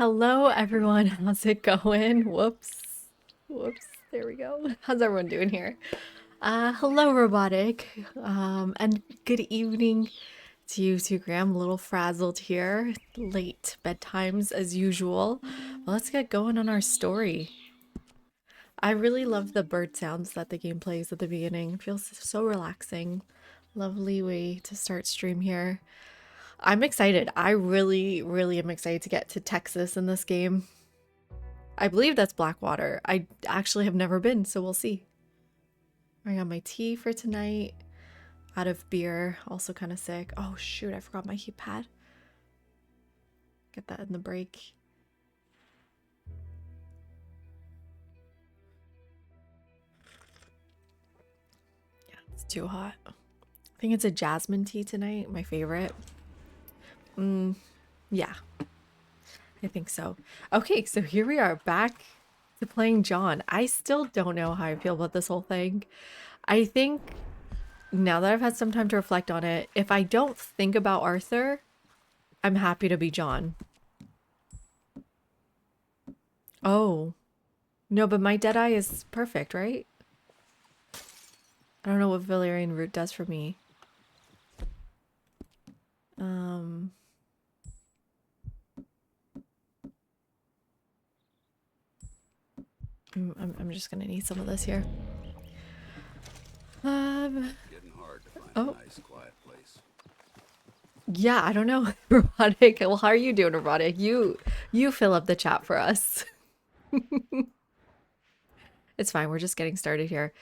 Hello, everyone. How's it going? Whoops. Whoops. There we go. How's everyone doing here? Hello, Robotic. And good evening to you too, Graham. A little frazzled here. Late bedtimes as usual. Well, let's get going on our story. I really love the bird sounds that the game plays at the beginning. It feels so relaxing. Lovely way to start stream here. I'm excited. I really am excited to get to Texas in this game. I believe that's Blackwater. I actually have never been, so we'll see. I got my tea for tonight. Out of beer. Also kind of sick. Oh shoot, I forgot my heat pad. Get that in the break. Yeah, it's too hot. I think it's a jasmine tea tonight, my favorite. Yeah, I think so. Okay, so here we are back to playing John. I still don't know how I feel about this whole thing. I think now that I've had some time to reflect on it, if I don't think about Arthur, I'm happy to be John. Oh, no, but my Deadeye is perfect, right? I don't know what Valerian Root does for me. I'm just gonna need some of this here. Getting hard to find a nice, quiet place. Yeah, I don't know. Robotic. Well, how are you doing, Robotic? You fill up the chat for us. It's fine. We're just getting started here.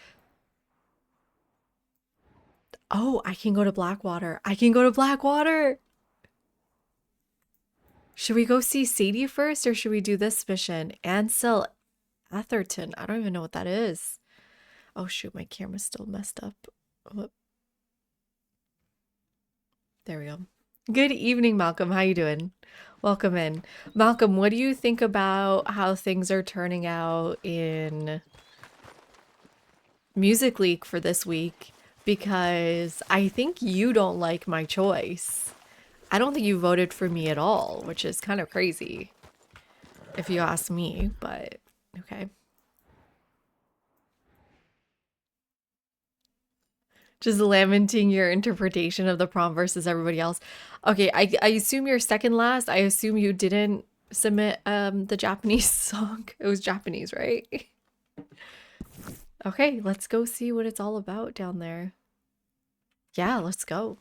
Oh, I can go to Blackwater. I can go to Blackwater. Should we go see Sadie first, or should we do this mission? Ansel Atherton. I don't even know what that is. Oh shoot, my camera's still messed up. Whoop. There we go. Good evening, Malcolm. How you doing? Welcome in. Malcolm, what do you think about how things are turning out in Music League for this week? Because I think you don't like my choice. I don't think you voted for me at all, which is kind of crazy, if you ask me, but okay. Just lamenting your interpretation of the prom versus everybody else. Okay, I assume you're second last. I assume you didn't submit the Japanese song. It was Japanese, right? Okay, let's go see what it's all about down there. Yeah, let's go.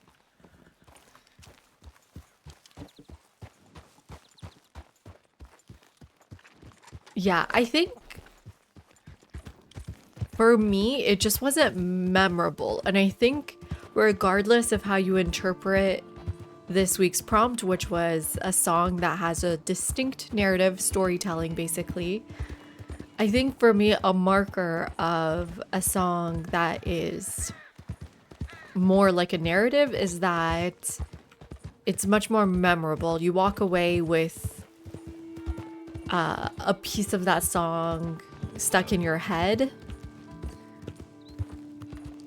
Yeah, I think for me, it just wasn't memorable. And I think regardless of how you interpret this week's prompt, which was a song that has a distinct narrative storytelling, basically, I think for me, a marker of a song that is more like a narrative is that it's much more memorable. You walk away with a piece of that song stuck in your head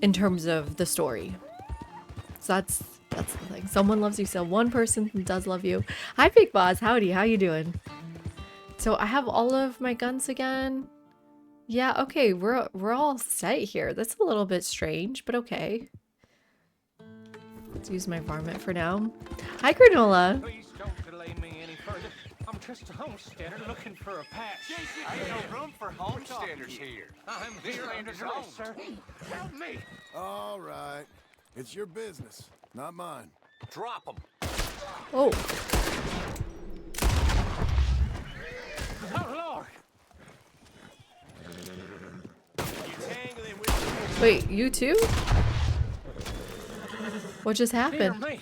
in terms of the story. So that's the thing. Someone loves you, so one person does love you. Hi, Big Boss. Howdy. How you doing? So I have all of my guns again. Yeah, okay. We're all set here. That's a little bit strange, but okay. Let's use my varmint for now. Hi, Granola. Please don't delay me any further. I'm just a homesteader looking for a patch. Ain't no room for homesteaders here. I'm here under duress, sir. Help me. All right. It's your business, not mine. Drop them. Oh, Oh, Lord. wait, you too? What just Dear happened? me.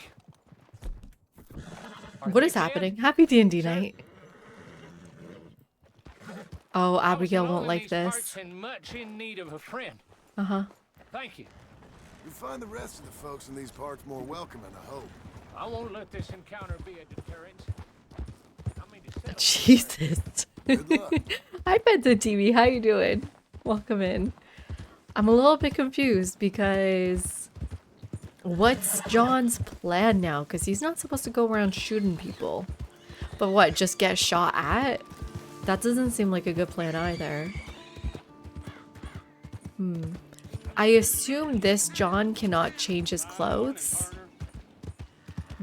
What is happening? Happy D&D night. Oh, Abigail won't like this. And much in need of a friend. Uh-huh. Thank you. You find the rest of the folks in these parts more welcoming, I hope. I won't let this encounter be a deterrent. I mean to settle Jesus. Good luck. Hi, Penta TV. How you doing? Welcome in. I'm a little bit confused because what's John's plan now? Because he's not supposed to go around shooting people. But what, just get shot at? That doesn't seem like a good plan either. I assume this John cannot change his clothes,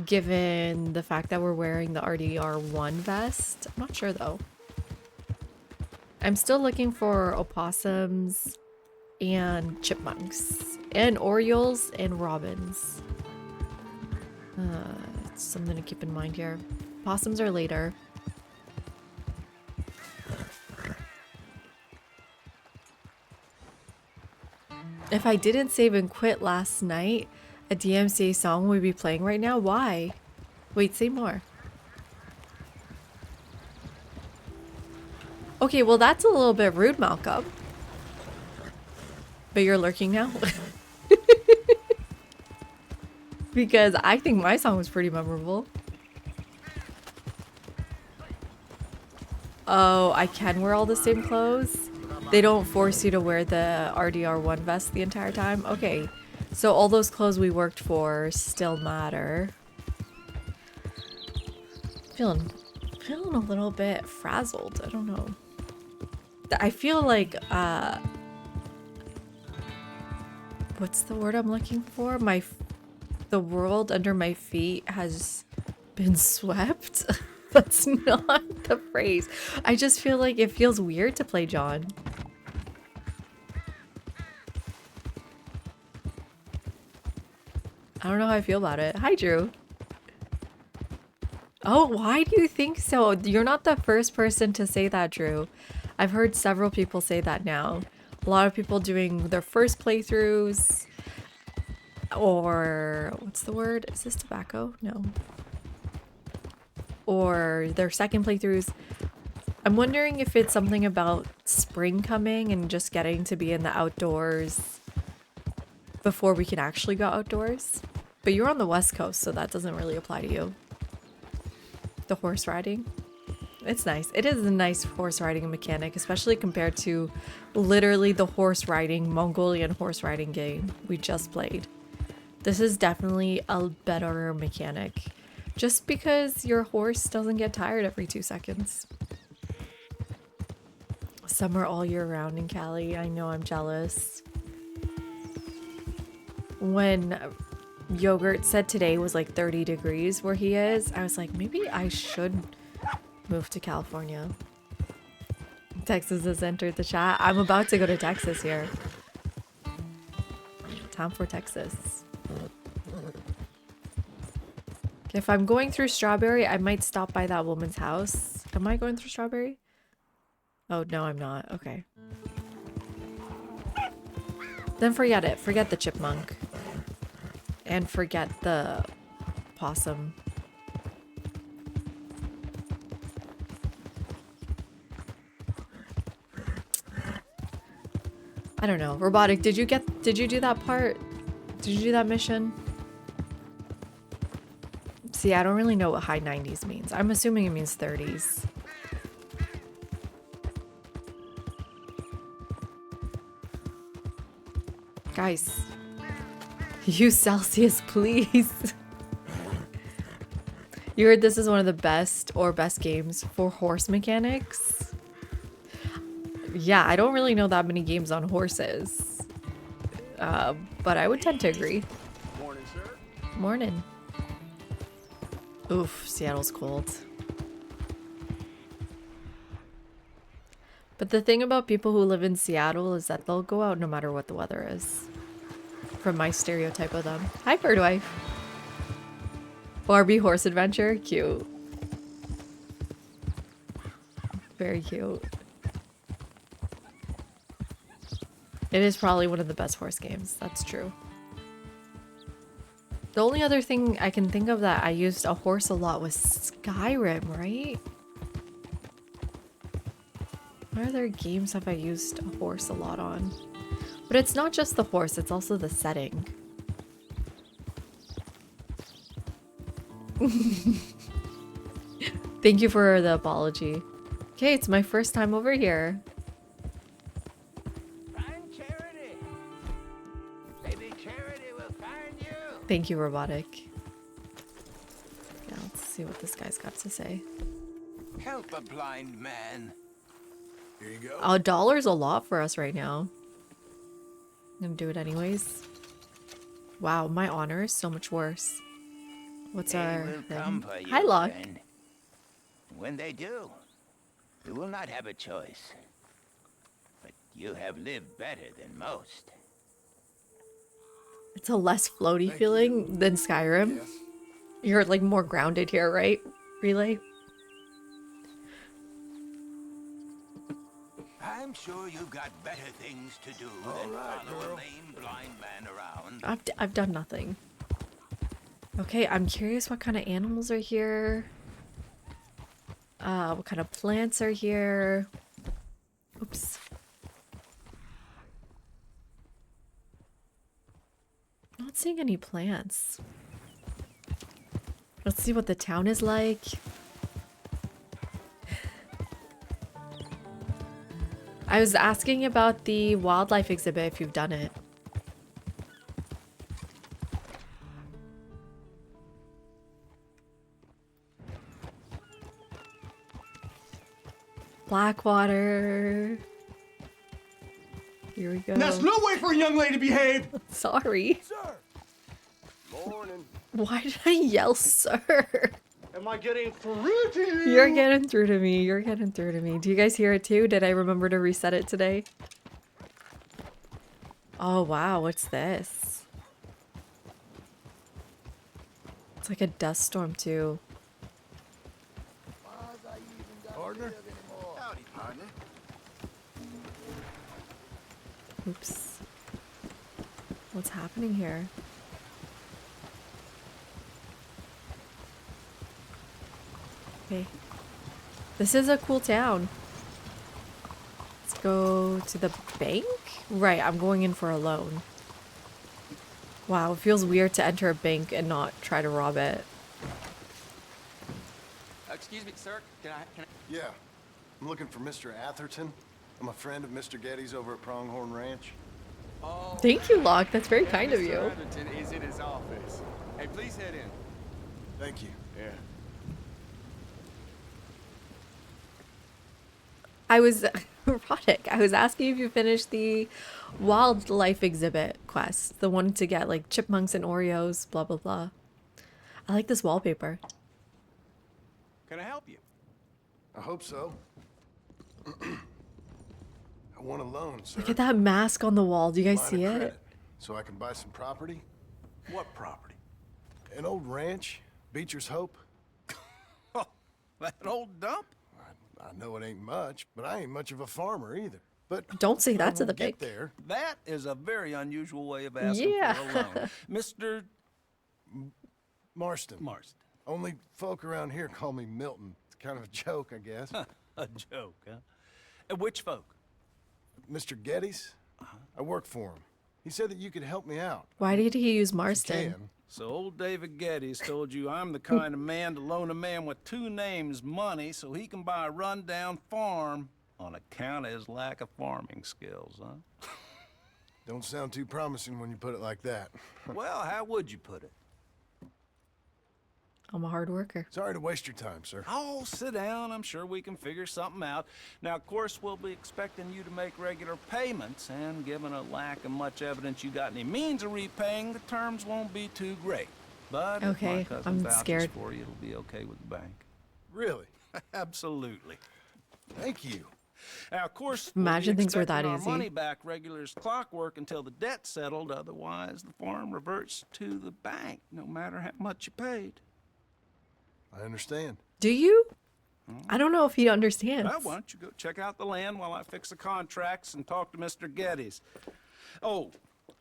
given the fact that we're wearing the RDR1 vest. I'm not sure though. I'm still looking for opossums and chipmunks and orioles and robins. It's something to keep in mind here. Possums are later. If I didn't save and quit last night, a DMCA song would be playing right now. Why? Wait, say more. Okay, well that's a little bit rude, Malcolm. But you're lurking now? Because I think my song was pretty memorable. Oh, I can wear all the same clothes? They don't force you to wear the RDR1 vest the entire time? Okay, so all those clothes we worked for still matter. Feeling a little bit frazzled. I don't know. I feel like, what's the word I'm looking for? The world under my feet has been swept. That's not the phrase. I just feel like it feels weird to play John. I don't know how I feel about it. Hi, Drew. Oh, why do you think so? You're not the first person to say that, Drew. I've heard several people say that now. A lot of people doing their first playthroughs, or what's the word? Is this tobacco? No. Or their second playthroughs. I'm wondering if it's something about spring coming and just getting to be in the outdoors before we can actually go outdoors. But you're on the West Coast, so that doesn't really apply to you. The horse riding. It's nice. It is a nice horse riding mechanic, especially compared to literally the horse riding, Mongolian horse riding game we just played. This is definitely a better mechanic. Just because your horse doesn't get tired every 2 seconds. Summer all year round in Cali. I know, I'm jealous. When Yogurt said today was like 30 degrees where he is, I was like, maybe I should move to California. Texas has entered the chat. I'm about to go to Texas here. Time for Texas. If I'm going through Strawberry, I might stop by that woman's house. Am I going through Strawberry? Oh, no, I'm not. Okay. Then forget it. Forget the chipmunk. And forget the possum. I don't know. Robotic, did you do that part? Did you do that mission? See, I don't really know what high 90s means. I'm assuming it means 30s. Guys, use Celsius, please. You heard this is one of the best games for horse mechanics? Yeah, I don't really know that many games on horses. But I would tend to agree. Morning, sir. Morning. Oof, Seattle's cold. But the thing about people who live in Seattle is that they'll go out no matter what the weather is. From my stereotype of them. Hi, Birdwife. Barbie horse adventure? Cute. Very cute. It is probably one of the best horse games. That's true. The only other thing I can think of that I used a horse a lot was Skyrim, right? What other games have I used a horse a lot on? But it's not just the horse, it's also the setting. Thank you for the apology. Okay, it's my first time over here. Find Charity. Maybe Charity will find you. Thank you, Robotic. Yeah, let's see what this guy's got to say. Help a blind man. Here you go. $1's a lot for us right now. I'm gonna do it anyways. Wow, my honor is so much worse. What's They our will thing? come for you, Hi, Locke. friend. When they do, you will not have a choice. But you have lived better than most. It's a less floaty feeling than Skyrim. Yes. You're like more grounded here, right? Relay? I'm sure you've got better things to do than right, follow girl. a lame blind man around. I've done nothing. Okay, I'm curious what kind of animals are here. What kind of plants are here. Oops. Not seeing any plants. Let's see what the town is like. I was asking about the wildlife exhibit if you've done it. Blackwater. Here we go. That's no way for a young lady to behave. Sorry. Sir. Morning. Why did I yell, sir? Am I getting through to you? You're getting through to me. You're getting through to me. Do you guys hear it too? Did I remember to reset it today? Oh, wow. What's this? It's like a dust storm too. Partner? Howdy, partner. Oops. What's happening here? Okay. This is a cool town. Let's go to the bank? Right, I'm going in for a loan. Wow, it feels weird to enter a bank and not try to rob it. Excuse me, sir. Can I? Yeah. I'm looking for Mr. Atherton. I'm a friend of Mr. Getty's over at Pronghorn Ranch. Oh, Thank you, Locke. That's very kind of Mr. you. Atherton is in his office. Hey, please head in. Thank you. Yeah. I was erotic. I was asking if you finished the wildlife exhibit quest, the one to get like chipmunks and Oreos, blah blah blah. I like this wallpaper. Can I help you? I hope so. I want a loan, sir. Look at that mask on the wall. Do you guys Line see of it? credit, so I can buy some property. What property? An old ranch, Beecher's Hope. Oh, that old dump? I know it ain't much, but I ain't much of a farmer either. But Don't say that to when the we get bank. there. That is a very unusual way of asking Yeah. for a loan. Mr. Marston. Marston. Only folk around here call me Milton. It's kind of a joke, I guess. A joke, huh? And which folk? Mr. Getty's? I work for him. He said that you could help me out. Why did he use If you Marston? can. So old David Geddes told you I'm the kind of man to loan a man with two names money so he can buy a rundown farm on account of his lack of farming skills, huh? Don't sound too promising when you put it like that. Well, how would you put it? I'm a hard worker. Sorry to waste your time, sir. Oh, sit down. I'm sure we can figure something out. Now, of course, we'll be expecting you to make regular payments, and given a lack of much evidence you got any means of repaying, the terms won't be too great. But if Okay, my cousin I'm vouches scared. for you, it'll be okay with the bank. Really? Absolutely. Thank you. Now, of course, Imagine we'll be things were that expecting our easy. money back regular as clockwork until the debt's settled. Otherwise, the farm reverts to the bank, no matter how much you paid. I understand. Do you? I don't know if he understands. Well, why don't you go check out the land while I fix the contracts and talk to Mr. Geddes. Oh,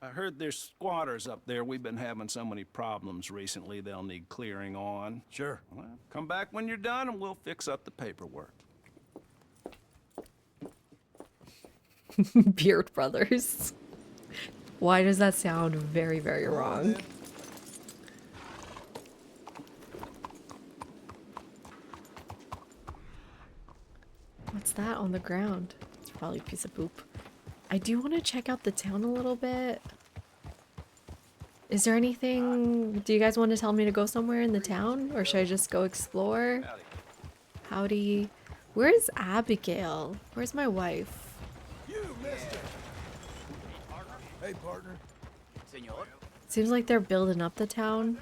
I heard there's squatters up there. We've been having so many problems recently, they'll need clearing on. Sure. Well, come back when you're done and we'll fix up the paperwork. Beard Brothers. Why does that sound very, very wrong? What's that on the ground? It's probably a piece of poop. I do want to check out the town a little bit. Is there anything... Do you guys want to tell me to go somewhere in the town? Or should I just go explore? howdy. Where's Abigail? Where's my wife? You, mister. Hey, partner. Seems like they're building up the town.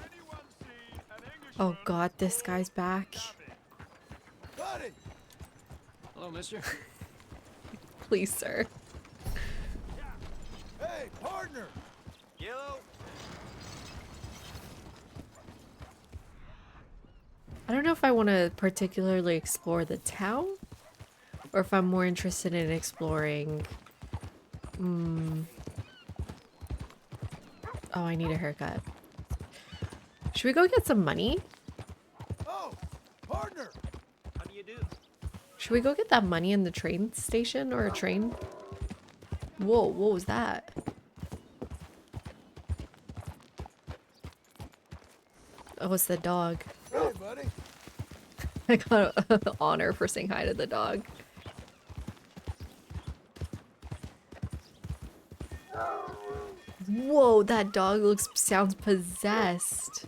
Oh god, this guy's back. Buddy. Hello, mister. Please, sir. Hey, partner. Yellow. I don't know if I want to particularly explore the town, or if I'm more interested in exploring... Oh, I need a haircut. Should we go get some money? Oh, partner. How do you do? Should we go get that money in the train station or a train? Whoa, what was that? Oh, it's the dog. Hey, buddy. I got an honor for saying hi to the dog. Whoa, that dog sounds possessed.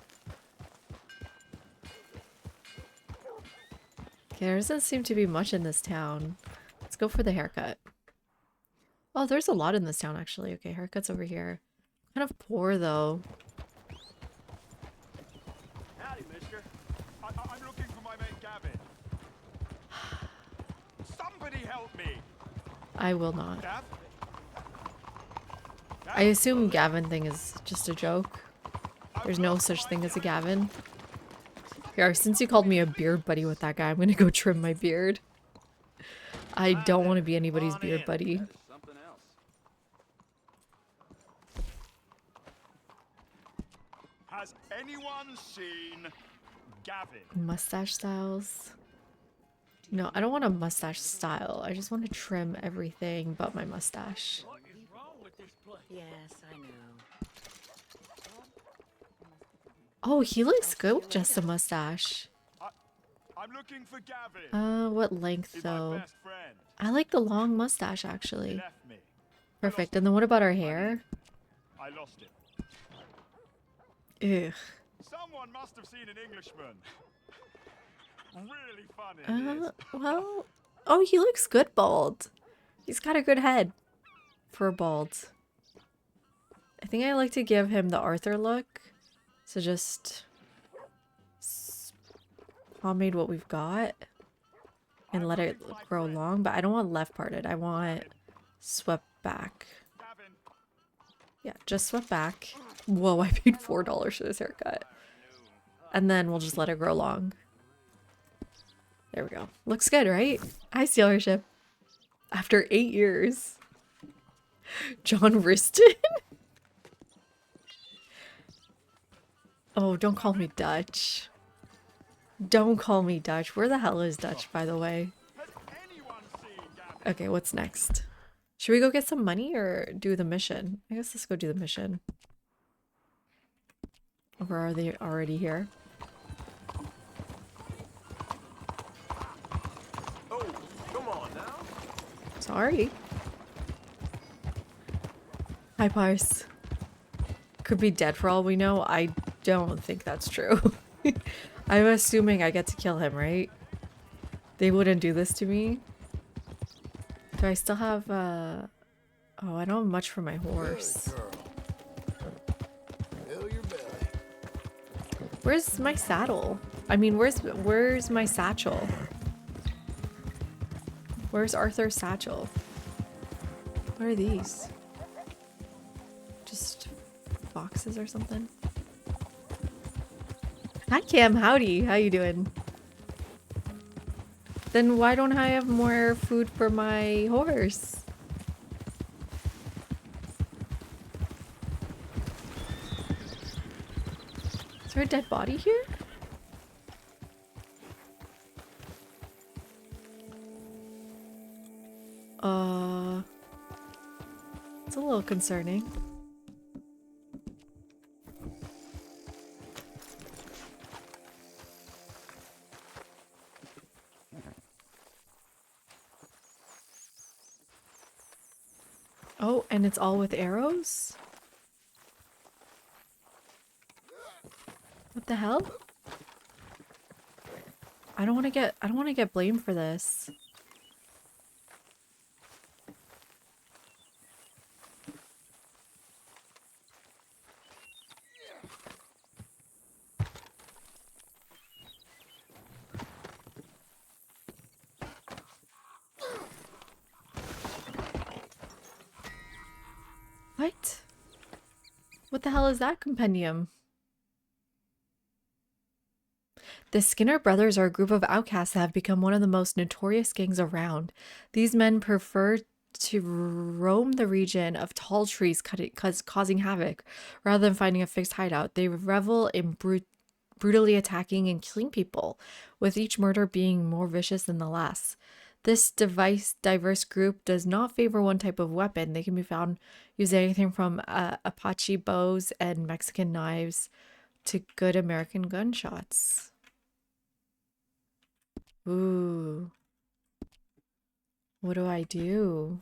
Okay, there doesn't seem to be much in this town. Let's go for the haircut. Oh, there's a lot in this town actually. Okay, haircut's over here. Kind of poor though. Howdy, mister. I'm looking for my mate Gavin. Somebody help me. I will not. Gav? I assume Gavin thing is just a joke. There's no such thing as a Gavin. Here, since you called me a beard buddy with that guy, I'm gonna go trim my beard. I don't want to be anybody's beard buddy. Something else. Has anyone seen Gavin? Mustache styles. No, I don't want a mustache style. I just want to trim everything but my mustache. What is wrong with this place? Yes, I know. Oh, he looks good with just a mustache. I'm looking for Gavin. What length He's my though? best friend. I like the long mustache He actually. left me. Perfect. And then what about our hair? I lost him. Ugh. Someone must have seen an Englishman. Really funny. he is. Well, oh, he looks good bald. He's got a good head for bald. I think I like to give him the Arthur look. So just pomade what we've got and let it grow long. But I don't want left parted. I want swept back. Gavin, Yeah, just swept back. Whoa, I paid $4 for this haircut. And then we'll just let it grow long. There we go. Looks good, right? Hi, Stealership. After 8 years. John Riston? Oh, don't call me Dutch. Don't call me Dutch. Where the hell is Dutch, by the way? has anyone seen Gavin? Okay, what's next? Should we go get some money or do the mission? I guess let's go do the mission. Or are they already here? Oh, come on now. Sorry. Hi, Parse. Could be dead for all we know. I don't think that's true. I'm assuming I get to kill him, right? They wouldn't do this to me. Do I still have, Oh, I don't have much for my horse. Girl. Fill your belly. Where's my saddle? I mean, where's my satchel? Where's Arthur's satchel? What are these? Just boxes or something? Hi Cam, howdy. How you doing? Then why don't I have more food for my horse? Is there a dead body here? It's a little concerning. Oh, and it's all with arrows? What the hell? I don't want to get blamed for this. What? What the hell is that compendium? The Skinner brothers are a group of outcasts that have become one of the most notorious gangs around. These men prefer to roam the region of tall trees, causing havoc, rather than finding a fixed hideout. They revel in brutally attacking and killing people, with each murder being more vicious than the last. This diverse group does not favor one type of weapon. They can be found using anything from Apache bows and Mexican knives to good American gunshots. Ooh. What do I do?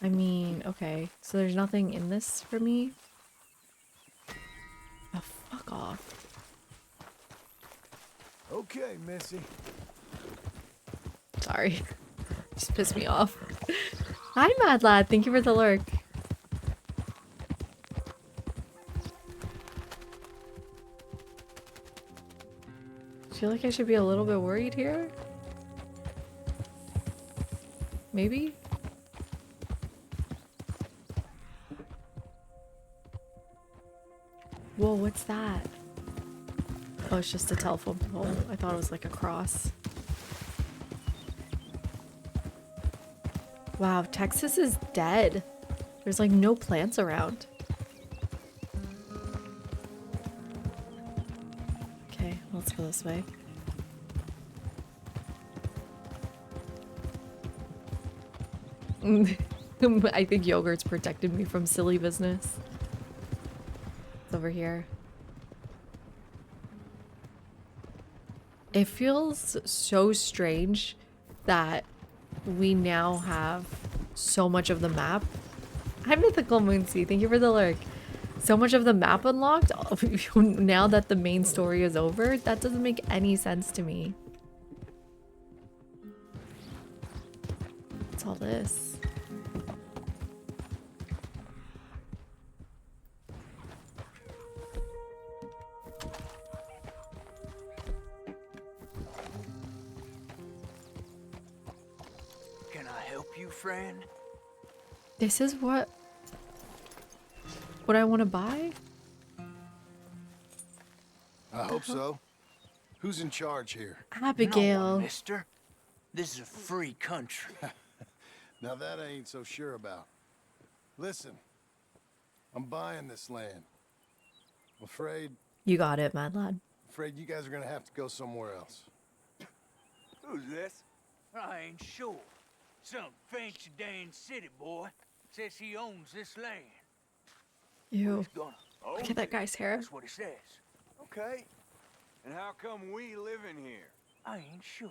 I mean, okay. So there's nothing in this for me? Oh, fuck off. Okay, Missy. Sorry. Just pissed me off. Hi, Mad Lad. Thank you for the lurk. I feel like I should be a little bit worried here. Maybe? Whoa, what's that? Oh, it's just a telephone pole. I thought it was like a cross. Wow, Texas is dead. There's like no plants around. Okay, let's go this way. I think yogurt's protected me from silly business. It's over here. It feels so strange that we now have so much of the map. Hi, Mythical Moonsea. Thank you for the lurk. So much of the map unlocked now that the main story is over. That doesn't make any sense to me. What's all this? Can I help you, friend? This is what I want to buy? I hope so. Who's in charge here? No Abigail. one, mister. This is a free country. Now that I ain't so sure about. Listen, I'm buying this land. I'm afraid You got it, Mad Lad. you guys are gonna have to go somewhere else. Who's this? I ain't sure. Some fancy Dan city boy says he owns this land. Ew. He's gonna own Look at that it. guy's hair. That's what he says. Okay. And how come we live in here? I ain't sure.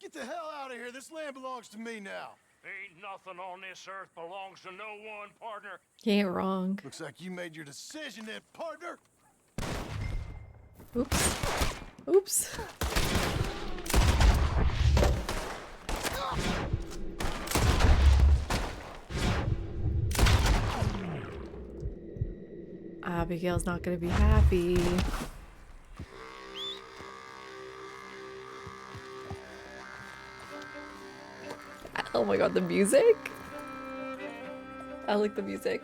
Get the hell out of here. This land belongs to me now. Ain't nothing on this earth belongs to no one, partner. You ain't wrong. Looks like you made your decision then, partner. Oops. Oops. Abigail's not gonna be happy. Oh my god, the music? I like the music.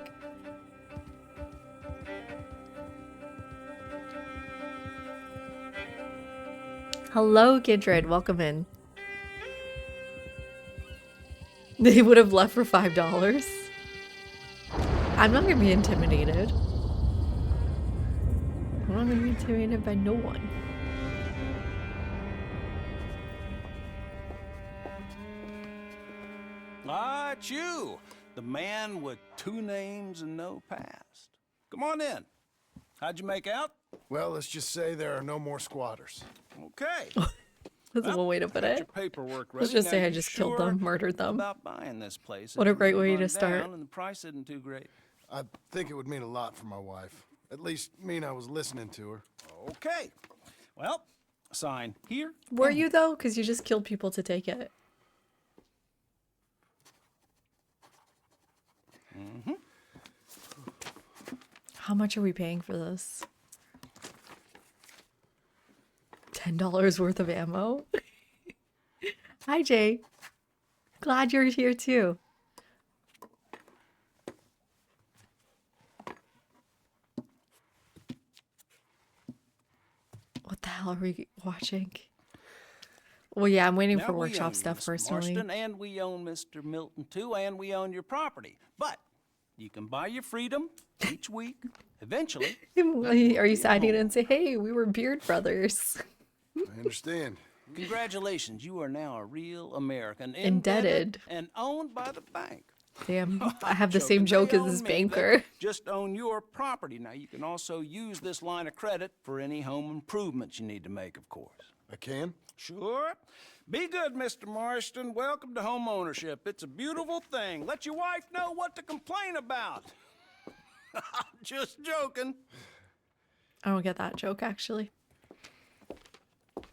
Hello, Kindred. Welcome in. They would have left for $5. I'm not gonna be intimidated. I'm not gonna be intimidated by no one. Ah, it's you, the man with 2 names and no past. Come on in. How'd you make out? Well, let's just say there are no more squatters. Okay. That's Well, one way to put got it. your paperwork Let's ready. just Now, say I you just killed them, murdered them. About buying this place. What a It's great been way to run start. down And the price isn't too great. I think it would mean a lot for my wife. At least mean I was listening to her. Okay. Well, sign here. Were you though? Because you just killed people to take it. How much are we paying for this? $10 worth of ammo? Hi, Jay. Glad you're here too. What the hell are we watching? Well, yeah, I'm waiting Now for we workshop own you, stuff Mr. personally. Marston, and we own Mr. Milton too, and we own your property. But you can buy your freedom each week. Eventually, Are you signing and say, hey, we were Beard Brothers? I understand. congratulations, you are now a real American, Indebted. and owned by the bank. Damn, I have the same joke They as own this me. banker. They just own your property. Now, you can also use this line of credit for any home improvements you need to make, of course. I can? Sure. Be good, Mr. Marston. Welcome to home ownership. It's a beautiful thing. Let your wife know what to complain about. Just joking. I don't get that joke, actually.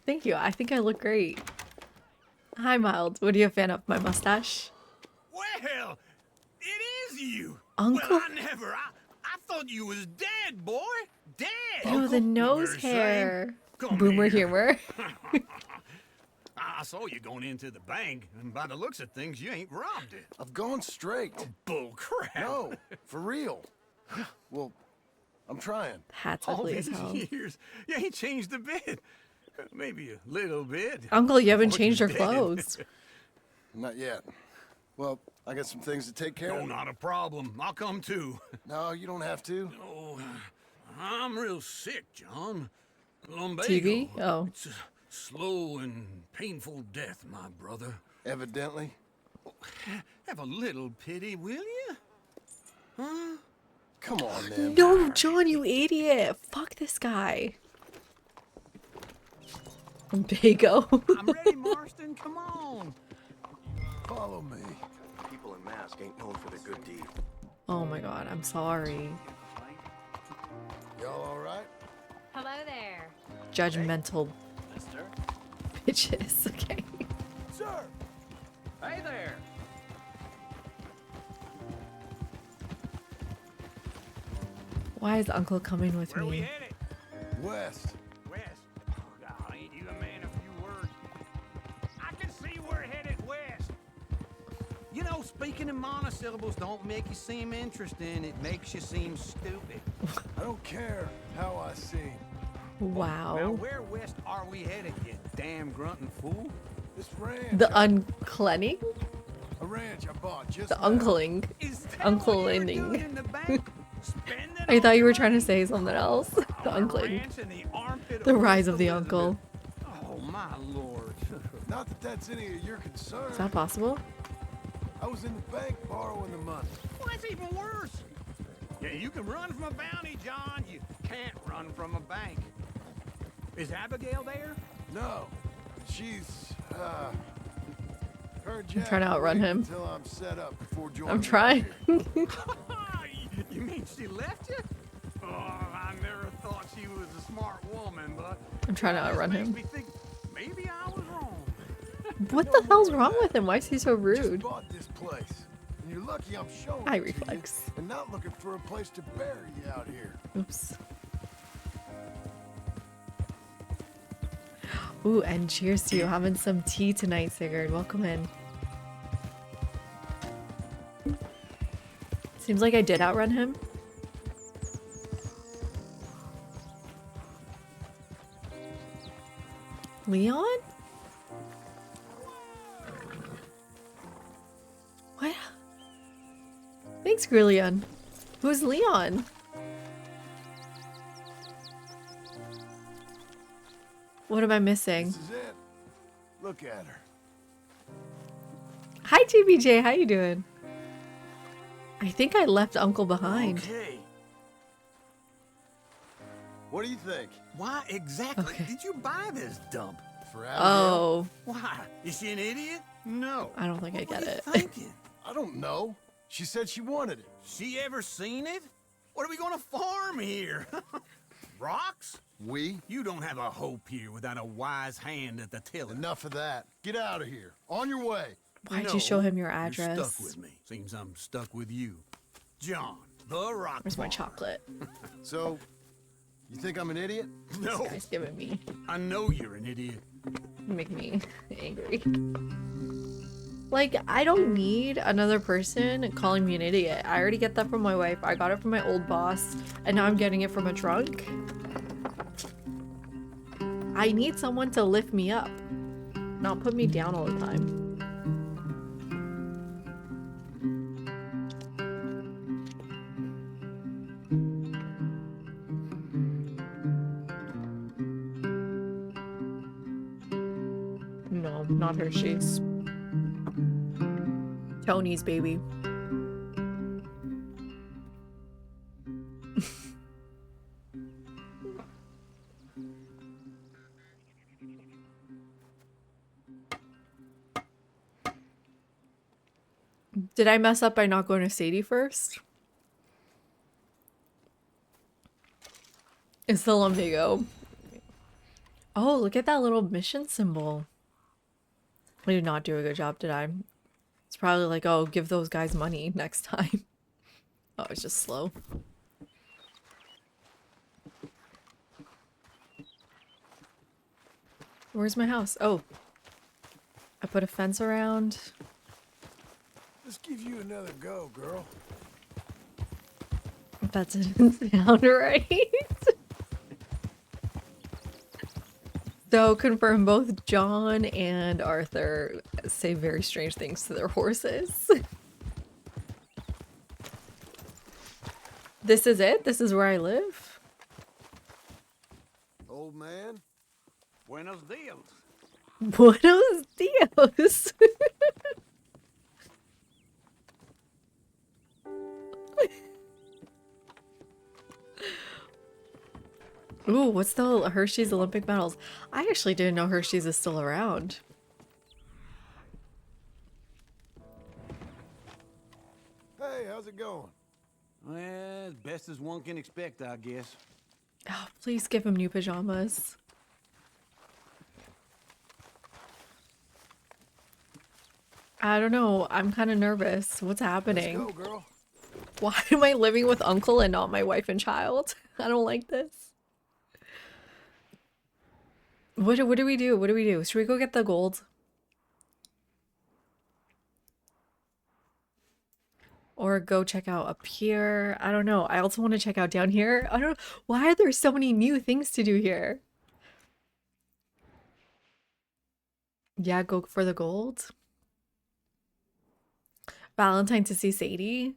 Thank you. I think I look great. Hi, Mild. What are you a fan of? My mustache? Well, it is you. Uncle? Well, I thought you was dead, boy. Dead. Oh, the nose Where's Sam? hair. Come Boomer here. humor. I saw you going into the bank, and by the looks of things, you ain't robbed it. I've gone straight. Bull crap. No, for real. Well, I'm trying. Hat's All ugly as these hell. years, you ain't changed a bit. Maybe a little bit. Uncle, you haven't Before changed your you're dead. clothes. Not yet. Well, I got some things to take care Oh, of. not a problem. I'll come too. No, you don't have to. Oh, I'm real sick, John. Lumbago. TV? Oh. It's a slow and painful death, my brother. Evidently. Have a little pity, will you? Huh? Come on, man. No, John, you idiot. Fuck this guy. Bago. I'm ready, Marston. Come on. Follow me. People in masks ain't known for their good deed. Oh my god, I'm sorry. Y'all all right? Hello there. Judgmental Mister. bitches. Okay. Sir! Hey there. Why is Uncle coming with Where we me? headed? West. West. Oh, God, ain't you a man of few words? I can see we're headed west. You know, speaking in monosyllables don't make you seem interesting. It makes you seem stupid. I don't care how I seem. Now, Wow. where west are we headed, you damn grunting fool? This ranch. The unclenning? A ranch I bought just The now. uncling. Is that Uncle what you were ending. doing in the bank? Spending I thought you were all trying to your say something else. The money? uncling. Ranch in the armpit The of rise West of the Elizabeth. uncle. Oh, my lord. Not that that's any of your concern. Is that possible? I was in the bank borrowing the money. Well, that's even worse. Yeah, you can run from a bounty, John. You can't run from a bank. Is Abigail there? No, she's her and Jack trying to outrun wait him. until I'm set up before joining. I'm up trying. here. You mean she left you? Oh, I never thought she was a smart woman, but I'm trying to this outrun makes him. me think maybe I was wrong. What the hell's wrong with him? Why is he so Just rude? bought this place, and you're lucky I'm showing Eye it to you reflex. and not looking for a place to bury you out here. Oops. Ooh, and cheers to you having some tea tonight, Sigurd. Welcome in. Seems like I did outrun him. Leon? What? Thanks, Grillion. Who's Leon? What am I missing? This is it. Look at her. Hi, TBJ. How you doing? I think I left Uncle behind. Okay. What do you think? Why exactly Okay. did you buy this dump? For Abigail? Oh, Why? Is she an idiot? No. I don't think I What get were you it. thinking? I don't know. She said she wanted it. She ever seen it? What are we gonna farm here? Rocks? We? You don't have a hope here without a wise hand at the tiller. Enough of that. Get out of here. On your way. Why'd you show him your You're address? stuck with me. Seems I'm stuck with you. John, the rock Where's my farm. chocolate? So, you think I'm an idiot? No, This guy's giving me, I know you're an idiot. make me angry. Like, I don't need another person calling me an idiot. I already get that from my wife. I got it from my old boss, and now I'm getting it from a drunk. I need someone to lift me up, not put me down all the time. No, not Hershey's. Tony's, baby. Did I mess up by not going to Sadie first? It's the Lumbago. Oh, look at that little mission symbol. I did not do a good job, did I? It's probably like, oh, give those guys money next time. Oh, it's just slow. Where's my house? Oh. I put a fence around. Let's give you another go, girl. That didn't sound right. So, confirm both John and Arthur say very strange things to their horses. This is it? This is where I live? Old man? Buenos dias. Buenos dios. Ooh, what's the Hershey's Olympic medals? I actually didn't know Hershey's is still around. Hey, how's it going? Well, as best as one can expect, I guess. Oh, please give him new pajamas. I don't know. I'm kind of nervous. What's happening? Let's go, girl. Why am I living with uncle and not my wife and child? I don't like this. What do we do? What do we do? Should we go get the gold? Or go check out up here? I don't know. I also want to check out down here. I don't know. Why are there so many new things to do here? Yeah, go for the gold. Valentine to see Sadie.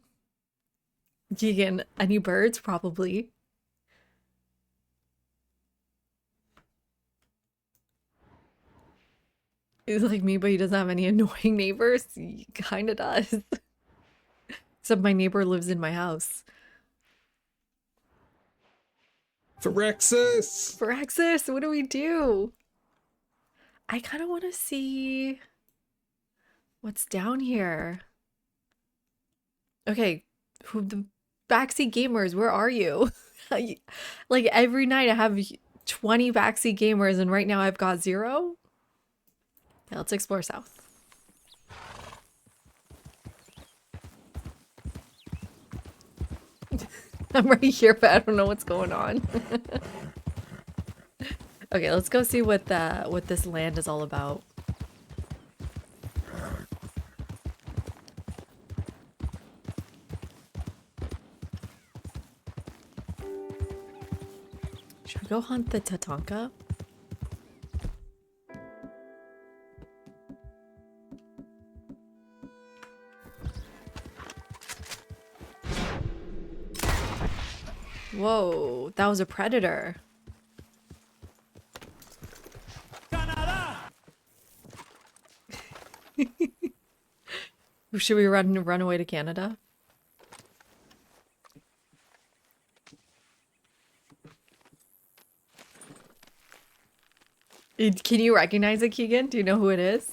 Keegan, any birds? Probably. He's like me, but he doesn't have any annoying neighbors. He kind of does. Except my neighbor lives in my house. Phyrexis! Phyrexis, what do we do? I kind of want to see what's down here. Okay, who the backseat gamers, where are you? Like every night I have 20 backseat gamers and right now I've got 0. Okay, let's explore south. I'm right here, but I don't know what's going on. Okay, let's go see what this land is all about. Should we go hunt the Tatanka? Whoa, that was a predator. Should we run away to Canada? Can you recognize it, Keegan? Do you know who it is?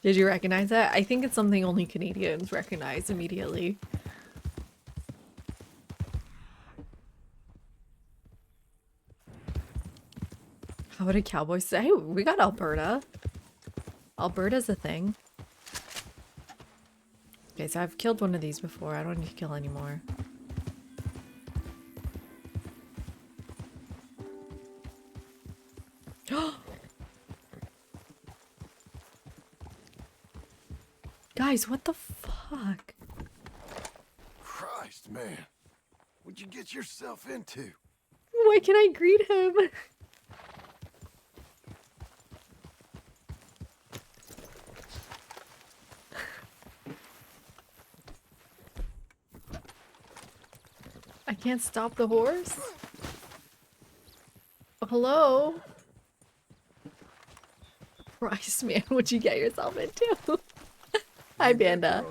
Did you recognize that? I think it's something only Canadians recognize immediately. How would a cowboy say? Hey, we got Alberta. Alberta's a thing. Okay, so I've killed one of these before. I don't need to kill anymore. Guys, what the fuck? Christ, man. What'd you get yourself into? Why can't I greet him? I can't stop the horse? Hello? Christ, man, what'd you get yourself into? Hi, Banda.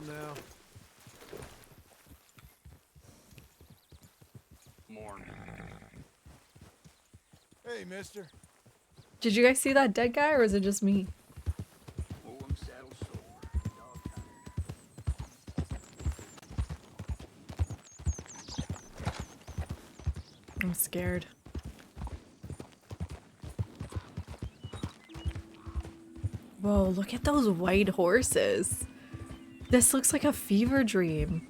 Morning. Hey, mister. Did you guys see that dead guy, or is it just me? Oh, I'm saddle sore. Dog tired. I'm scared. Whoa, look at those white horses. This looks like a fever dream.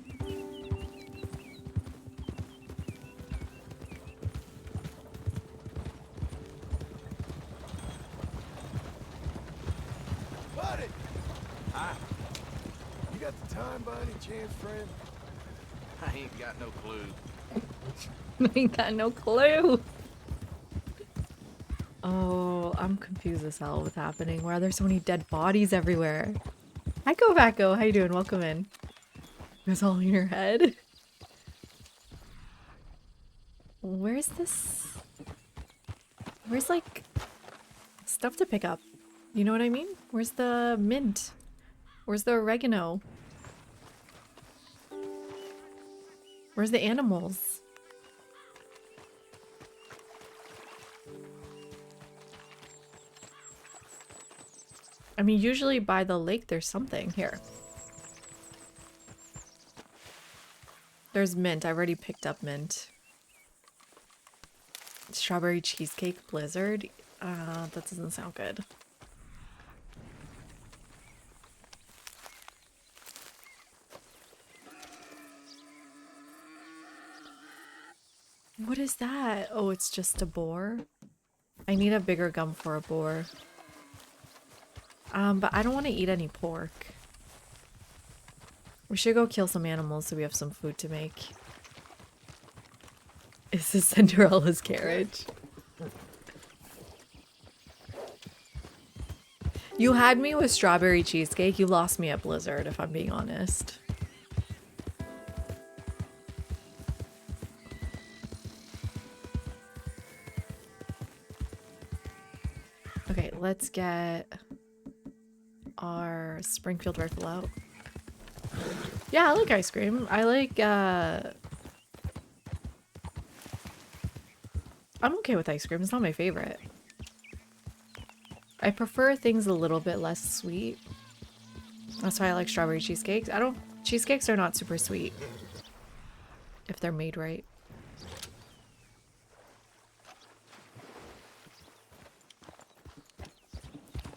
Buddy! Hi. You got the time by any chance, friend? I ain't got no clue. I ain't got no clue. Oh, I'm confused as hell what's happening. Why are there so many dead bodies everywhere? Hi, Kovako. How you doing? Welcome in. It was all in your head. Where's this? Where's like stuff to pick up? You know what I mean? Where's the mint? Where's the oregano? Where's the animals? I mean, usually by the lake there's something. Here. There's mint. I already picked up mint. Strawberry cheesecake blizzard. That doesn't sound good. What is that? Oh, it's just a boar? I need a bigger gum for a boar. But I don't want to eat any pork. We should go kill some animals so we have some food to make. Is this Cinderella's carriage? You had me with strawberry cheesecake. You lost me at Blizzard, if I'm being honest. Okay, let's get our Springfield rifle out. Yeah, I like ice cream. I like, I'm okay with ice cream. It's not my favorite. I prefer things a little bit less sweet. That's why I like strawberry cheesecakes. Cheesecakes are not super sweet. If they're made right.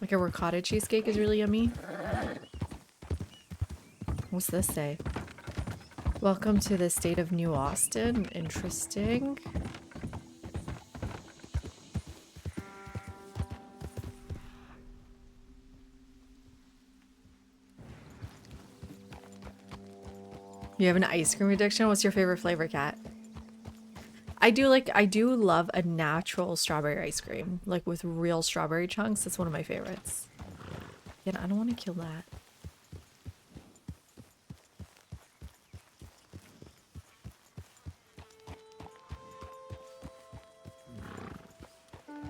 Like a ricotta cheesecake is really yummy. What's this say? Welcome to the state of New Austin. Interesting. You have an ice cream addiction? What's your favorite flavor, Kat? I do love a natural strawberry ice cream. Like with real strawberry chunks. That's one of my favorites. Yeah, I don't want to kill that.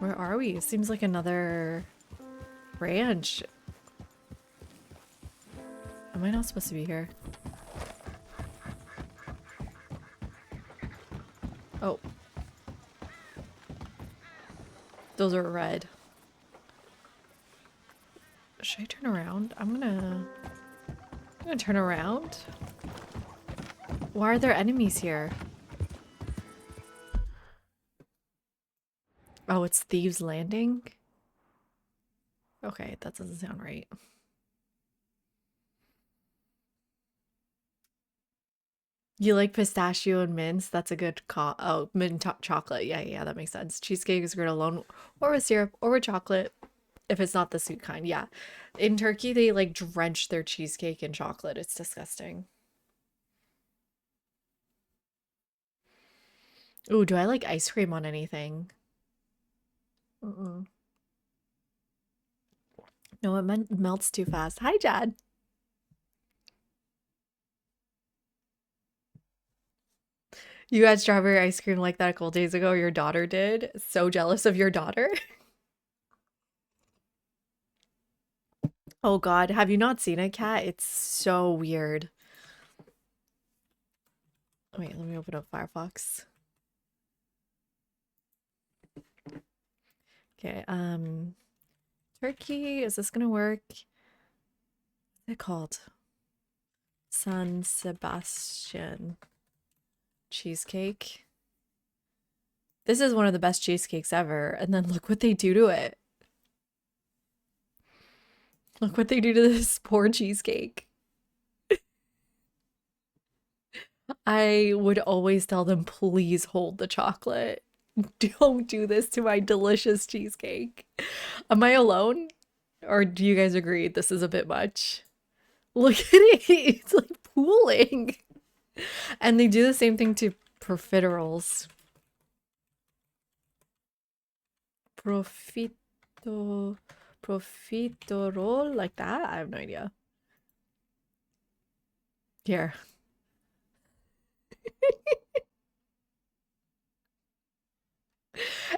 Where are we? It seems like another ranch. Am I not supposed to be here? Oh. Those are red. Should I turn around? I'm gonna turn around. Why are there enemies here? Oh, it's Thieves Landing? Okay, that doesn't sound right. You like pistachio and mints? That's a good oh, mint chocolate. Yeah, that makes sense. Cheesecake is good alone or with syrup or with chocolate if it's not the sweet kind. Yeah. In Turkey, they like drench their cheesecake in chocolate. It's disgusting. Ooh, do I like ice cream on anything? Mm-mm. No, it melts too fast. Hi, Jad. You had strawberry ice cream like that a couple days ago. Your daughter did. So jealous of your daughter. Oh God, have you not seen it, Kat? It's so weird. Wait, let me open up Firefox. Okay, Turkey, is this gonna work? What's it called? San Sebastian cheesecake. This is one of the best cheesecakes ever, and then look what they do to it. Look what they do to this poor cheesecake. I would always tell them, please hold the chocolate. Don't do this to my delicious cheesecake. Am I alone? Or do you guys agree this is a bit much? Look at it. It's like pooling. And they do the same thing to profiteroles. Profiterole, like that? I have no idea. Here.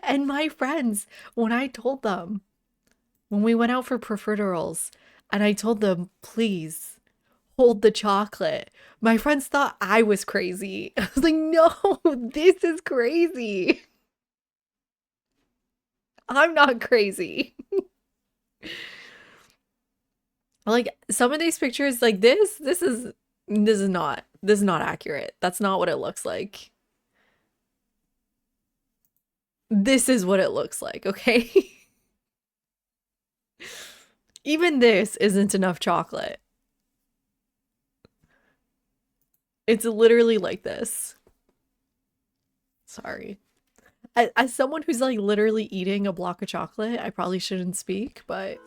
And my friends, when I told them, when we went out for profiteroles, and I told them, please hold the chocolate, my friends thought I was crazy. I was like, no, this is crazy. I'm not crazy. Like some of these pictures, like this is not accurate. That's not what it looks like. This is what it looks like, okay? Even this isn't enough chocolate. It's literally like this. Sorry. As someone who's like literally eating a block of chocolate, I probably shouldn't speak, but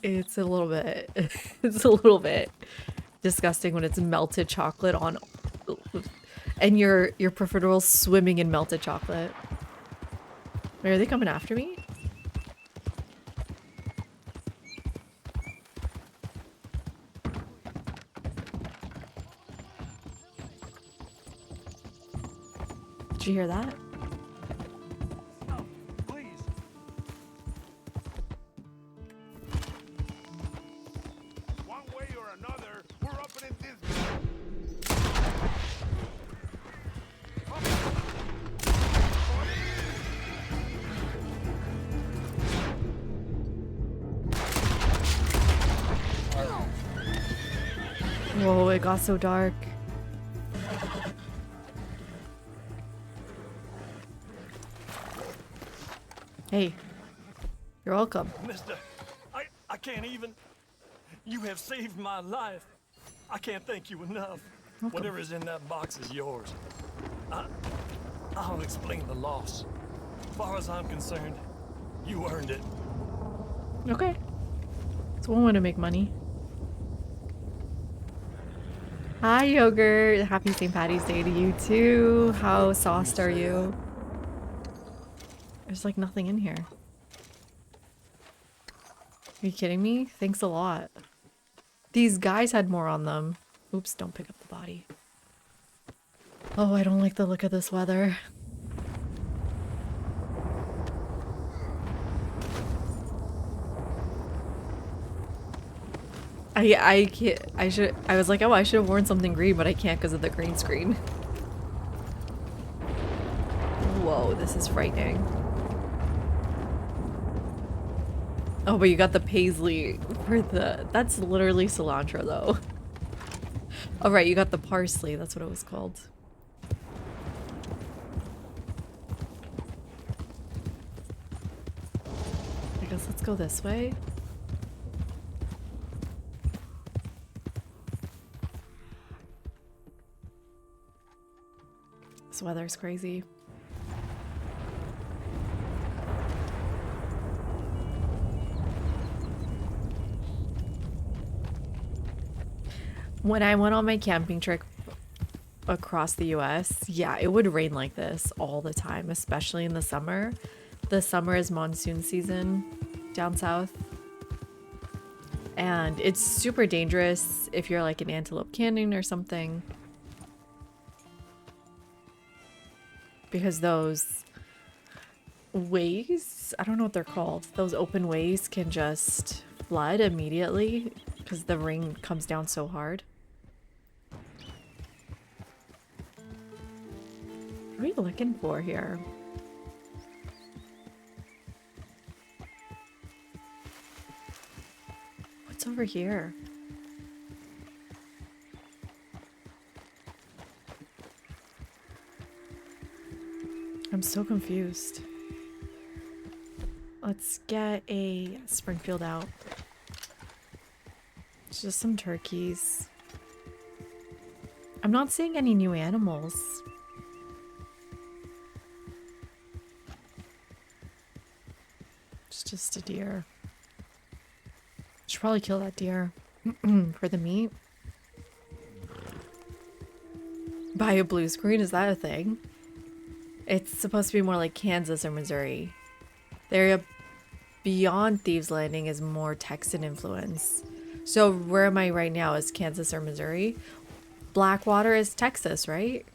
it's a little bit disgusting when it's melted chocolate on, and your profiteroles swimming in melted chocolate. Wait, are they coming after me? Did you hear that? Oh, please. One way or another, we're up in this. Whoa, it got so dark. Hey, you're welcome. Mister, I can't even. You have saved my life. I can't thank you enough. Welcome. Whatever is in that box is yours. I'll explain the loss. As far as I'm concerned, you earned it. Okay. It's one way to make money. Hi, Yogurt. Happy St. Patty's Day to you too. How sauced are you? There's like nothing in here. Are you kidding me? Thanks a lot. These guys had more on them. Oops, don't pick up the body. Oh, I don't like the look of this weather. I can't. I was like, oh, I should have worn something green, but I can't because of the green screen. Whoa, this is frightening. Oh, but you got the paisley for the... That's literally cilantro, though. Oh, right, you got the parsley. That's what it was called. I guess let's go this way. This weather's crazy. When I went on my camping trip across the US, yeah, it would rain like this all the time, especially in the summer. The summer is monsoon season down south. And it's super dangerous if you're like in Antelope Canyon or something. Because those ways, I don't know what they're called, those open ways can just flood immediately because the rain comes down so hard. What are we looking for here? What's over here? I'm so confused. Let's get a Springfield out. It's just some turkeys. I'm not seeing any new animals. It's just a deer. Should probably kill that deer for the meat. Buy a blue screen, is that a thing? It's supposed to be more like Kansas or Missouri. The area beyond Thieves Landing is more Texan influence. So where am I right now? Is Kansas or Missouri? Blackwater is Texas, right?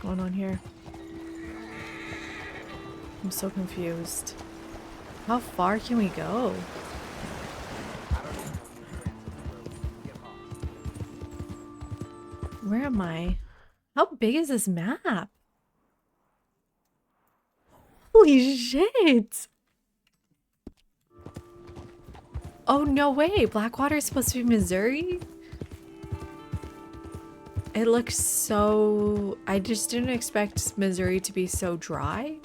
Going on here? I'm so confused. How far can we go? Where am I? How big is this map? Holy shit! Oh no way! Blackwater is supposed to be Missouri? It looks so... I just didn't expect Missouri to be so dry.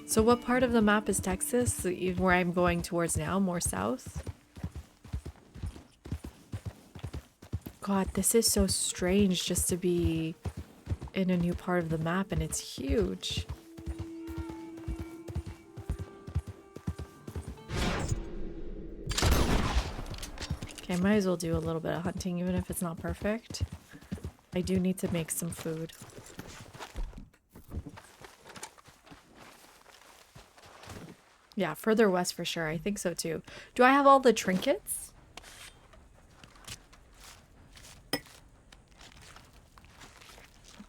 So what part of the map is Texas? Where I'm going towards now, more south? God, this is so strange just to be in a new part of the map, and it's huge. Okay, I might as well do a little bit of hunting even if it's not perfect. I do need to make some food. Yeah, further west for sure. I think so too. Do I have all the trinkets?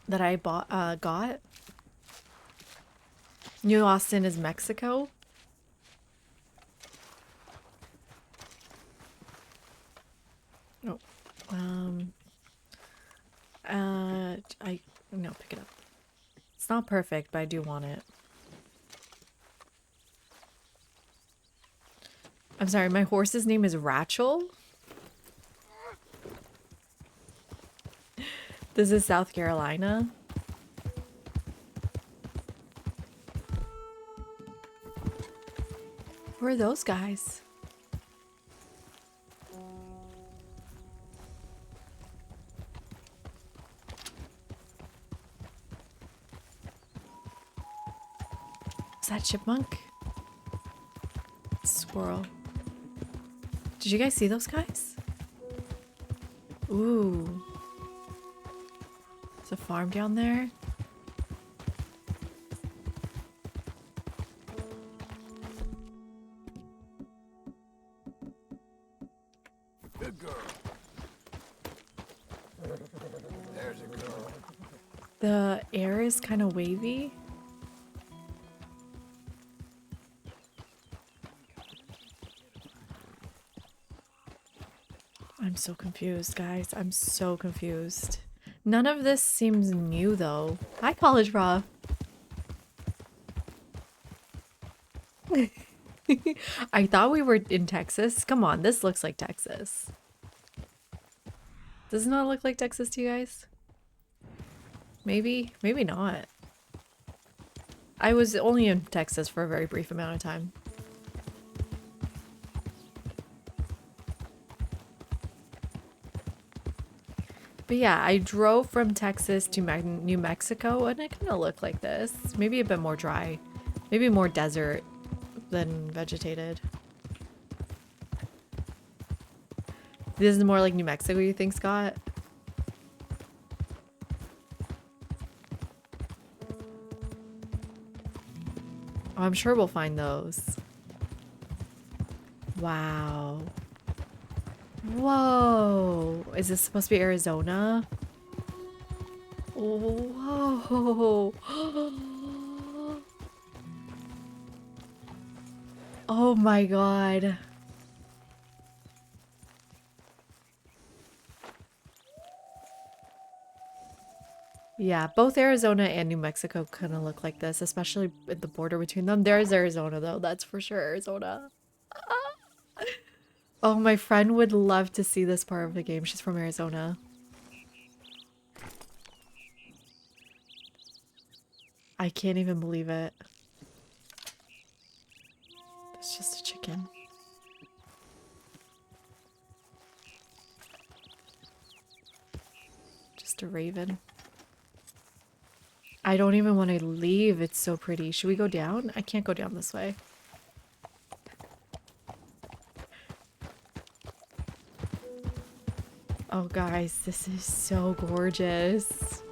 That I got? New Austin is Mexico? Oh. No, pick it up. It's not perfect, but I do want it. I'm sorry, my horse's name is Rachel? This is South Carolina. Who are those guys? Is that chipmunk? Squirrel. Did you guys see those guys? Ooh. There's a farm down there. Good girl. There's a girl. The air is kind of wavy. I'm so confused, guys. I'm so confused. None of this seems new, though. Hi, College Raw. I thought we were in Texas. Come on, this looks like Texas. Does it not look like Texas to you guys? Maybe, maybe not. I was only in Texas for a very brief amount of time. But yeah, I drove from Texas to New Mexico and it kind of looked like this. Maybe a bit more dry. Maybe more desert than vegetated. This is more like New Mexico, you think, Scott? Oh, I'm sure we'll find those. Wow. Whoa. Is this supposed to be Arizona? Whoa. Oh my god. Yeah, both Arizona and New Mexico kind of look like this, especially at the border between them. There's Arizona, though. That's for sure, Arizona. Oh, my friend would love to see this part of the game. She's from Arizona. I can't even believe it. It's just a chicken. Just a raven. I don't even want to leave. It's so pretty. Should we go down? I can't go down this way. Oh, guys, this is so gorgeous.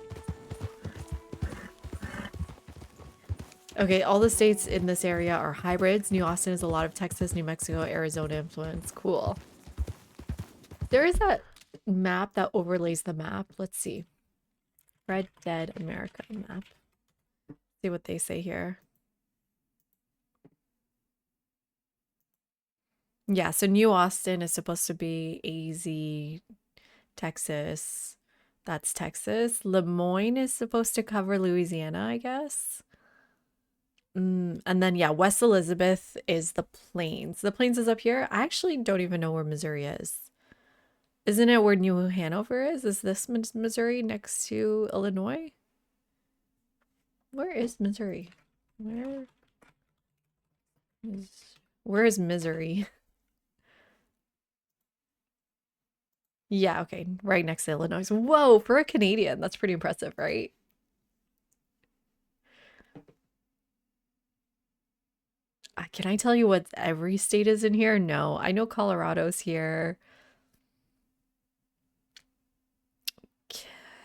Okay, all the states in this area are hybrids. New Austin is a lot of Texas, New Mexico, Arizona influence. Cool. There is that map that overlays the map. Let's see. Red Dead America map. See what they say here. Yeah, so New Austin is supposed to be AZ, Texas. That's Texas. Lemoyne is supposed to cover Louisiana, I guess. And then, yeah, West Elizabeth is the Plains. The Plains is up here. I actually don't even know where Missouri is. Isn't it where New Hanover is? Is this Missouri next to Illinois? Where is Missouri? Where is Missouri? Yeah, okay. Right next to Illinois. Whoa, for a Canadian, that's pretty impressive, right? Can I tell you what every state is in here? No, I know Colorado's here.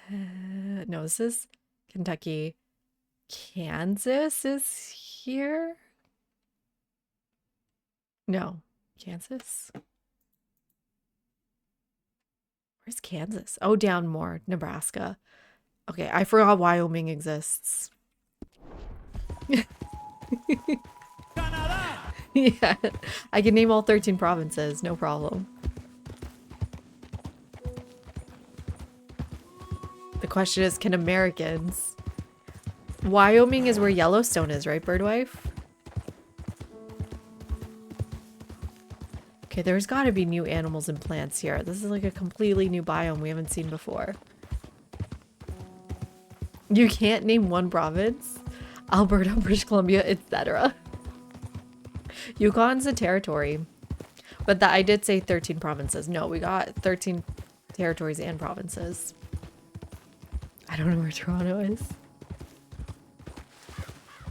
No, this is Kentucky. Kansas is here? No, Kansas? Where's Kansas? Oh, down more. Nebraska. Okay, I forgot Wyoming exists. Yeah, I can name all 13 provinces, no problem. The question is, can Americans? Wyoming is where Yellowstone is, right, Birdwife? Okay, there's got to be new animals and plants here. This is like a completely new biome we haven't seen before. You can't name one province? Alberta, British Columbia, etc. Yukon's a territory. But I did say 13 provinces. No, we got 13 territories and provinces. I don't know where Toronto is.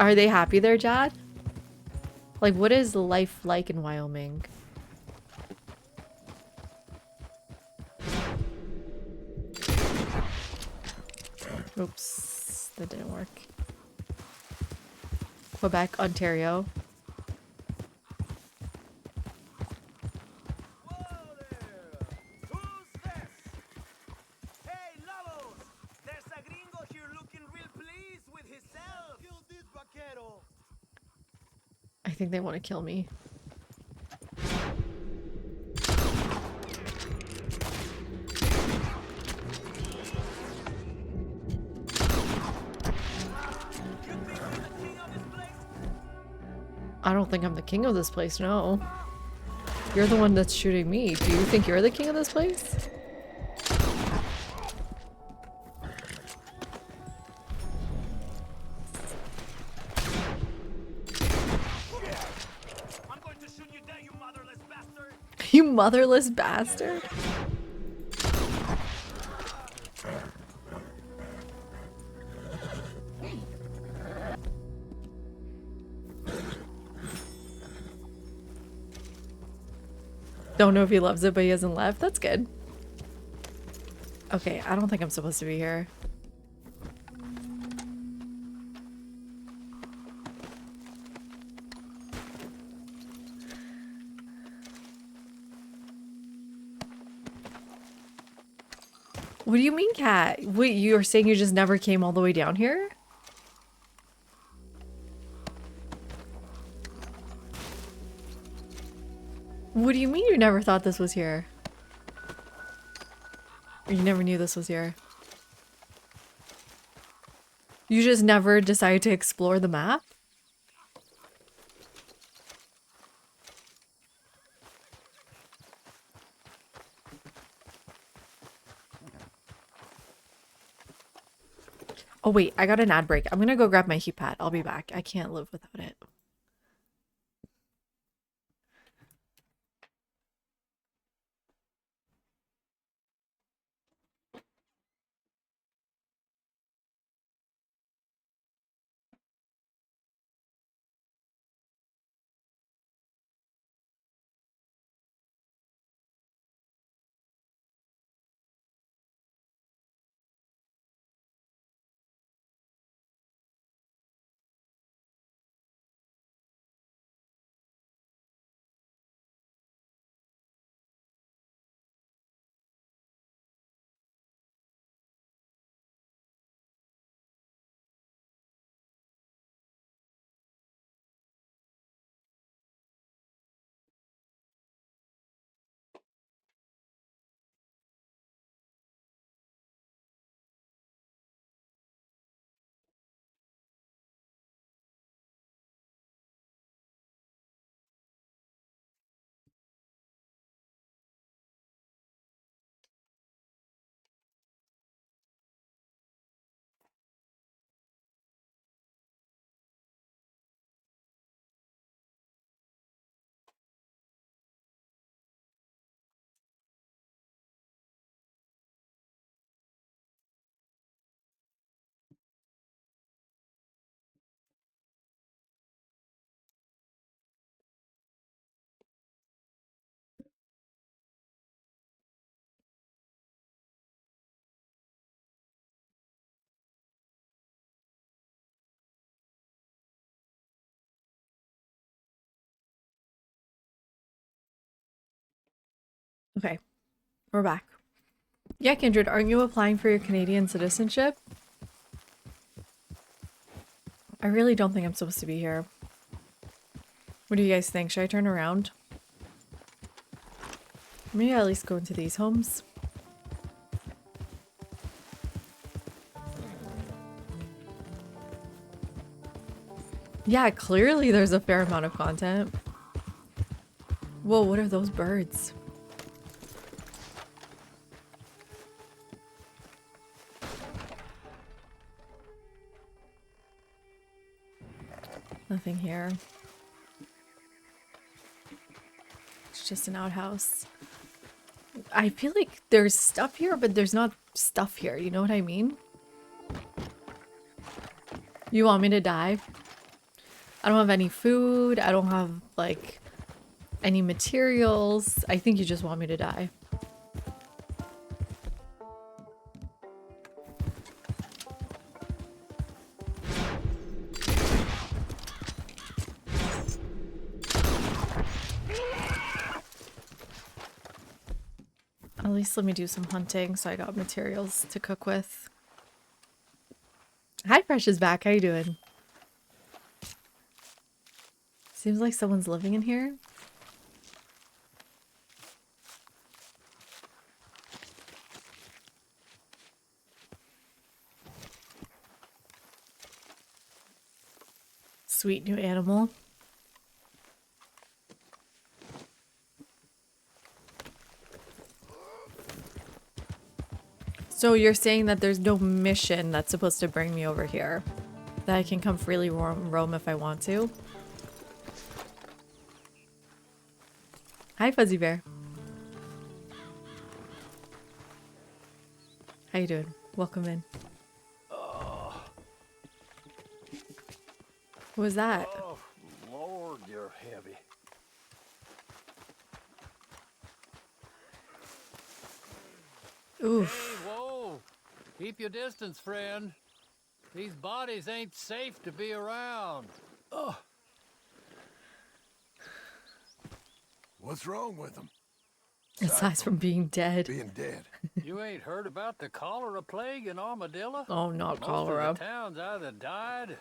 Are they happy there, Jad? Like, what is life like in Wyoming? Oops, that didn't work. Quebec, Ontario. I think they want to kill me. I don't think I'm the king of this place, no. You're the one that's shooting me. Do you think you're the king of this place? I'm going to shoot you down, you motherless bastard! You motherless bastard. Don't know if he loves it, but he hasn't left. That's good. Okay, I don't think I'm supposed to be here. What do you mean, Cat? Wait, you're saying you just never came all the way down here? What do you mean you never thought this was here? Or you never knew this was here? You just never decided to explore the map? Oh wait, I got an ad break. I'm gonna go grab my heat pad. I'll be back. I can't live without it. Okay, we're back. Yeah, Kindred, aren't you applying for your Canadian citizenship? I really don't think I'm supposed to be here. What do you guys think? Should I turn around? Maybe I'll at least go into these homes. Yeah, clearly there's a fair amount of content. Whoa, what are those birds? Nothing here. It's just an outhouse. I feel like there's stuff here, but there's not stuff here. You know what I mean? You want me to die? I don't have any food. I don't have, like, any materials. I think you just want me to die. At least let me do some hunting so I got materials to cook with. Hi, Fresh is back. How you doing? Seems like someone's living in here. Sweet new animal. So you're saying that there's no mission that's supposed to bring me over here? That I can come freely roam if I want to? Hi, Fuzzy Bear. How you doing? Welcome in. What was that? Oh, Lord, you're heavy. Oof. Hey, whoa! Keep your distance, friend. These bodies ain't safe to be around. What's wrong with them? Aside from being dead. Being dead. You ain't heard about the cholera plague in Armadillo? Oh, not Most cholera. of the towns either died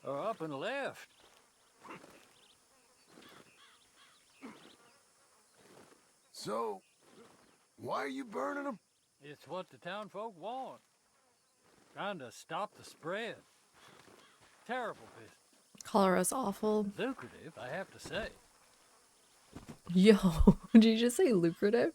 or up and left. So, why are you burning them? It's what the town folk want. Trying to stop the spread. Terrible business. Cholera's awful. Lucrative, I have to say. Yo, did you just say lucrative?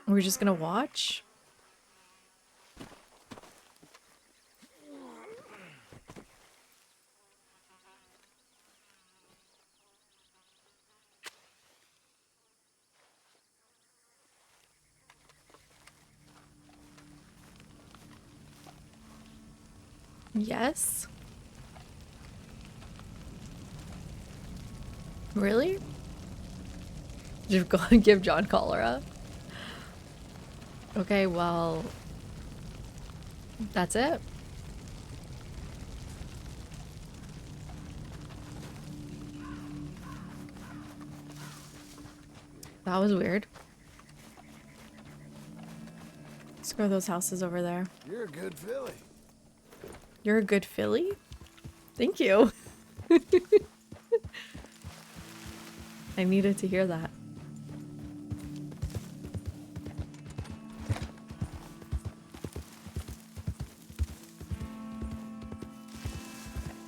We're just gonna watch? Yes. Really? You've got to give John cholera. Okay, well, that's it. That was weird. Let's go to those houses over there. You're a good filly. You're a good filly? Thank you. I needed to hear that.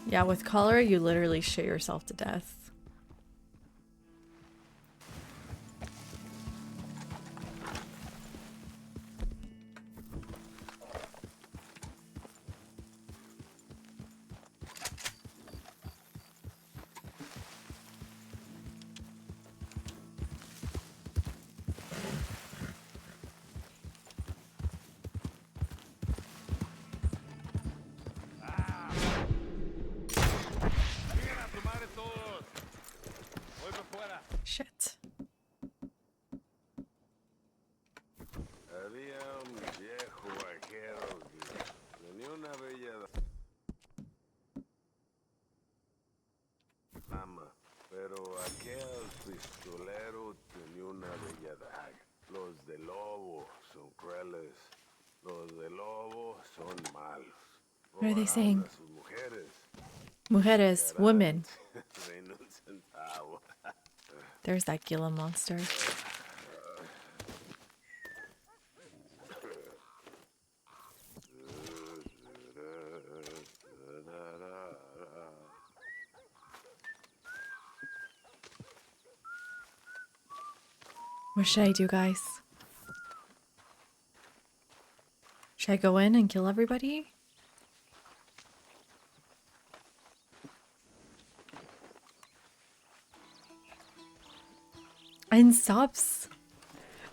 Yeah, with cholera, you literally shit yourself to death. Shit. Había un viejo vaquero que tenía una bella dama, pero aquel pistolero tenía una bella daga. Los de lobo son crueles, los de lobo son malos. What are they saying? A sus mujeres. Mujeres, women. Sin un centavo. There's that Gila monster. What should I do, guys? Should I go in and kill everybody? And Sobs.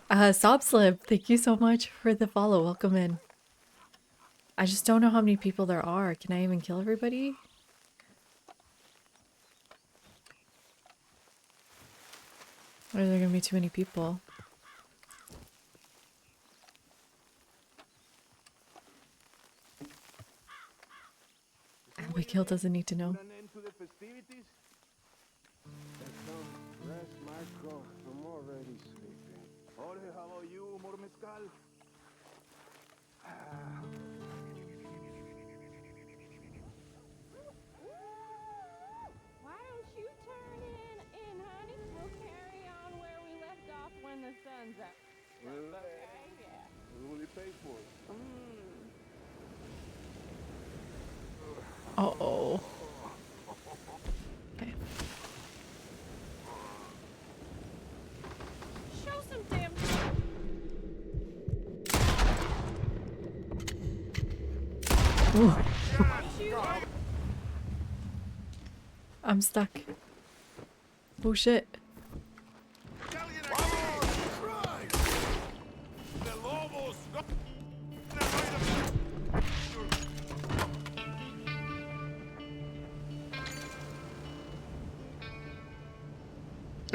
Sobslip, thank you so much for the follow. Welcome in. I just don't know how many people there are. Can I even kill everybody? Or are there gonna be too many people? Miguel doesn't need to know. Put an end to the festivities? That sounds rest my cross. I'm already sleeping. Jorge, how about you, more mezcal? Why don't you turn in, honey? We'll carry on where we left off when the sun's up. Okay, yeah. What will you pay for it? Uh-oh. Okay. Show some damn. Ooh. I'm stuck. Oh shit.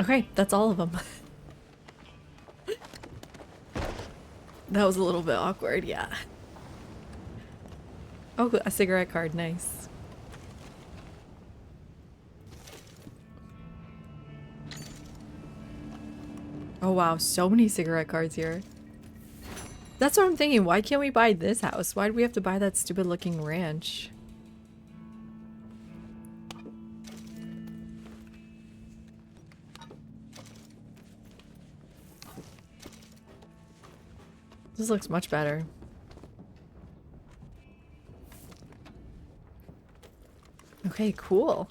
Okay, that's all of them. That was a little bit awkward, yeah. Oh, a cigarette card, nice. Oh wow, so many cigarette cards here. That's what I'm thinking, why can't we buy this house? Why do we have to buy that stupid looking ranch? This looks much better. Okay, cool.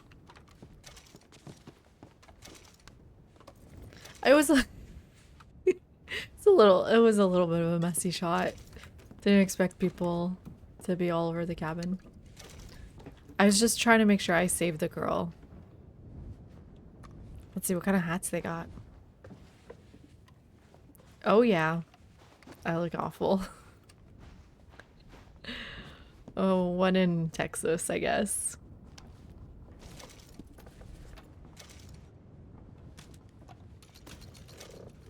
I was it was a little bit of a messy shot. Didn't expect people to be all over the cabin. I was just trying to make sure I saved the girl. Let's see what kind of hats they got. Oh yeah. I look awful. Oh, one in Texas, I guess.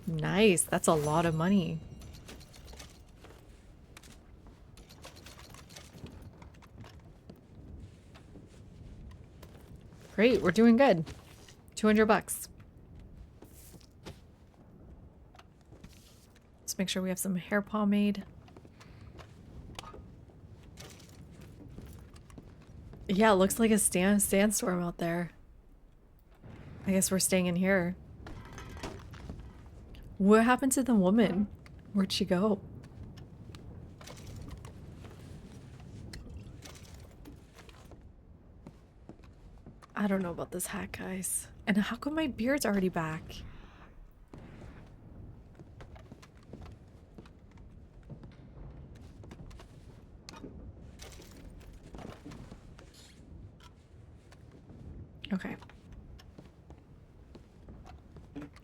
Nice, that's a lot of money. Great, we're doing good. 200 bucks. Let's make sure we have some hair pomade. Yeah, it looks like a sandstorm out there. I guess we're staying in here. What happened to the woman? Where'd she go? I don't know about this hat, guys. And how come my beard's already back? Okay.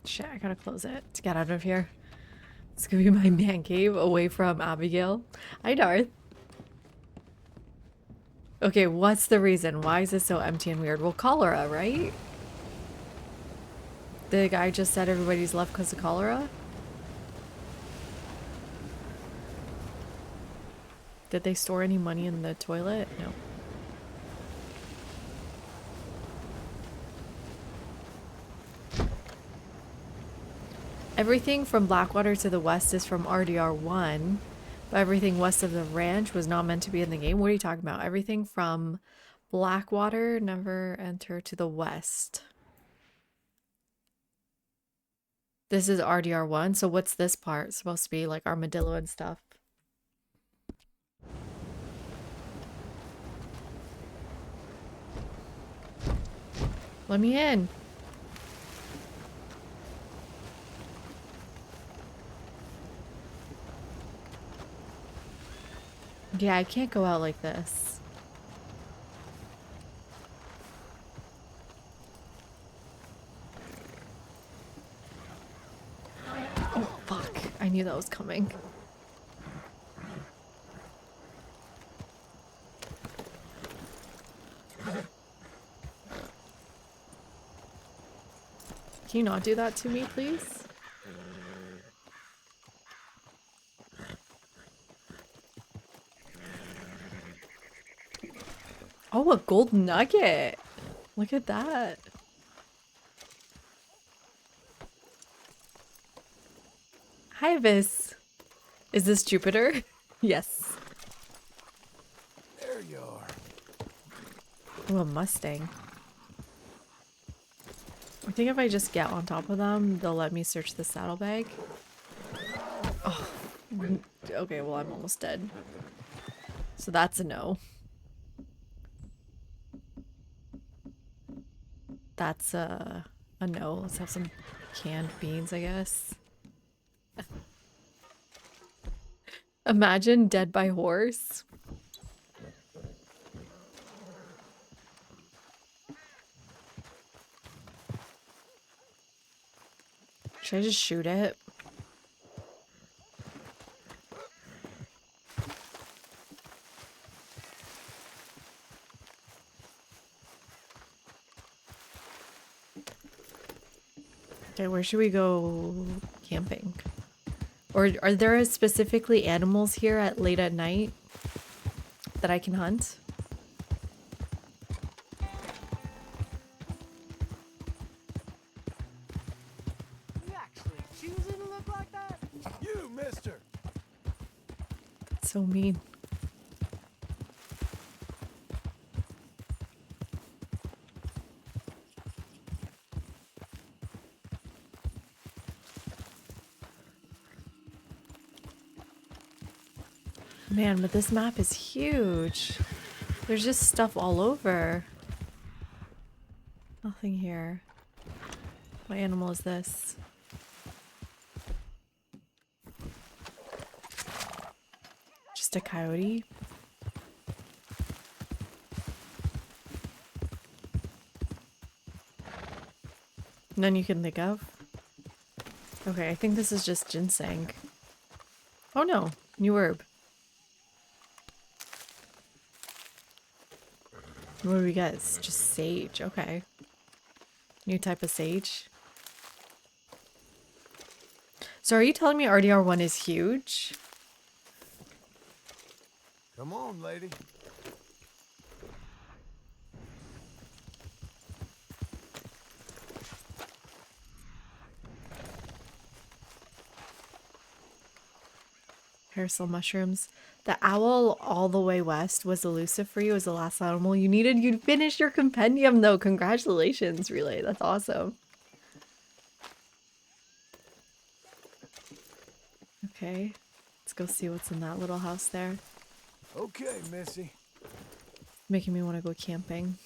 Shit, I gotta close it to get out of here. It's gonna be my man cave away from Abigail. Hi, Darth. Okay, what's the reason? Why is this so empty and weird? Well, cholera, right? The guy just said everybody's left because of cholera? Did they store any money in the toilet? No. Everything from Blackwater to the west is from RDR1, but everything west of the ranch was not meant to be in the game. What are you talking about? Everything from Blackwater, never enter to the west. This is RDR1, so what's this part supposed to be? Like armadillo and stuff. Let me in. Yeah, I can't go out like this. Oh, fuck. I knew that was coming. Can you not do that to me, please? Oh, a gold nugget. Look at that. Hi, Vis. Is this Jupiter? Yes. There you are. Oh, a Mustang. I think if I just get on top of them, they'll let me search the saddlebag. Oh, okay, well, I'm almost dead. So that's a no. That's a no. Let's have some canned beans, I guess. Imagine dead by horse. Should I just shoot it? Okay, where should we go camping? Or are there specifically animals here at late at night that I can hunt? You actually choosing to look like that? You, mister! So mean. Man, but this map is huge. There's just stuff all over. Nothing here. What animal is this? Just a coyote? None you can think of? Okay, I think this is just ginseng. Oh no, new herb. What do we get? It's just sage. Okay. New type of sage. So are you telling me RDR1 is huge? Come on, lady. Parasol mushrooms. The owl all the way west was elusive for you as the last animal you needed. You'd finish your compendium though. Congratulations, Relay. That's awesome. Okay. Let's go see what's in that little house there. Okay, Missy. Making me want to go camping.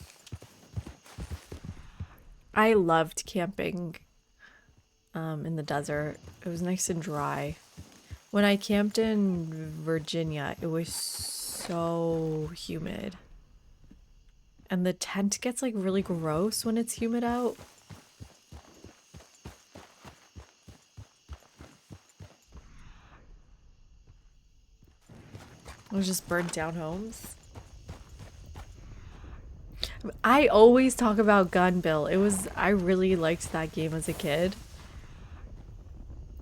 I loved camping in the desert. It was nice and dry. When I camped in Virginia, it was so humid. And the tent gets like really gross when it's humid out. It was just burnt down homes. I always talk about Gun Bill. I really liked that game as a kid.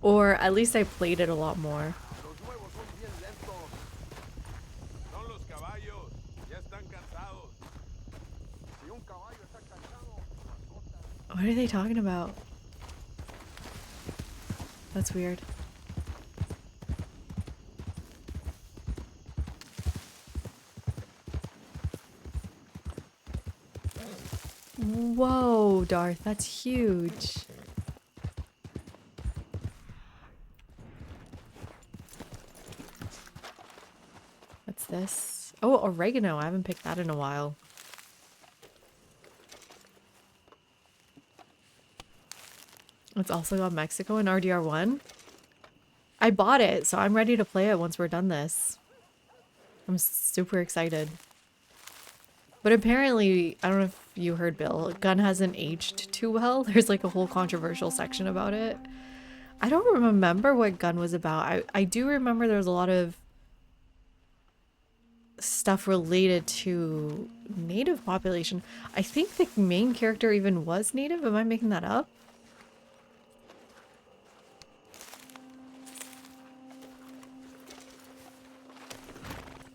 Or at least I played it a lot more. What are they talking about? That's weird. Whoa, Darth, that's huge. What's this? Oh, oregano. I haven't picked that in a while. It's also got Mexico and RDR1. I bought it, so I'm ready to play it once we're done this. I'm super excited. But apparently, I don't know if you heard, Bill, Gun hasn't aged too well. There's like a whole controversial section about it. I don't remember what Gun was about. I do remember there was a lot of stuff related to native population. I think the main character even was native. Am I making that up?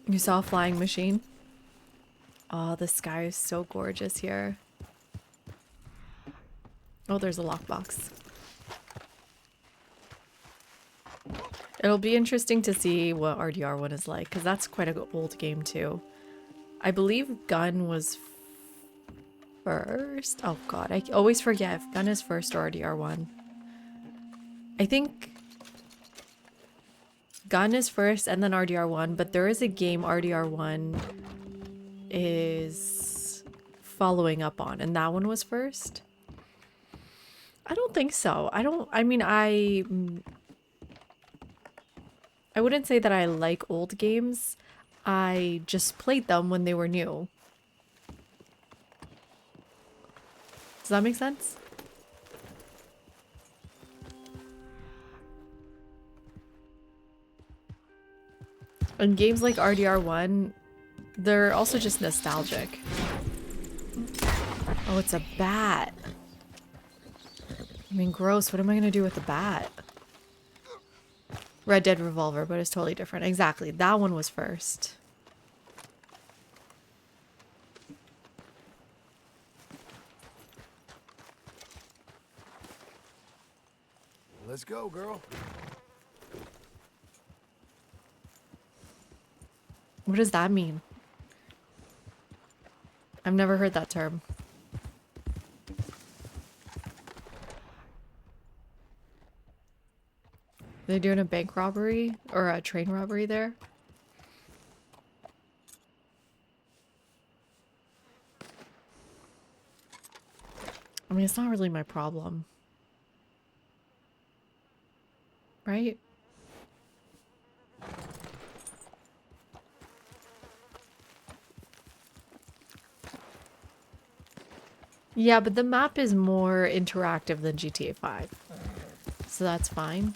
You saw a flying machine? Oh, the sky is so gorgeous here. Oh, there's a lockbox. It'll be interesting to see what RDR1 is like, because that's quite an old game too. I believe Gun was first. Oh god, I always forget if Gun is first or RDR1. I think Gun is first and then RDR1, but there is a game RDR1 is following up on, and that one was first? I don't think so. I wouldn't say that I like old games. I just played them when they were new. Does that make sense? And games like RDR1, they're also just nostalgic. Oh, it's a bat. I mean, gross. What am I gonna do with the bat? Red Dead Revolver, but it's totally different. Exactly. That one was first. Let's go, girl. What does that mean? I've never heard that term. They're doing a bank robbery or a train robbery there. I mean, it's not really my problem. Right? Yeah, but the map is more interactive than GTA 5. So that's fine.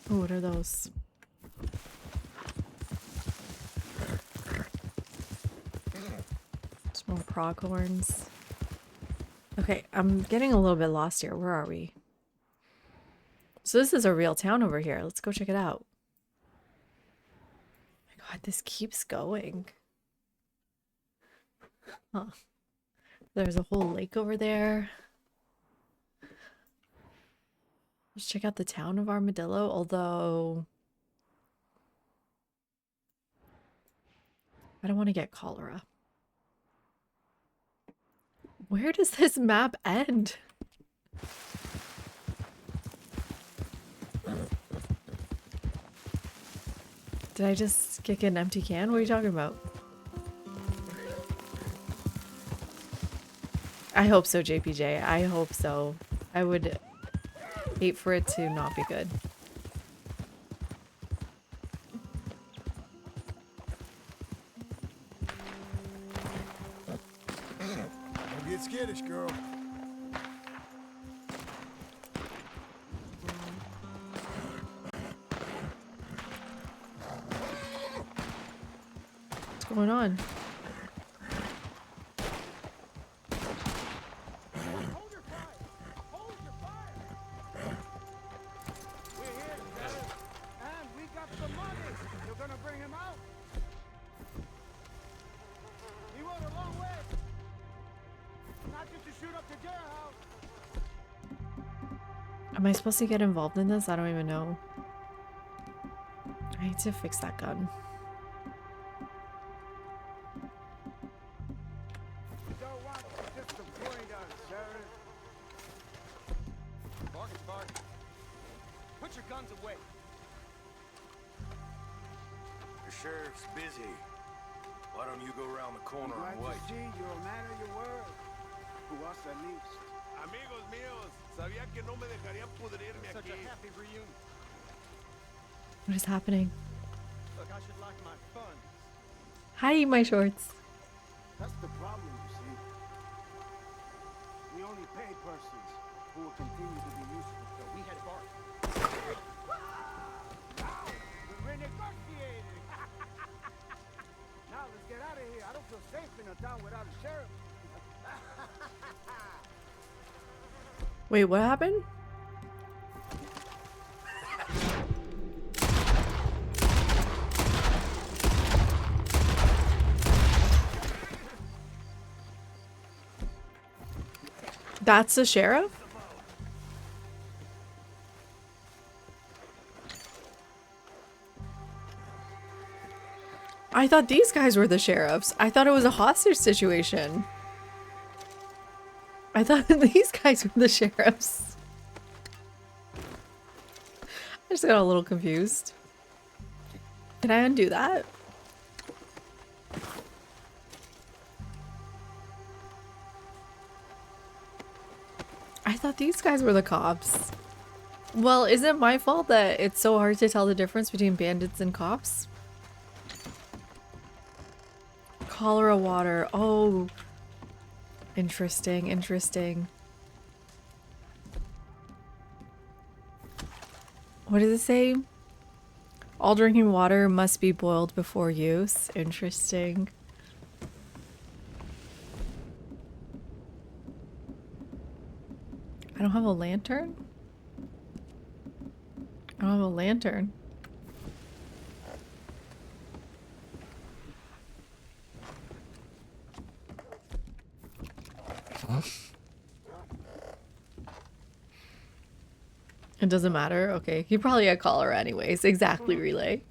Oh, what are those? Some more pronghorns. Okay, I'm getting a little bit lost here. Where are we? So this is a real town over here. Let's go check it out. Oh my god, this keeps going. Huh. There's a whole lake over there. Let's check out the town of Armadillo, although I don't want to get cholera. Where does this map end? Did I just kick an empty can? What are you talking about? I hope so, JPJ. I hope so. I would hate for it to not be good. Don't get skittish, girl. What's going on? Am I supposed to get involved in this? I don't even know. I need to fix that gun. Bargain's bargain. Put your guns away. The sheriff's busy. Why don't you go around the corner and wait? See, you're a man of your word. Who else at least? Amigos míos, sabía que no me dejarían pudrirme Such aquí. a happy reunion. What is happening? Look, I should like my fun. Hi, my shorts. That's the problem, you see. We only pay persons who will continue to be useful. So we had bargained. We're renegotiating. Now let's get out of here. I don't feel safe in a town without a sheriff. Wait, what happened? That's the sheriff? I thought these guys were the sheriffs. I thought it was a hostage situation. I thought these guys were the sheriffs. I just got a little confused. Can I undo that? I thought these guys were the cops. Well, is it my fault that it's so hard to tell the difference between bandits and cops? Cholera water. Oh. Interesting, interesting. What does it say? All drinking water must be boiled before use. Interesting. I don't have a lantern? I don't have a lantern. It doesn't matter? Okay. He probably had cholera anyways. Exactly, Relay.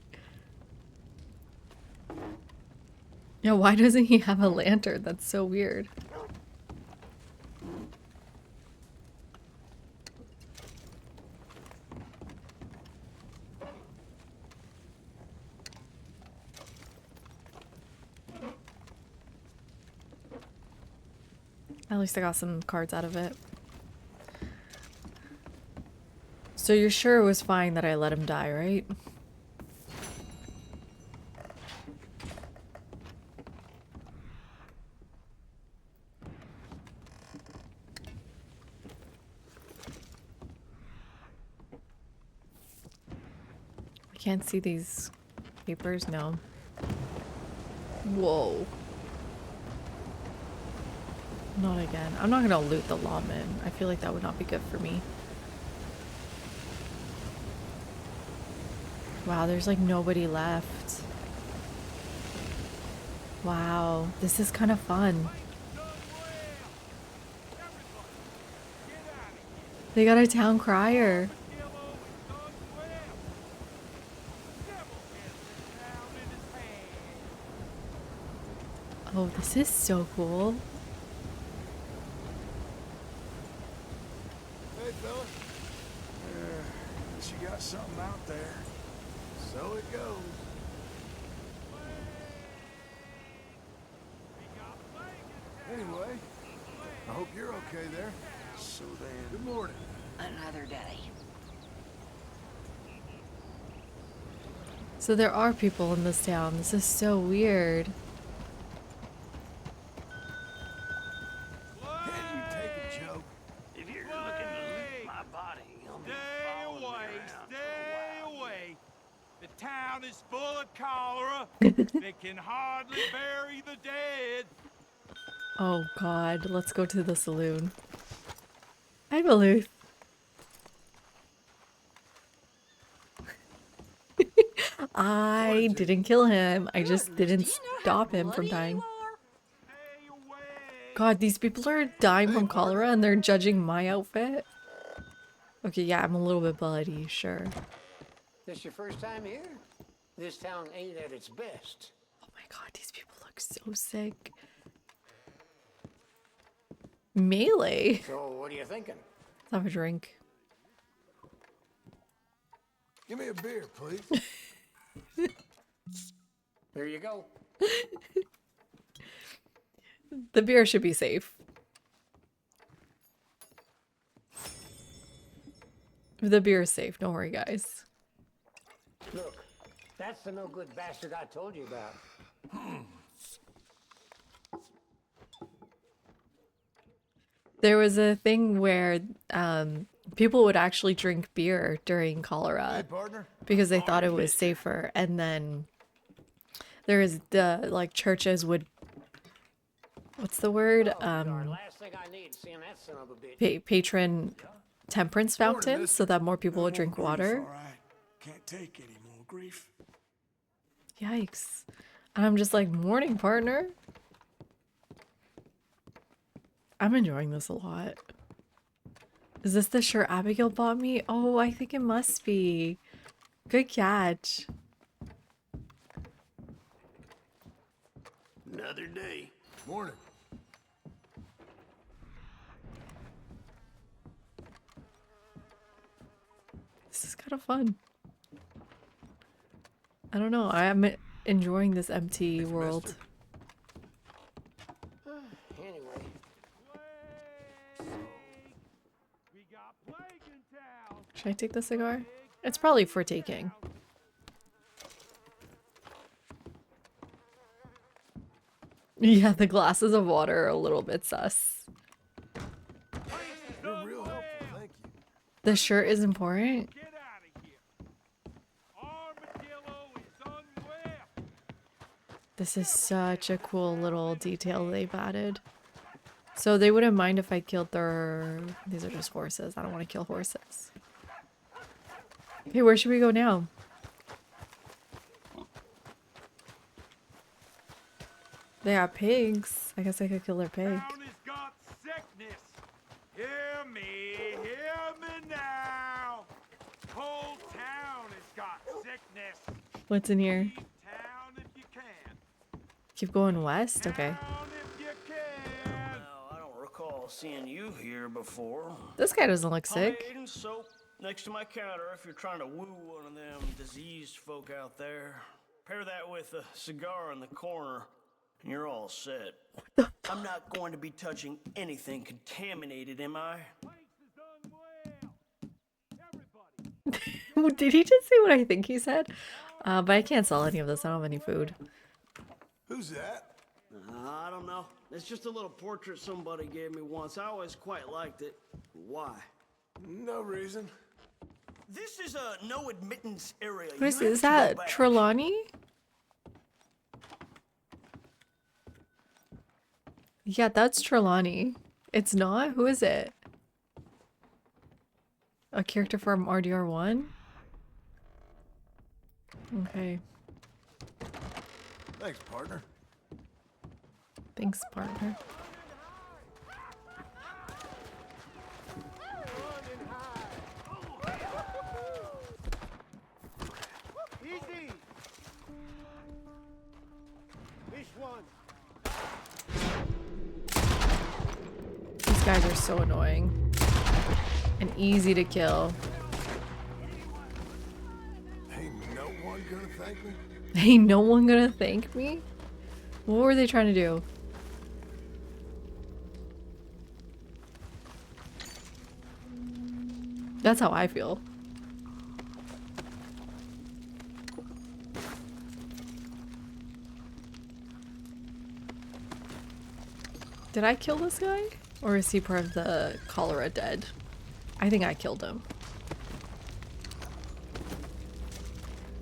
Yeah, why doesn't he have a lantern? That's so weird. At least I got some cards out of it. So you're sure it was fine that I let him die, right? I can't see these papers, no. Whoa. Not again. I'm not gonna loot the lawman. I feel like that would not be good for me. Wow, there's like nobody left. Wow, this is kind of fun. They got a town crier. Oh, this is so cool. Hey, fella. Guess you got something out there. So it goes. Anyway, I hope you're okay there. So then, good morning. Another day. So there are people in this town. This is so weird. Can you take a joke? If you're looking to loot my body, you'll be following me around for a while. Away. The town is full of cholera. They can hardly bury the dead. Oh god, let's go to the saloon. Hi, Maloof. I didn't kill him. I just didn't stop him from dying. God, these people are dying from cholera and they're judging my outfit. Okay, yeah, I'm a little bit bloody, sure. This your first time here? This town ain't at its best. Oh my god, these people look so sick. Melee. So what are you thinking? Let's have a drink. Give me a beer, please. There you go. The beer should be safe. The beer is safe, don't worry, guys. Look, that's the no good bastard I told you about. There was a thing where people would actually drink beer during cholera because they thought it was safer, and then there is the like churches would what's the word? Last thing I need, seeing that son of a bitch. Patron temperance fountain so that more people will drink water. All right. Can't take any more grief. Yikes. And I'm just like, morning, partner. I'm enjoying this a lot. Is this the shirt Abigail bought me? Oh, I think it must be. Good catch. Another day. Morning. This is kind of fun. I don't know. I am enjoying this empty world. Anyway. Should I take the cigar? It's probably for taking. Yeah, the glasses of water are a little bit sus. You're real helpful, thank you. The shirt is important. This is such a cool little detail they've added. So they wouldn't mind if I killed their... These are just horses. I don't want to kill horses. Okay, where should we go now? They have pigs. I guess I could kill their pig. Town has got sickness. Hear me now. Whole town has got sickness. What's in here? Town if you can. Keep going west? Okay. Town if you can. Now, I don't recall seeing you here before. This guy doesn't look sick. Pomade and soap next to my counter if you're trying to woo one of them diseased folk out there. Pair that with a cigar in the corner, and you're all set. I'm not going to be touching anything contaminated, am I? Did he just say what I think he said? But I can't sell any of this. I don't have any food. Who's that? I don't know. It's just a little portrait somebody gave me once. I always quite liked it. Why? No reason. This is a no admittance area. What is that? Trelawney? Yeah, that's Trelawney. It's not? Who is it? A character from RDR1? Okay. Thanks, partner. Thanks, partner. Easy. Which one? These guys are so annoying. And easy to kill. Ain't no one gonna thank me? Ain't no one gonna thank me? What were they trying to do? That's how I feel. Did I kill this guy? Or is he part of the cholera dead? I think I killed him.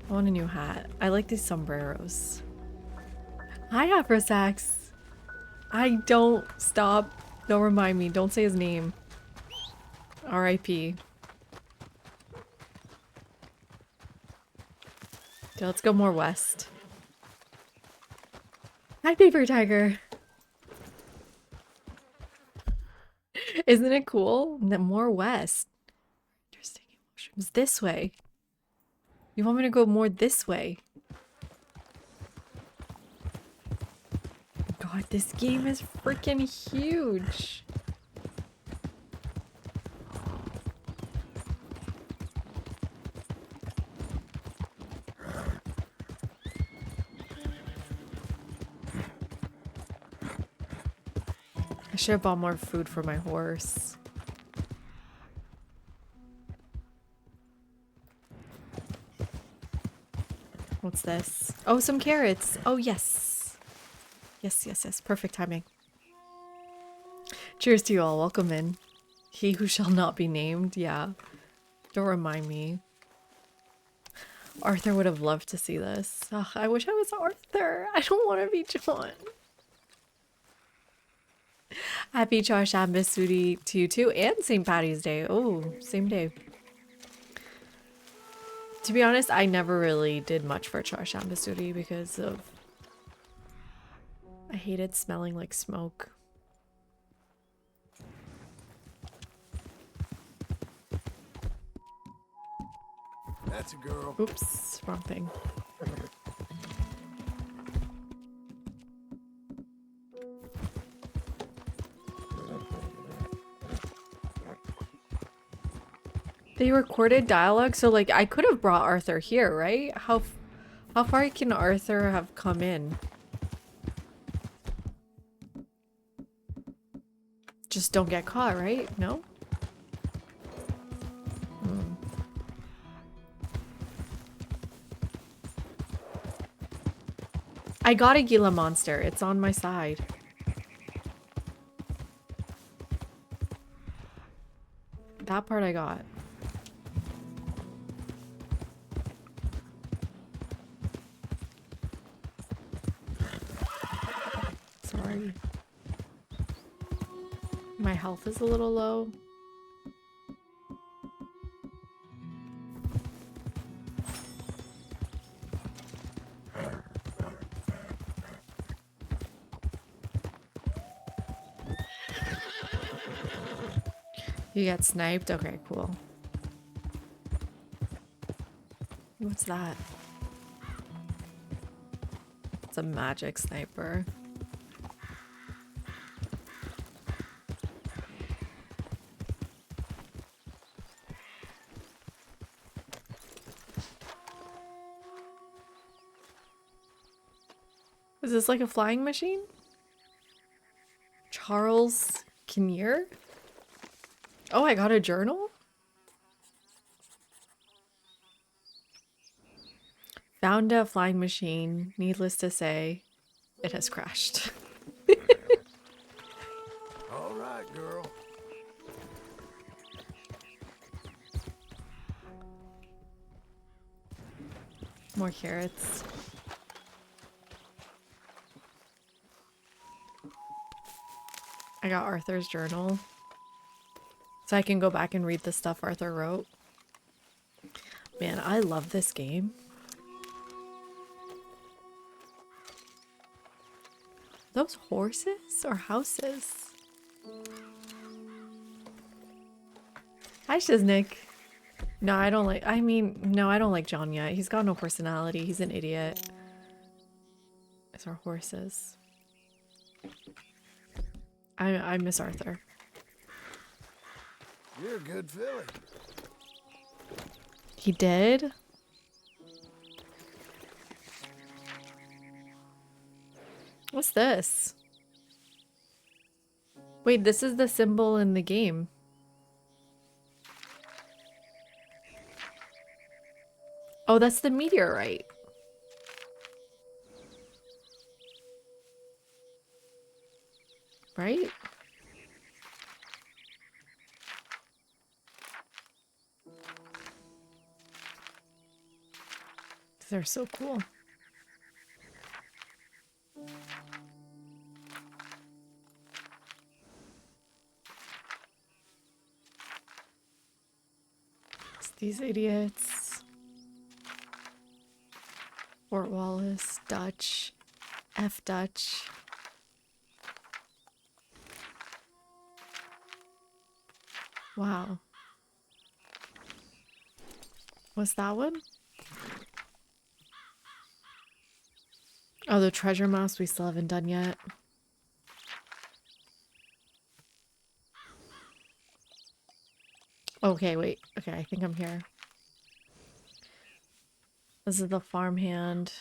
I want a new hat. I like these sombreros. Hi, Afro Sax. I don't stop. Don't remind me. Don't say his name. R.I.P. Okay, let's go more west. Hi, Paper Tiger. Isn't it cool? More west. Interesting mushrooms. This way. You want me to go more this way? God, this game is freaking huge. I should have bought more food for my horse. What's this? Oh, some carrots. Oh, yes. Yes, yes, yes. Perfect timing. Cheers to you all. Welcome in. He who shall not be named. Yeah. Don't remind me. Arthur would have loved to see this. Ugh, I wish I was Arthur. I don't want to be John. Happy Charshambasuri to you too, and St. Patty's Day. Oh, same day. To be honest, I never really did much for Charshambasuri because of... I hated smelling like smoke. That's a girl. Oops, wrong thing. They recorded dialogue, so like I could have brought Arthur here, right? How far can Arthur have come in? Just don't get caught, right? No? Hmm. I got a Gila monster. It's on my side. That part I got. Sorry. My health is a little low. You get sniped? Okay, cool. What's that? It's a magic sniper. Is this like a flying machine? Charles Kinnear? Oh, I got a journal? Found a flying machine. Needless to say, it has crashed. All right, girl. More carrots. I got Arthur's journal. So I can go back and read the stuff Arthur wrote. Man, I love this game. Those horses or houses? Hi, Shiznik. No, I don't like... I mean, no, I don't like John yet. He's got no personality. He's an idiot. It's our horses. I miss Arthur. You're a good filly. He did? What's this? Wait, this is the symbol in the game. Oh, that's the meteorite. Right? They're so cool. It's these idiots. Fort Wallace, Dutch, F Dutch. Wow. What's that one? Oh, the treasure mouse we still haven't done yet. Okay, wait. Okay, I think I'm here. This is the farmhand.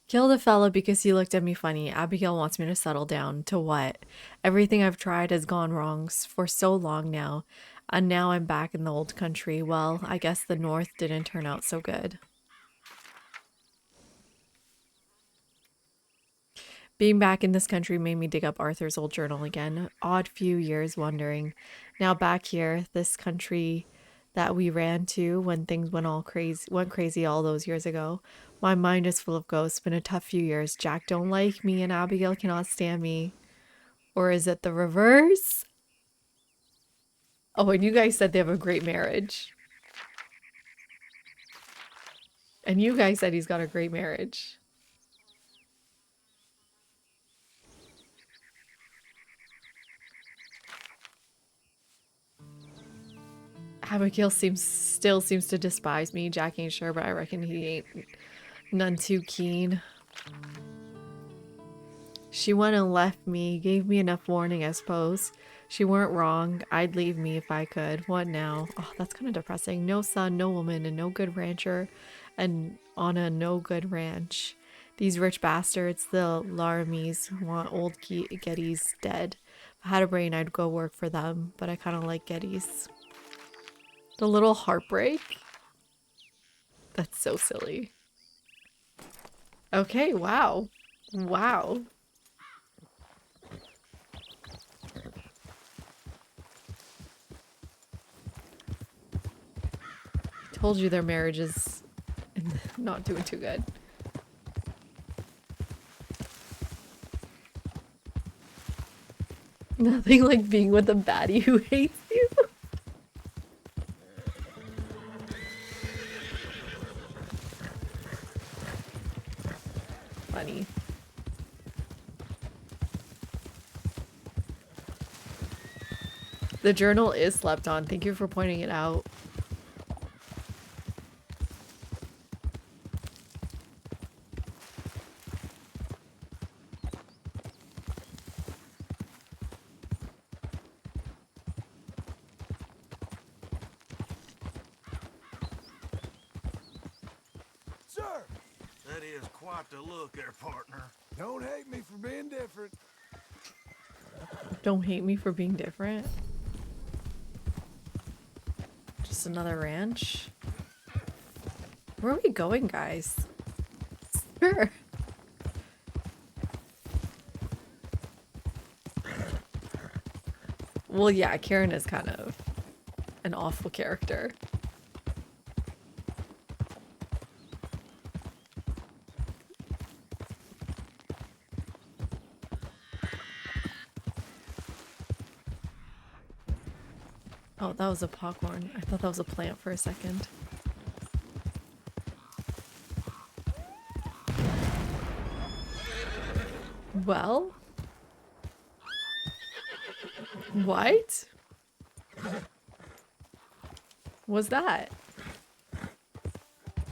Killed a fella because he looked at me funny. Abigail wants me to settle down. To what? Everything I've tried has gone wrong for so long now. And now I'm back in the old country. Well, I guess the north didn't turn out so good. Being back in this country made me dig up Arthur's old journal again. Odd few years wandering. Now back here, this country that we ran to when things went crazy all those years ago. My mind is full of ghosts. Been a tough few years. Jack don't like me and Abigail cannot stand me. Or is it the reverse? Oh, and you guys said they have a great marriage. And you guys said he's got a great marriage. Abigail still seems to despise me. Jack ain't sure, but I reckon he ain't none too keen. She went and left me, gave me enough warning, I suppose. She weren't wrong. I'd leave me if I could. What now? Oh, that's kind of depressing. No son, no woman, and no good rancher, and on a no good ranch. These rich bastards, the Laramies, want old Geddes dead. If I had a brain, I'd go work for them, but I kind of like Geddes. The little heartbreak? That's so silly. Okay, wow. Wow. Told you their marriage is not doing too good. Nothing like being with a baddie who hates you. Funny. The journal is slept on. Thank you for pointing it out. Sir! That is quite the look there, partner. Don't hate me for being different. Don't hate me for being different. Just another ranch. Where are we going, guys? Sure. Well, yeah, Karen is kind of an awful character. Oh, that was a popcorn. I thought that was a plant for a second. Well? What? Was that?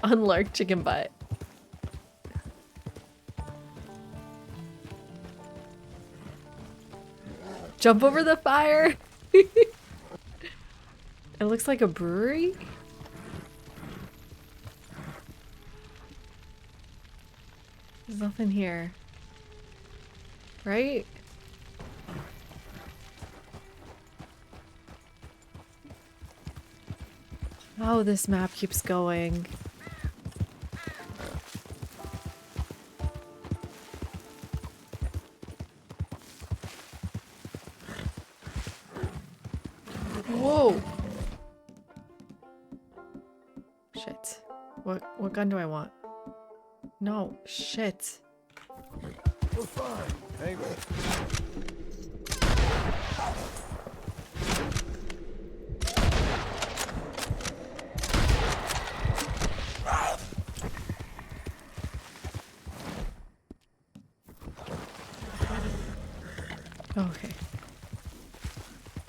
Unlarked chicken butt. Jump over the fire! It looks like a brewery? There's nothing here. Right? Oh, this map keeps going. Whoa! Shit. What gun do I want? No, shit. We're fine. Hey, Okay.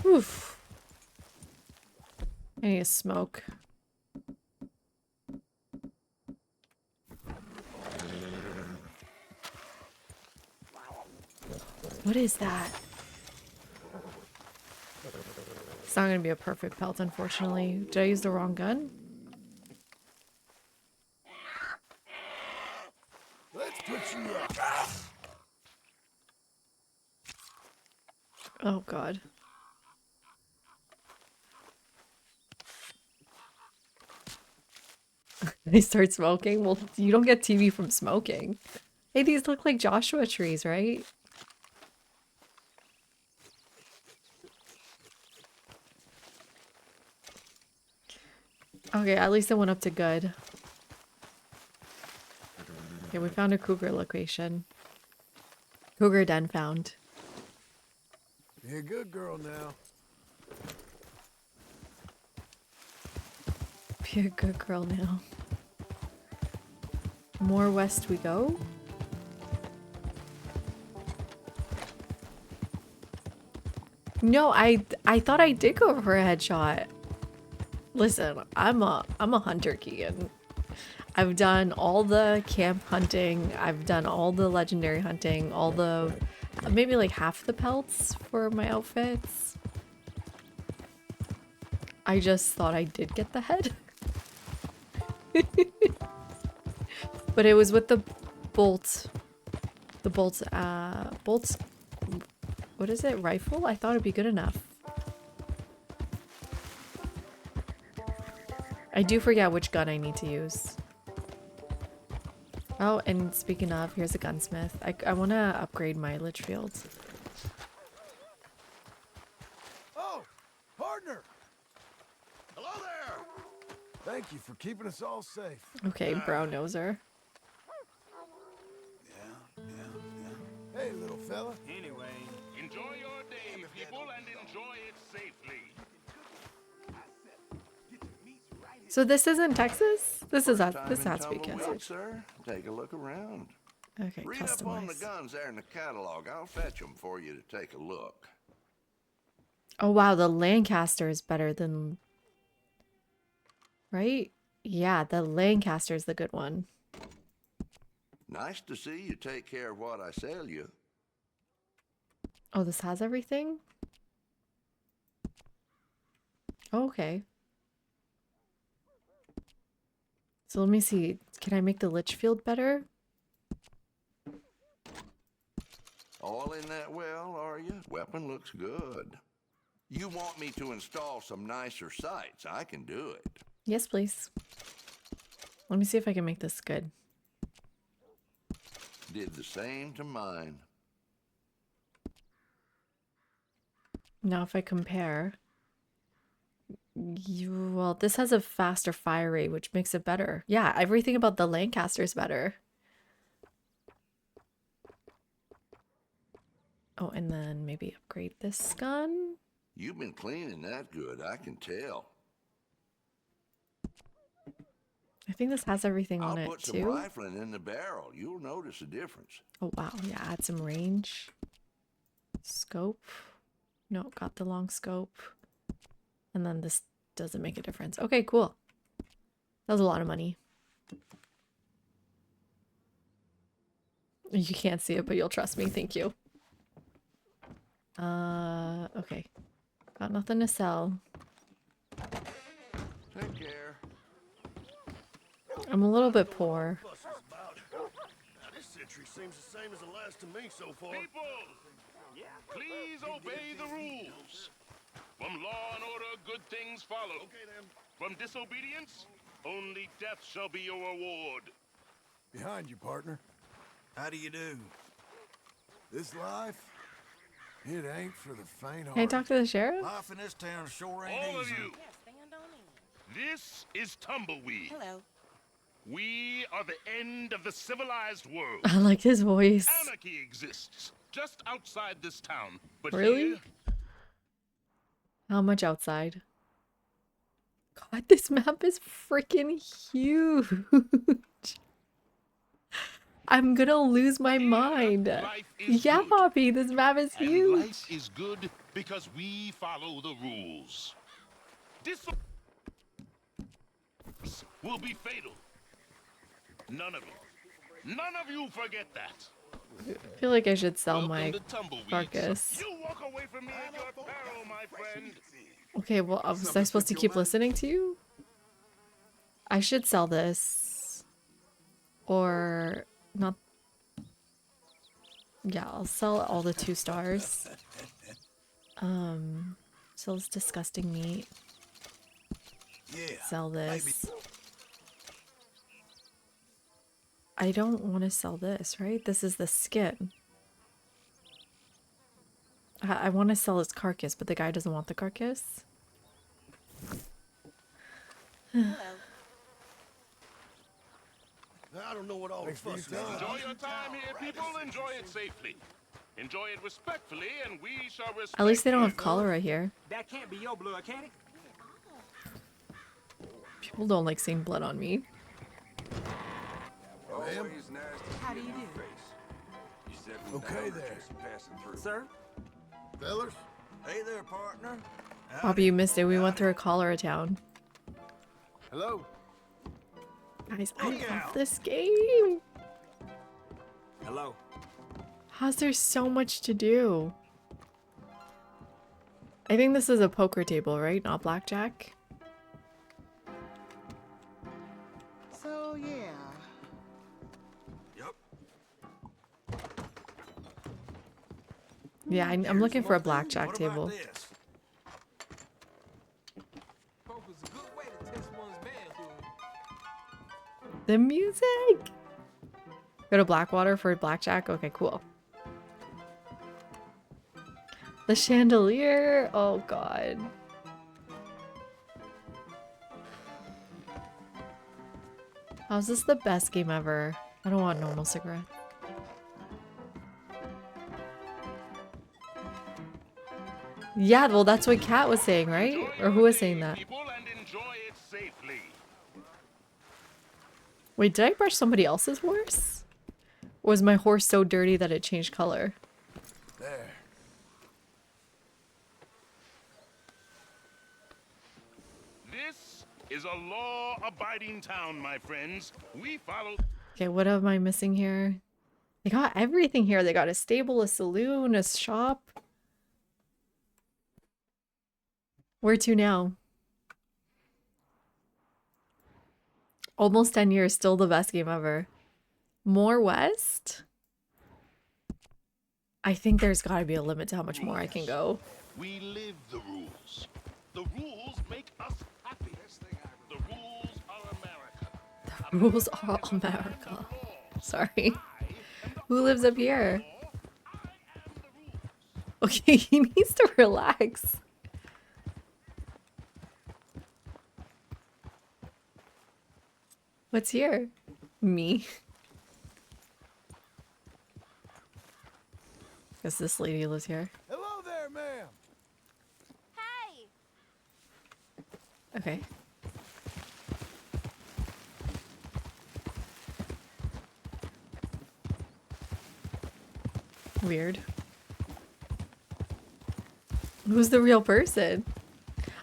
Oof. I need to smoke. What is that? It's not gonna be a perfect pelt, unfortunately. Did I use the wrong gun? let's put you up. Oh god. They start smoking? Well, you don't get TV from smoking. Hey, these look like Joshua trees, right? Okay, at least it went up to good. Okay, we found a cougar location. Cougar den found. Be a good girl now. Be a good girl now. More west we go. No, I thought I did go for a headshot. Listen, I'm a hunter, Keegan. I've done all the camp hunting. I've done all the legendary hunting. All the maybe like half the pelts for my outfits. I just thought I did get the head. But it was with the bolts. The bolts, what is it? Rifle? I thought it'd be good enough. I do forget which gun I need to use. Oh, and speaking of, here's a gunsmith. I want to upgrade my Litchfield. Oh, partner! Hello there! Thank you for keeping us all safe. Okay, brown noser. Hey, little fella. Anyway, enjoy your day, people, and enjoy it safely. So this isn't Texas? This is us. Time This in has to be Tumbleweed, Kansas. sir. Take a look around. Okay, Read up on the customize. guns there in the catalog. I'll fetch them for you to take a look. Oh wow, the Lancaster is better than... Right? Yeah, the Lancaster is the good one. Nice to see you take care of what I sell you. Oh, this has everything? Oh, okay. So let me see. Can I make the Litchfield better? All in that well, are you? Weapon looks good. You want me to install some nicer sights? I can do it. Yes, please. Let me see if I can make this good. Did the same to mine. Now if I compare... well, this has a faster fire rate, which makes it better. Yeah, everything about the Lancaster is better. Oh, and then maybe upgrade this gun. You've been cleaning that good, I can tell. I think this has everything on I'll it put some too. rifling in the barrel. You'll notice a difference. Oh wow, yeah, add some range. Scope. No, got the long scope. And then this doesn't make a difference. Okay, cool. That was a lot of money. You can't see it, but you'll trust me. Thank you. Okay. Got nothing to sell. Take care. I'm a little bit poor. This century seems the same as the last to me so far. People, please obey the rules. From law and order, good things follow. Okay, then. From disobedience, only death shall be your reward. Behind you, partner. How do you do? This life, it ain't for the faint-hearted. Can I talk to the sheriff? Life in this town sure ain't All of easy. you, this is Tumbleweed. Hello. We are the end of the civilized world. I like his voice. Anarchy exists just outside this town. But Really? here, How much outside? God, this map is freaking huge. I'm gonna lose my mind. Yeah, Poppy, this map is and huge. life is good because we follow the rules. Disobedience will be fatal. None of you forget that. I feel like I should sell my Welcome to Tumbleweeds. carcass. You walk away from me at your peril, my friend. Okay, well, was I supposed to keep listening to you? I should sell this. Or not. Yeah, I'll sell all the 2 stars. Sell this disgusting meat. Yeah. Sell this. I don't want to sell this, right? This is the skin. I want to sell his carcass, but the guy doesn't want the carcass. I don't know what all the fuss is. Enjoy your time here, people. Enjoy it safely. Enjoy it respectfully, and we shall respect. At least they don't have cholera here. That can't be your blood, can it? People don't like seeing blood on me. Always nice How to do see you your do? face. You said Okay there. passing through. Sir? Fellas? Hey there, partner. Bobby, you missed it. We went through a cholera town. Hello? Guys, I love this game. Hello. How's there so much to do? I think this is a poker table, right? Not blackjack. So, yeah. Yep. Yeah, I'm looking for a blackjack What about table. this? The music! Go to Blackwater for blackjack? Okay, cool. The chandelier! Oh god. How's this the best game ever? I don't want normal cigarette. Yeah, well that's what Kat was saying, right? Or who was saying that? Wait, did I brush somebody else's horse? Or was my horse so dirty that it changed color? There. This is a law-abiding town, my friends. We follow. Okay, what am I missing here? They got everything here. They got a stable, a saloon, a shop. Where to now? Almost 10 years, still the best game ever. More West? I think there's got to be a limit to how much more I can go. We live the rules. The rules make us happy. The rules are America. The rules are America. Sorry. Who lives up here? Okay, he needs to relax. What's here? Me. Guess this lady lives here. Hello there, ma'am. Hey! Okay. Weird. Who's the real person?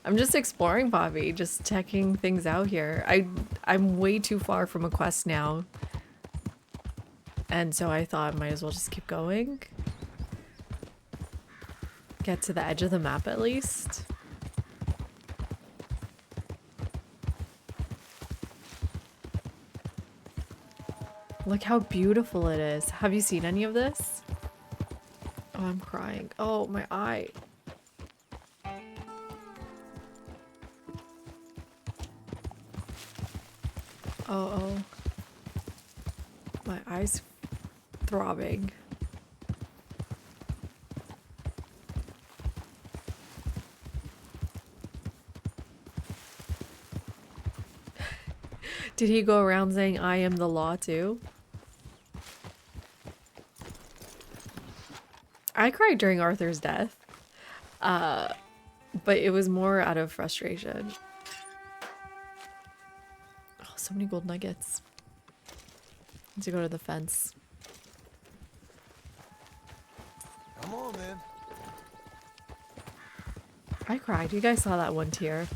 I'm just exploring, Bobby, just checking things out here. I'm way too far from a quest now. And so I thought I might as well just keep going. Get to the edge of the map at least. Look how beautiful it is. Have you seen any of this? Oh, I'm crying. Oh, my eye. Oh. My eye's throbbing. Did he go around saying I am the law too? I cried during Arthur's death. But it was more out of frustration. Oh, so many gold nuggets. Need to go to the fence. Come on, then. I cried. You guys saw that one tear.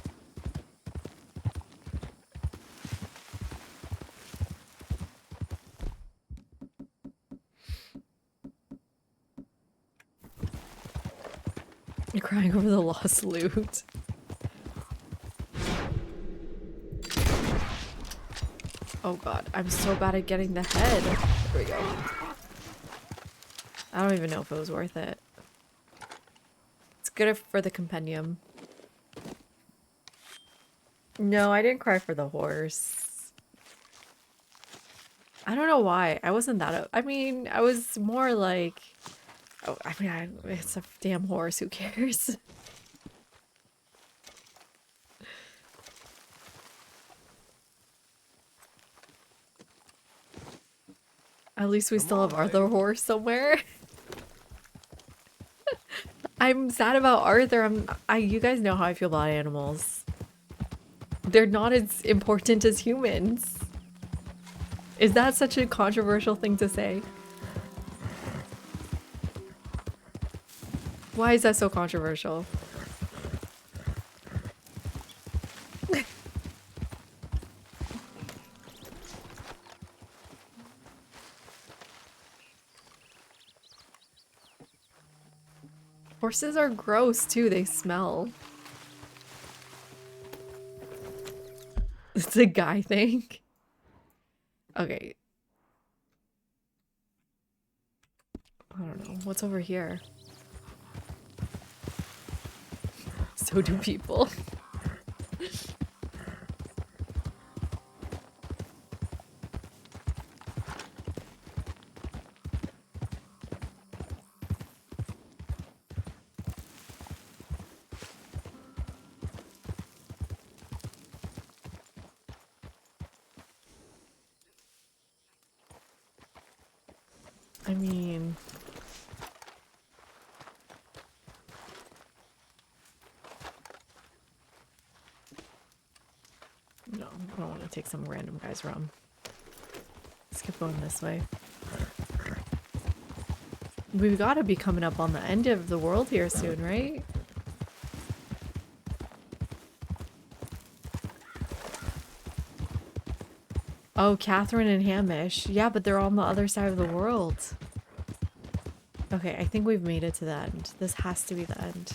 You're crying over the lost loot. Oh god, I'm so bad at getting the head. There we go. I don't even know if it was worth it. It's good for the compendium. No, I didn't cry for the horse. I don't know why. I wasn't that... I mean, I was more like... Oh, I mean, it's a damn horse. Who cares? At least we still have Arthur Horse somewhere. I'm sad about Arthur. You guys know how I feel about animals. They're not as important as humans. Is that such a controversial thing to say? Why is that so controversial? Horses are gross too, they smell. It's a guy thing. Okay. I don't know. What's over here? So do people. I mean... No, I don't want to take some random guy's rum. Let's keep going this way. We've got to be coming up on the end of the world here soon, right? Oh, Catherine and Hamish. Yeah, but they're on the other side of the world. Okay, I think we've made it to the end. This has to be the end.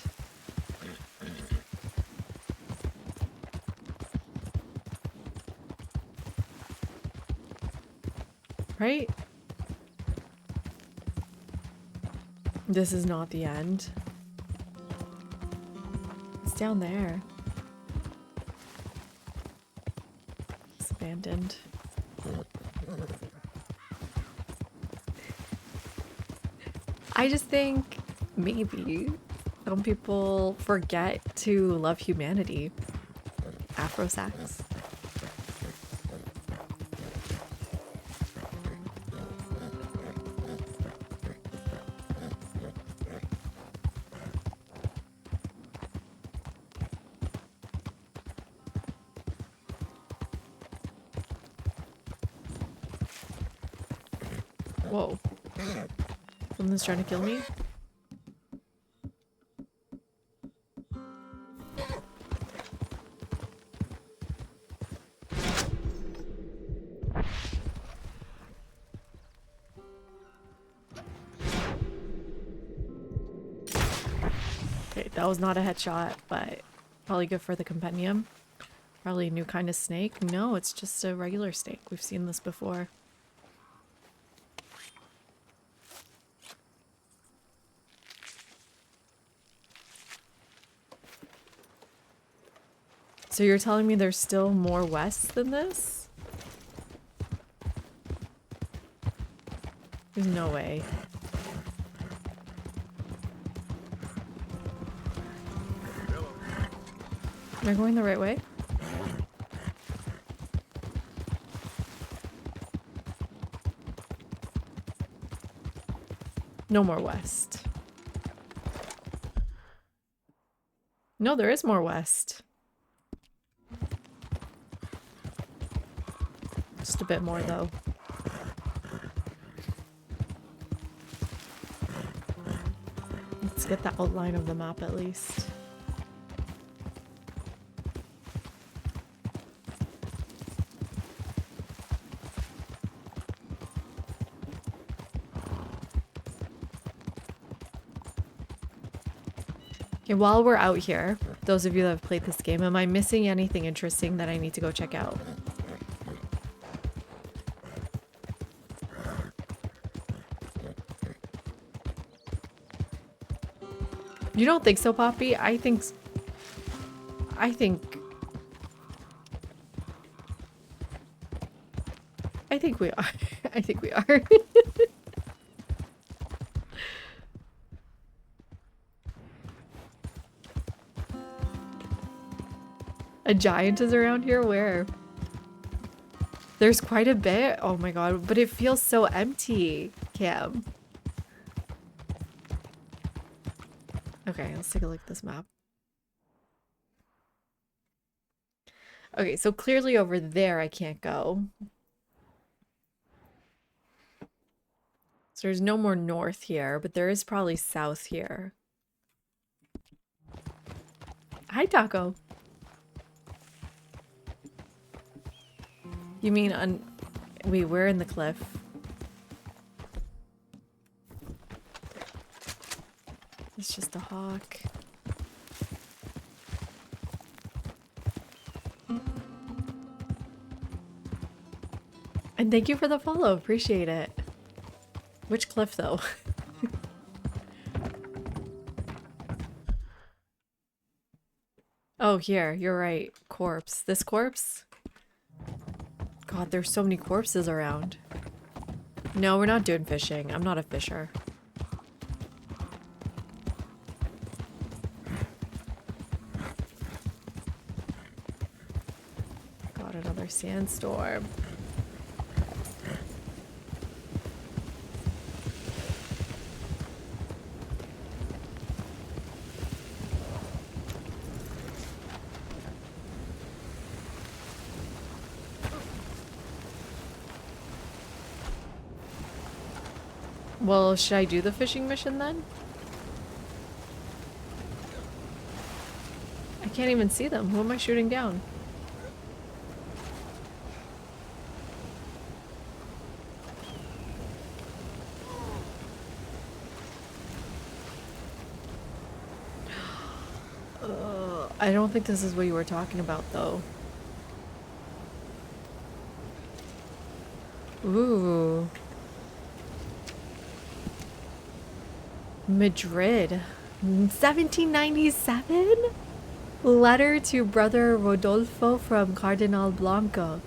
Right? This is not the end. It's down there. It's abandoned. I just think maybe some people forget to love humanity. Afro sax. Whoa. Someone's trying to kill me? Okay, that was not a headshot, but probably good for the compendium. Probably a new kind of snake. No, it's just a regular snake. We've seen this before. So you're telling me there's still more west than this? There's no way. Am I going the right way? No more west. No, there is more west. Just a bit more, though. Let's get the outline of the map at least. Okay, while we're out here, those of you that have played this game, am I missing anything interesting that I need to go check out? You don't think so, Poppy? I think we are. I think we are. A giant is around here? Where? There's quite a bit. Oh my god, but it feels so empty, Cam. Okay, let's take a look at this map. Okay, so clearly over there I can't go. So there's no more north here, but there is probably south here. Hi, Taco. You mean on... Wait, we're in the cliff. It's just a hawk. And thank you for the follow. Appreciate it. Which cliff, though? Oh, here. You're right. Corpse. This corpse? God, there's so many corpses around. No, we're not doing fishing. I'm not a fisher. Got another sandstorm. Well, should I do the fishing mission then? I can't even see them. Who am I shooting down? I don't think this is what you were talking about, though. Ooh. Madrid. 1797? Letter to Brother Rodolfo from Cardinal Blanco.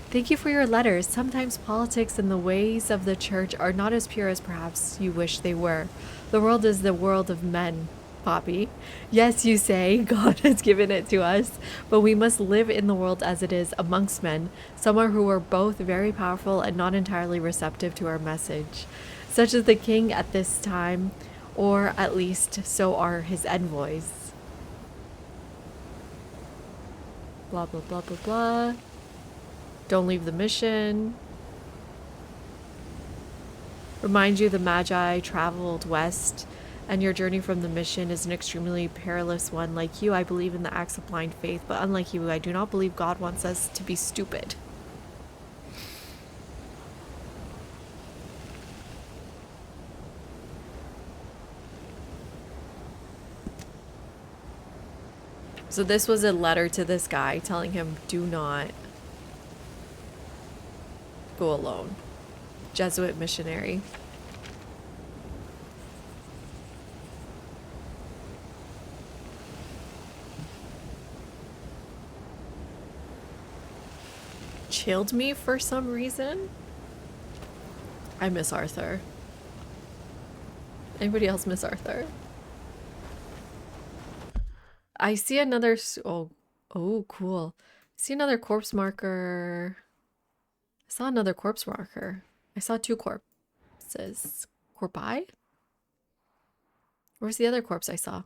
Thank you for your letters. Sometimes politics and the ways of the church are not as pure as perhaps you wish they were. The world is the world of men, Poppy. Yes, you say, God has given it to us, but we must live in the world as it is amongst men, some who are both very powerful and not entirely receptive to our message. Such is the king at this time, or at least so are his envoys. Blah, blah, blah, blah, blah. Don't leave the mission. Remind you the Magi traveled west, and your journey from the mission is an extremely perilous one. Like you, I believe in the acts of blind faith, but unlike you, I do not believe God wants us to be stupid. So this was a letter to this guy telling him, do not go alone. Jesuit missionary. Chilled me for some reason. I miss Arthur. Anybody else miss Arthur? I see another... Oh, cool. I see another corpse marker. I saw another corpse marker. I saw two corpses. Corpi? Where's the other corpse I saw?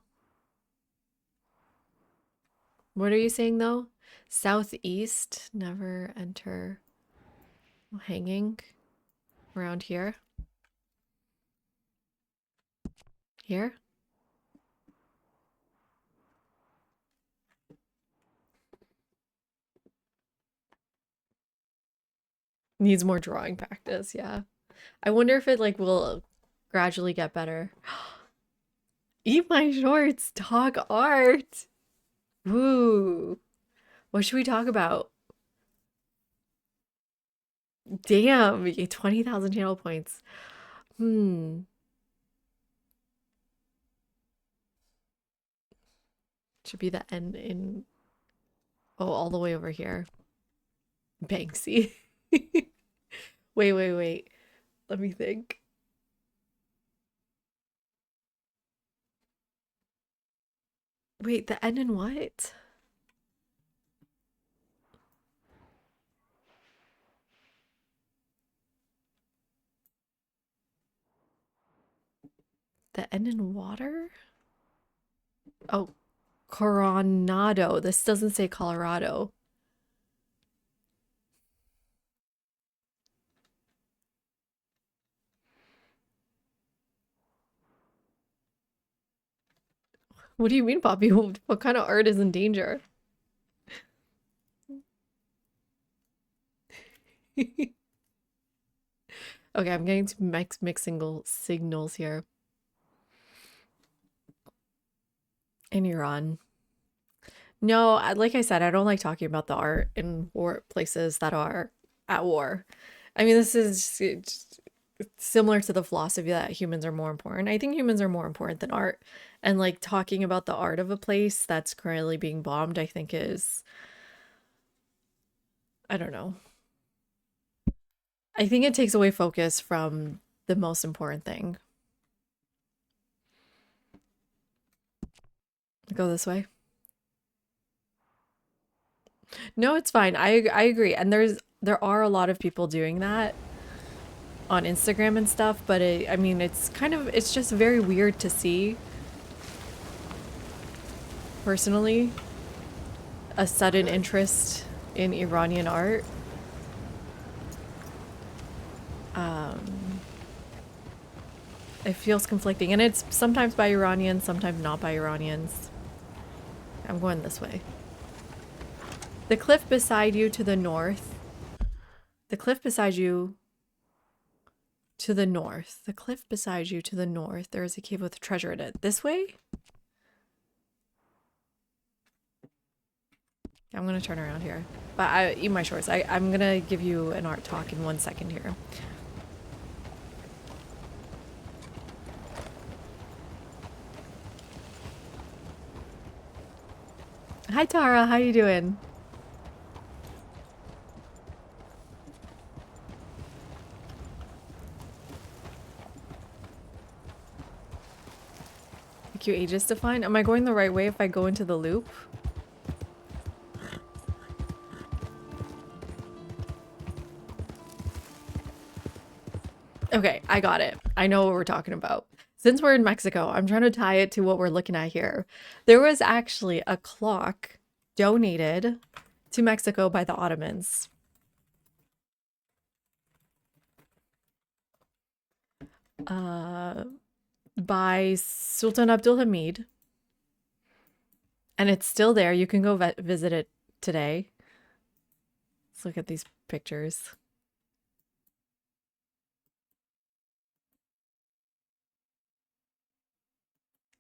What are you saying, though? Southeast. Never enter. Hanging. Around here. Here? Needs more drawing practice, yeah. I wonder if it like will gradually get better. Eat my shorts, talk art. Woo. What should we talk about? Damn, you get 20,000 channel points. Should be the end in... Oh, all the way over here. Banksy. Wait. Let me think. Wait, the end in what? The N in water? Oh, Coronado. This doesn't say Colorado. What do you mean, Poppy? What kind of art is in danger? Okay, I'm getting to mixed signals here. In Iran. No, like I said, I don't like talking about the art in war places that are at war. I mean, this is similar to the philosophy that humans are more important. I think humans are more important than art. And like talking about the art of a place that's currently being bombed, I think is, I don't know. I think it takes away focus from the most important thing. Go this way. No, it's fine. I agree. And there are a lot of people doing that on Instagram and stuff, but I mean, it's just very weird to see, personally, a sudden interest in Iranian art. It feels conflicting, and it's sometimes by Iranians, sometimes not by Iranians. I'm going this way. The cliff beside you to the north. The cliff beside you to the north. The cliff beside you to the north. There is a cave with a treasure in it. This way? I'm gonna turn around here. But I eat my shorts. I'm gonna give you an art talk in 1 second here. Hi Tara, how you doing? Took you ages to find? Am I going the right way if I go into the loop? Okay, I got it. I know what we're talking about. Since we're in Mexico, I'm trying to tie it to what we're looking at here. There was actually a clock donated to Mexico by the Ottomans. By Sultan Abdulhamid. And it's still there. You can go visit it today. Let's look at these pictures.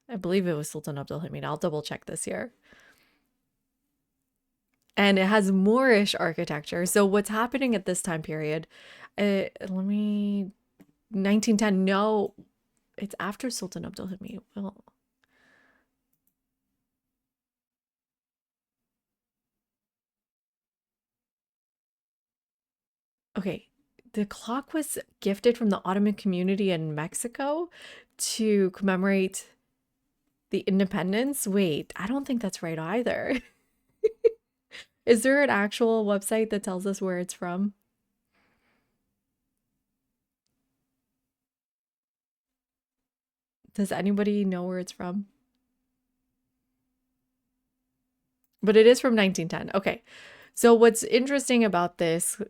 I believe it was Sultan Abdulhamid. I'll double check this here. And it has Moorish architecture. So what's happening at this time period? 1910. No, it's after Sultan Abdulhamid. Well, okay. The clock was gifted from the Ottoman community in Mexico to commemorate the independence. Wait, I don't think that's right either. Is there an actual website that tells us where it's from? Does anybody know where it's from? But it is from 1910. Okay. So what's interesting about this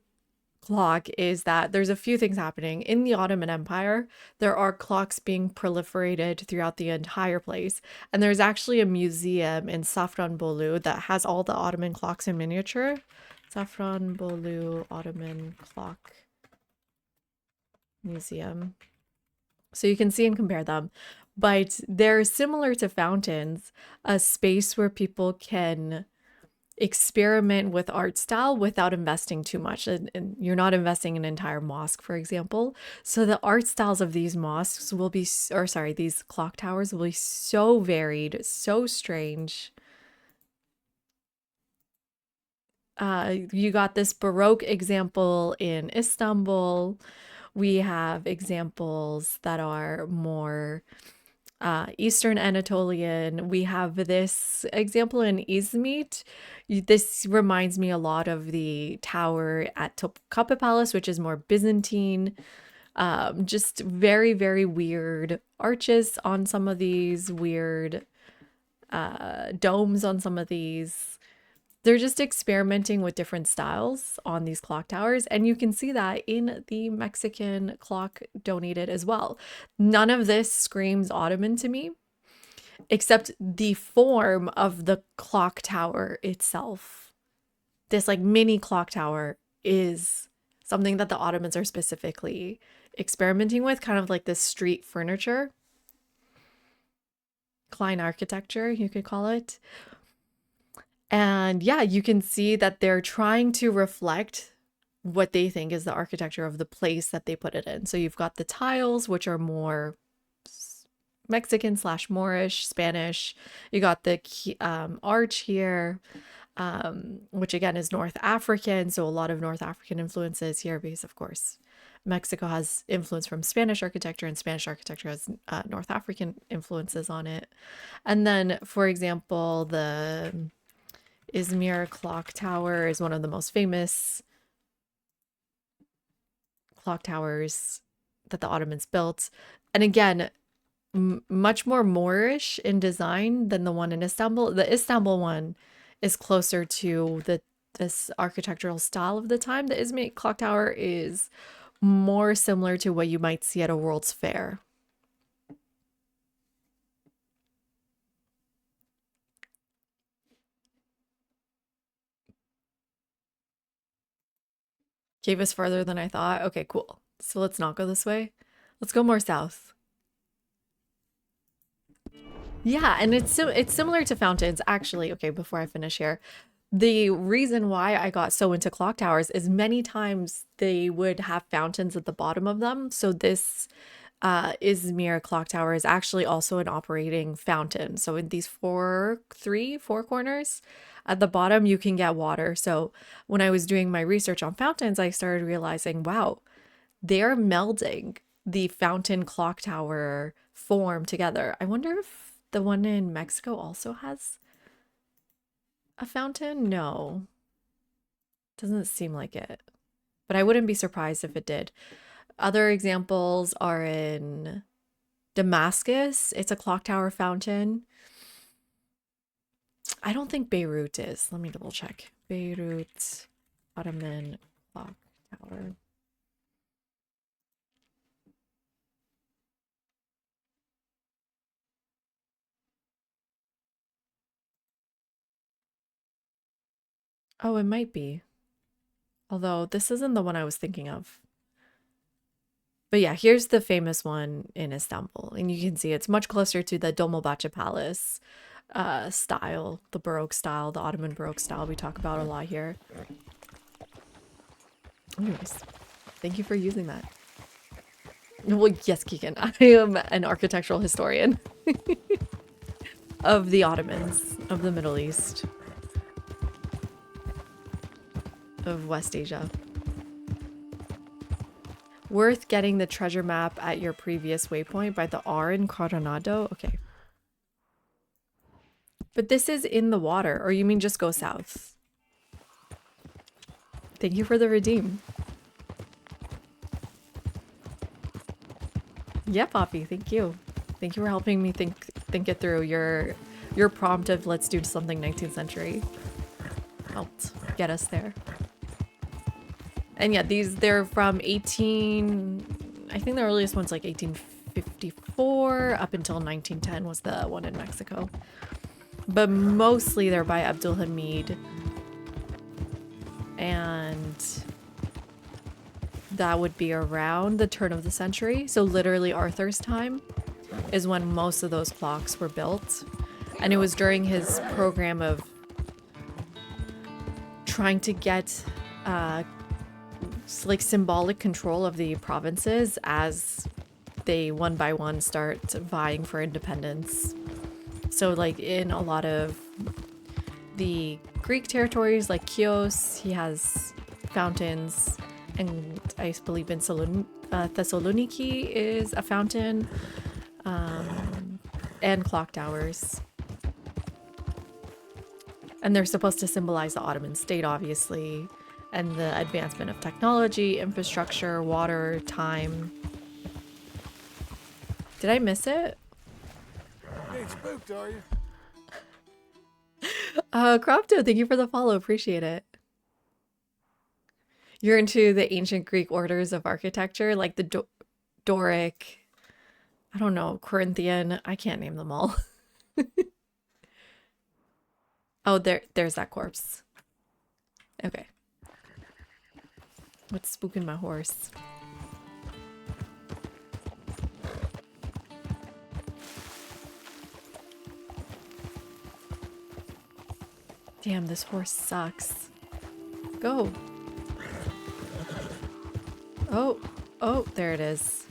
clock is that there's a few things happening. In the Ottoman Empire, there are clocks being proliferated throughout the entire place. And there's actually a museum in Safranbolu that has all the Ottoman clocks in miniature. Safranbolu Ottoman Clock Museum. So you can see and compare them. But they're similar to fountains, a space where people can experiment with art style without investing too much, and you're not investing in an entire mosque, for example. So the art styles of these mosques will be, or sorry, these clock towers will be so varied, so strange. You got this Baroque example in Istanbul. We have examples that are more Eastern Anatolian. We have this example in Izmit. This reminds me a lot of the tower at Topkapi Palace, which is more Byzantine. Just very, very weird arches on some of these, weird domes on some of these. They're just experimenting with different styles on these clock towers, and you can see that in the Mexican clock donated as well. None of this screams Ottoman to me, except the form of the clock tower itself. This like mini clock tower is something that the Ottomans are specifically experimenting with, kind of like this street furniture. Klein architecture, you could call it. And yeah, you can see that they're trying to reflect what they think is the architecture of the place that they put it in. So you've got the tiles, which are more Mexican / Moorish, Spanish. You got the arch here, which again is North African. So a lot of North African influences here, because of course Mexico has influence from Spanish architecture, and Spanish architecture has North African influences on it. And then, for example, the Izmir clock tower is one of the most famous clock towers that the Ottomans built. And again, much more Moorish in design than the one in Istanbul. The Istanbul one is closer to this architectural style of the time. The Izmir clock tower is more similar to what you might see at a World's Fair. Gave us farther than I thought. Okay, cool. So let's not go this way. Let's go more south. Yeah, and it's similar to fountains, actually. Okay, before I finish here, the reason why I got so into clock towers is many times they would have fountains at the bottom of them. So this Izmir clock tower is actually also an operating fountain. So in these four corners at the bottom, you can get water. So when I was doing my research on fountains, I started realizing, wow, they're melding the fountain clock tower form together. I wonder if the one in Mexico also has a fountain? No. Doesn't seem like it. But I wouldn't be surprised if it did. Other examples are in Damascus. It's a clock tower fountain. I don't think Beirut is. Let me double check. Beirut Ottoman clock tower. Oh, it might be. Although this isn't the one I was thinking of. But yeah, here's the famous one in Istanbul. And you can see it's much closer to the Dolmabahce Palace style, the Baroque style, the Ottoman Baroque style we talk about a lot here. Anyways, thank you for using that. Well, yes, Keegan, I am an architectural historian of the Ottomans, of the Middle East, of West Asia. Worth getting the treasure map at your previous waypoint by the R in Coronado. Okay. But this is in the water, or you mean just go south? Thank you for the redeem. Yeah, Poppy, thank you. Thank you for helping me think it through. Your prompt of let's do something 19th century helped get us there. And yeah, they're from I think the earliest one's like 1854 up until 1910 was the one in Mexico. But mostly they're by Abdul Hamid. And that would be around the turn of the century. So literally Arthur's time is when most of those clocks were built. And it was during his program of trying to get like symbolic control of the provinces as they one by one start vying for independence. So like in a lot of the Greek territories like Chios, he has fountains, and I believe in Thessaloniki is a fountain, and clock towers. And they're supposed to symbolize the Ottoman state, obviously, and the advancement of technology, infrastructure, water, time. Did I miss it? You ain't spooked, are you? Cropto, thank you for the follow. Appreciate it. You're into the ancient Greek orders of architecture, like the Doric, I don't know, Corinthian. I can't name them all. Oh, there's that corpse. Okay. What's spooking my horse? Damn, this horse sucks. Go. Oh, oh, there it is.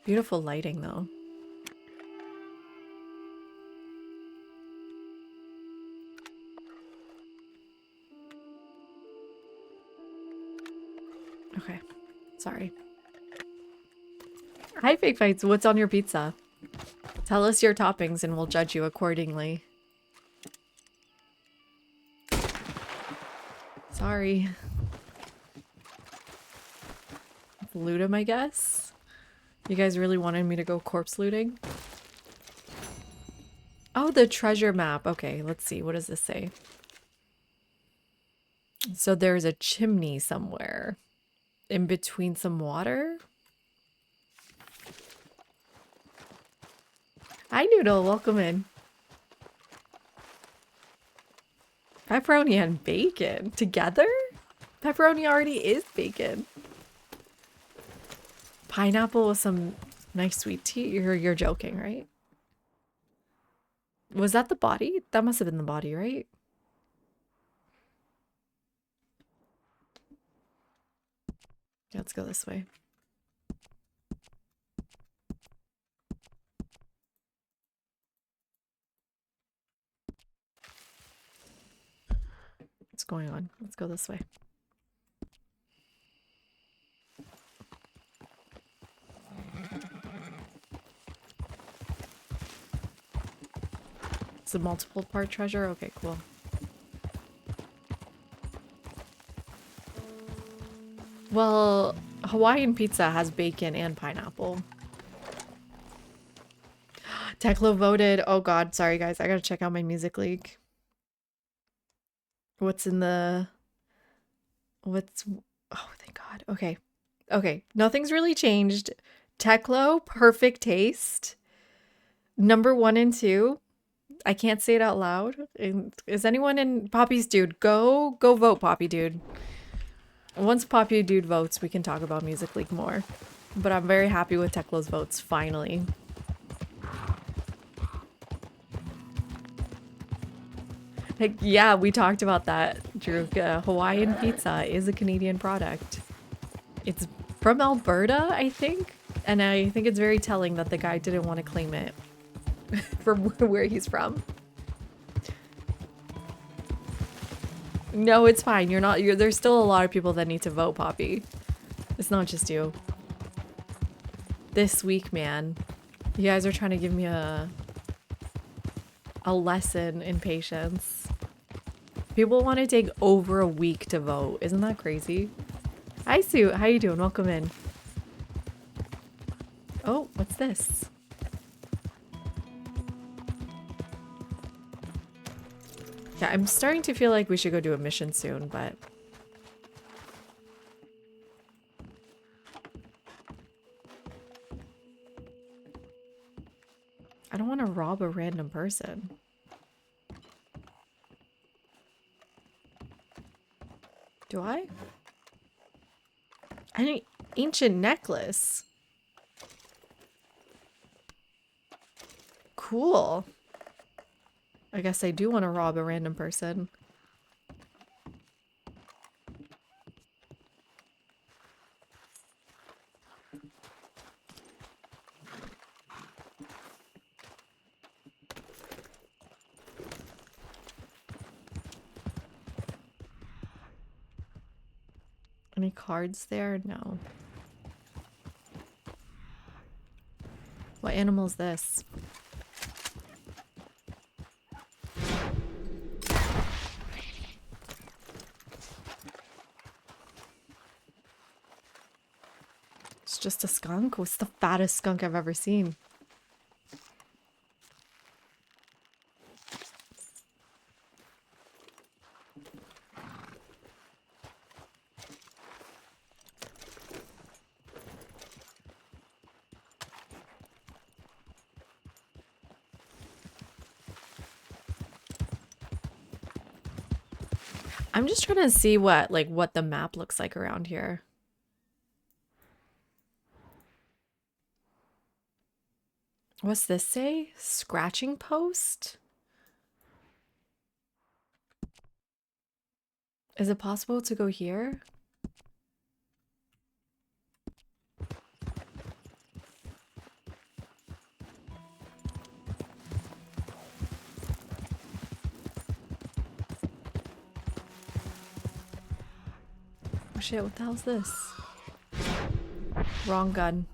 Beautiful lighting, though. Okay. Sorry. Hi, Fake Fights. What's on your pizza? Tell us your toppings and we'll judge you accordingly. Sorry. Loot him, I guess? You guys really wanted me to go corpse looting? Oh, the treasure map. Okay, let's see. What does this say? So there's a chimney somewhere in between some water. Hi, Noodle. Welcome in. Pepperoni and bacon together? Pepperoni already is bacon. Pineapple with some nice sweet tea. You're joking, right? Was that the body? That must have been the body, right? Yeah, let's go this way. What's going on? Let's go this way. It's a multiple part treasure? Okay, cool. Well, Hawaiian pizza has bacon and pineapple. Teklo voted. Oh god, sorry guys. I gotta check out my Music League. What's in the... What's... Oh, thank god. Okay. Okay. Nothing's really changed. Teklo, perfect taste. Number 1 and 2. I can't say it out loud. Is anyone in Poppy's Dude? Go vote, Poppy Dude. Once Poppy Dude votes, we can talk about Music League more. But I'm very happy with Teklo's votes, finally. Like, yeah, we talked about that, Drew. Hawaiian pizza is a Canadian product. It's from Alberta, I think. And I think it's very telling that the guy didn't want to claim it from where he's from. No, it's fine. You're not. There's still a lot of people that need to vote, Poppy. It's not just you. This week, man, you guys are trying to give me a lesson in patience. People want to take over a week to vote. Isn't that crazy? Hi, Sue. How you doing? Welcome in. Oh, what's this? Yeah, I'm starting to feel like we should go do a mission soon, but... I don't want to rob a random person. Do I? An ancient necklace. Cool. I guess I do want to rob a random person. Any cards there? No. What animal is this? It's just a skunk. What's the fattest skunk I've ever seen? I'm just trying to see what the map looks like around here. What's this say? Scratching post? Is it possible to go here? Oh shit, what the hell's this? Wrong gun.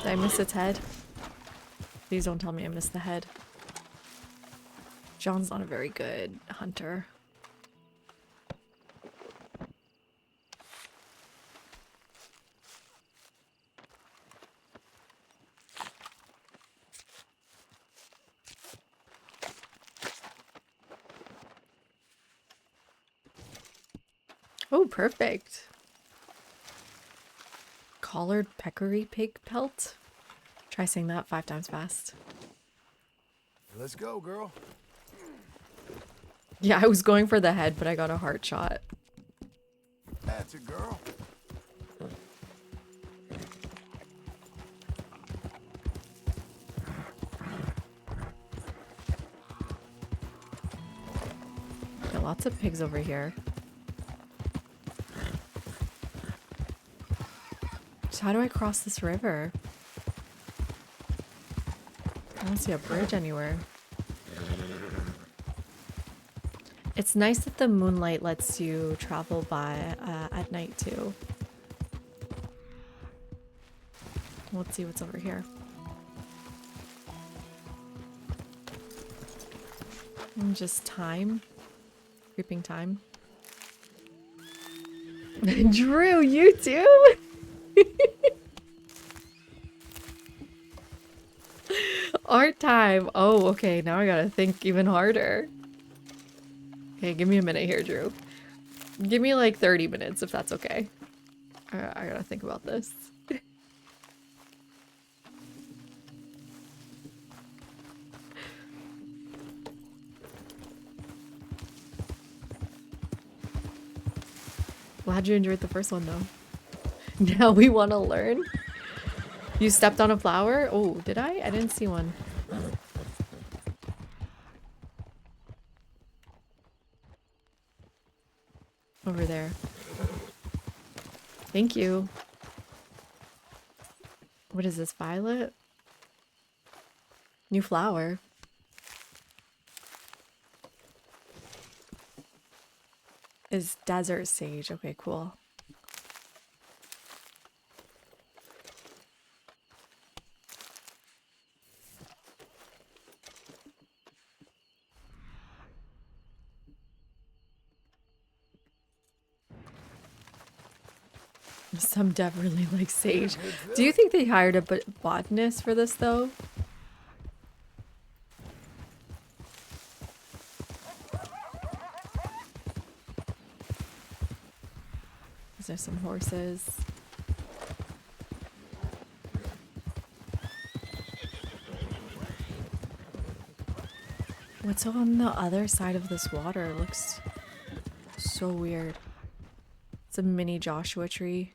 Did I miss its head? Please don't tell me I missed the head. John's not a very good hunter. Oh, perfect. Collared peccary pig pelt. Try saying that 5 times fast. Let's go, girl. Yeah, I was going for the head, but I got a heart shot. That's a girl. Got lots of pigs over here. So how do I cross this river? I don't see a bridge anywhere. It's nice that the moonlight lets you travel by at night too. Let's see what's over here. And just time. Creeping time. Drew, you too? Art time. Oh, okay. Now I gotta think even harder. Okay, give me a minute here, Drew. Give me like 30 minutes if that's okay. I gotta think about this. Glad you enjoyed the first one though. Now we want to learn. You stepped on a flower? Oh, did I? I didn't see one. Over there. Thank you. What is this? Violet? New flower. Is desert sage. Okay, cool. Some dev really like sage. Do you think they hired a botanist for this though? Is there some horses? What's on the other side of this water? It looks so weird. It's a mini Joshua tree.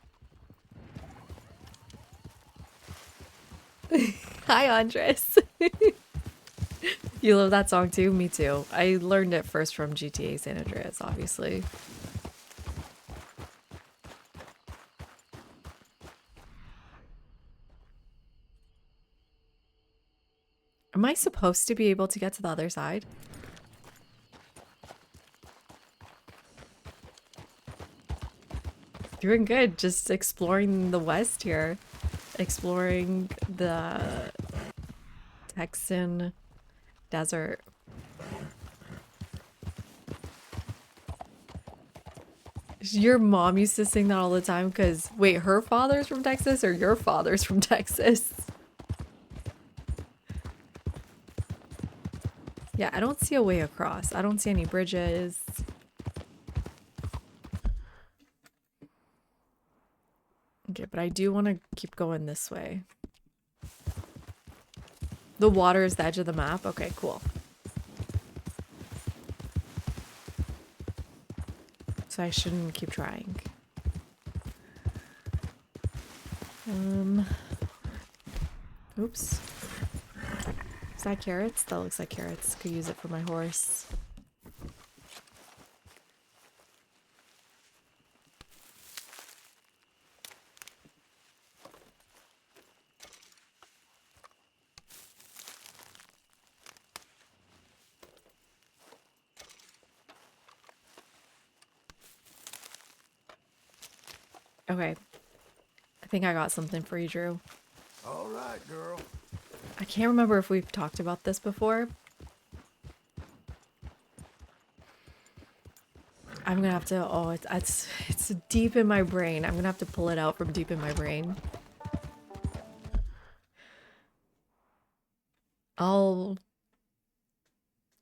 Hi, Andres. You love that song too? Me too. I learned it first from GTA San Andreas, obviously. Am I supposed to be able to get to the other side? Doing good. Just exploring the west here. Exploring the Texan desert. Your mom used to sing that all the time because, wait, her father's from Texas or your father's from Texas? Yeah, I don't see a way across. I don't see any bridges. Okay, but I do want to keep going this way. The water is the edge of the map? Okay, cool. So I shouldn't keep trying. Oops. Is that carrots? That looks like carrots. Could use it for my horse. Okay. I think I got something for you, Drew. All right, girl. I can't remember if we've talked about this before. I'm gonna have to, oh, it's deep in my brain. I'm gonna have to pull it out from deep in my brain. I'll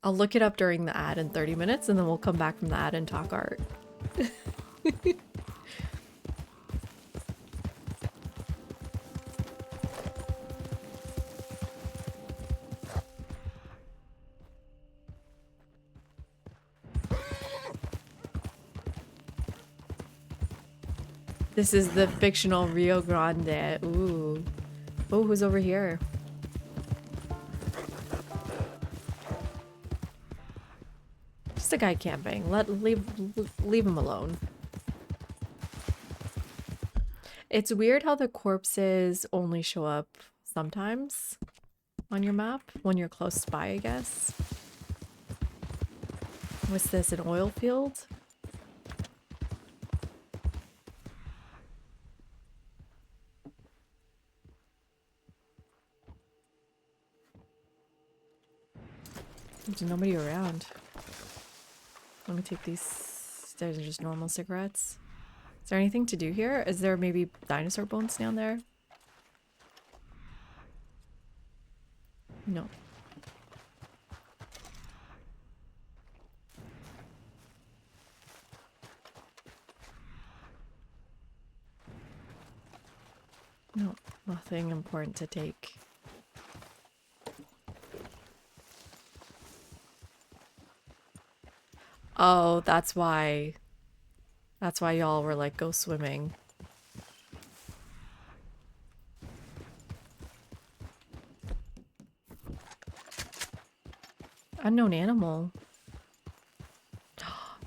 look it up during the ad in 30 minutes and then we'll come back from the ad and talk art. This is the fictional Rio Grande. Ooh. Oh, who's over here? Just a guy camping. Leave him alone. It's weird how the corpses only show up sometimes on your map when you're close by, I guess. What's this, an oil field? There's nobody around. Let me take these. Those are just normal cigarettes. Is there anything to do here? Is there maybe dinosaur bones down there? No. No, nothing important to take. Oh, that's why. That's why y'all were like, go swimming. Unknown animal.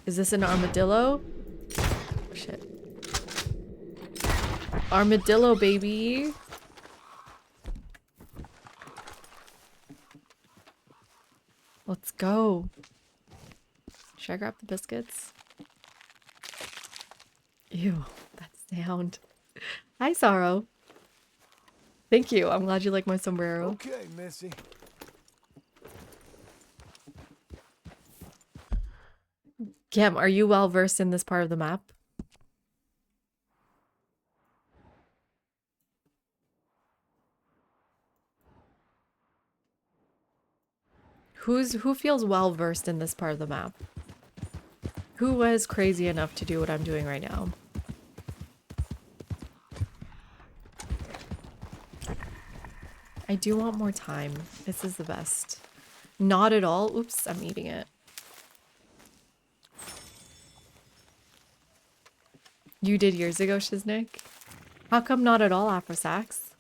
Is this an armadillo? Oh, shit. Armadillo, baby. Let's go. Should I grab the biscuits? Ew, that sound. Hi, Sorrow. Thank you. I'm glad you like my sombrero. Okay, Missy. Kim, are you well versed in this part of the map? Who feels well versed in this part of the map? Who was crazy enough to do what I'm doing right now? I do want more time. This is the best. Not at all. Oops, I'm eating it. You did years ago, Shiznik? How come not at all, Afrosax?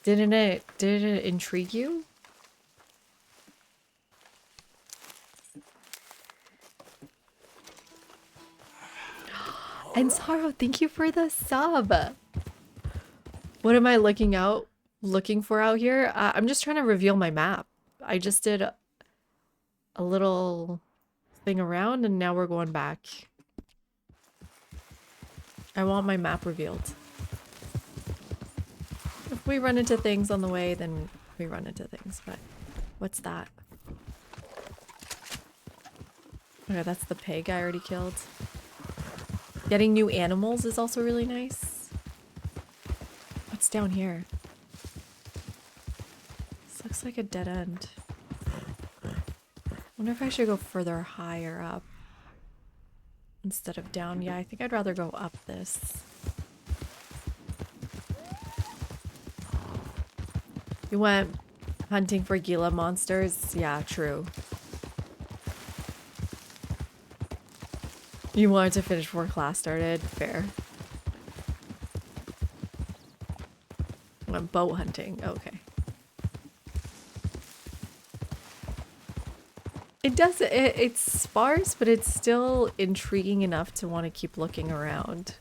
Did it intrigue you? And Sorrow, thank you for the sub. What am I looking for out here? I'm just trying to reveal my map. I just did a little thing around and now we're going back. I want my map revealed. If we run into things on the way, then we run into things, but what's that? Okay, that's the pig I already killed. Getting new animals is also really nice. What's down here? This looks like a dead end. Wonder if I should go further higher up instead of down. Yeah, I think I'd rather go up this. You went hunting for Gila monsters? Yeah, true. You wanted to finish before class started? Fair. Went boat hunting. Okay. It's sparse, but it's still intriguing enough to want to keep looking around.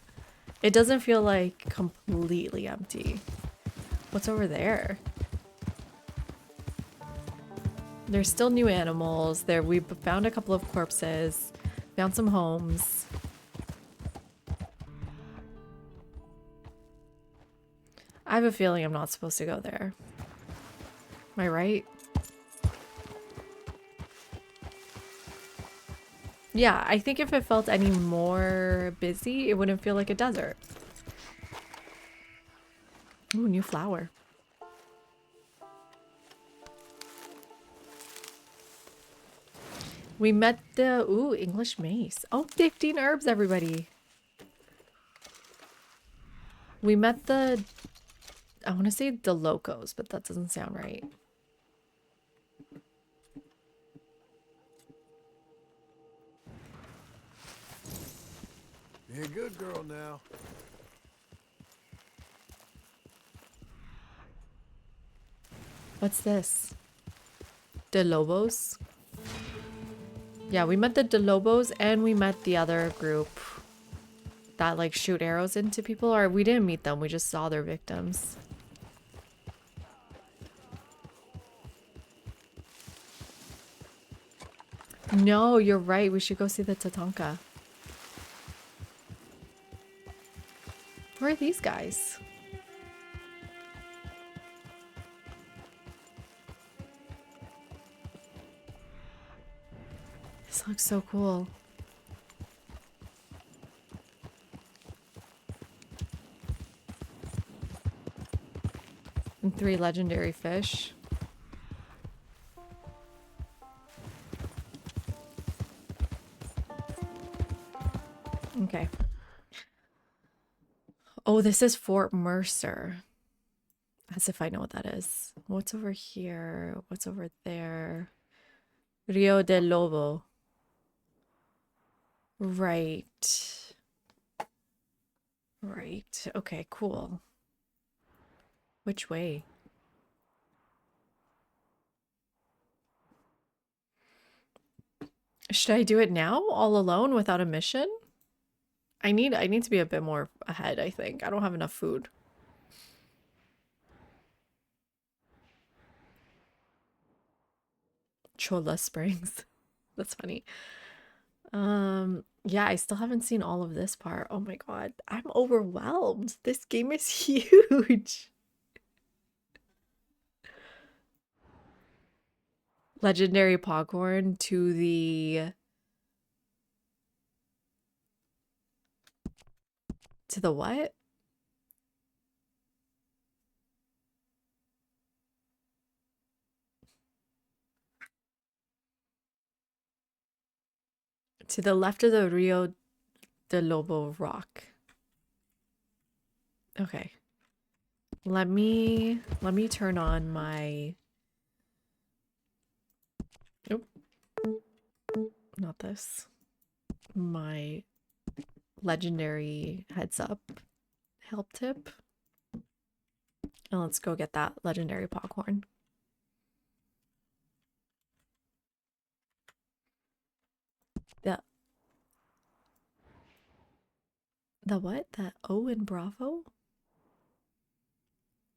It doesn't feel like completely empty. What's over there? There's still new animals. There, we found a couple of corpses. Found some homes. I have a feeling I'm not supposed to go there. Am I right? Yeah, I think if it felt any more busy, it wouldn't feel like a desert. Ooh, new flower. We met the, ooh, English mace. Oh, 15 herbs, everybody. We met the, I want to say the locos, but that doesn't sound right. Be a good girl now. What's this? De Lobos? Yeah, we met the De Lobos and we met the other group that like shoot arrows into people. Or we didn't meet them, we just saw their victims. No, you're right. We should go see the Tatanka. Where are these guys? This looks so cool. And 3 legendary fish. Okay. Oh, this is Fort Mercer. As if I know what that is. What's over here? What's over there? Rio del Lobo. Right. Right. Okay, cool. Which way? Should I do it now, all alone, without a mission? I need to be a bit more ahead, I think. I don't have enough food. Chola Springs. That's funny. Yeah, I still haven't seen all of this part. Oh my god, I'm overwhelmed. This game is huge. Legendary Poghorn to the what? To the left of the Rio de Lobo rock. Okay. Let me turn on my, nope, not this, my legendary heads up help tip, and let's go get that legendary Poghorn. The what? The O in Bravo?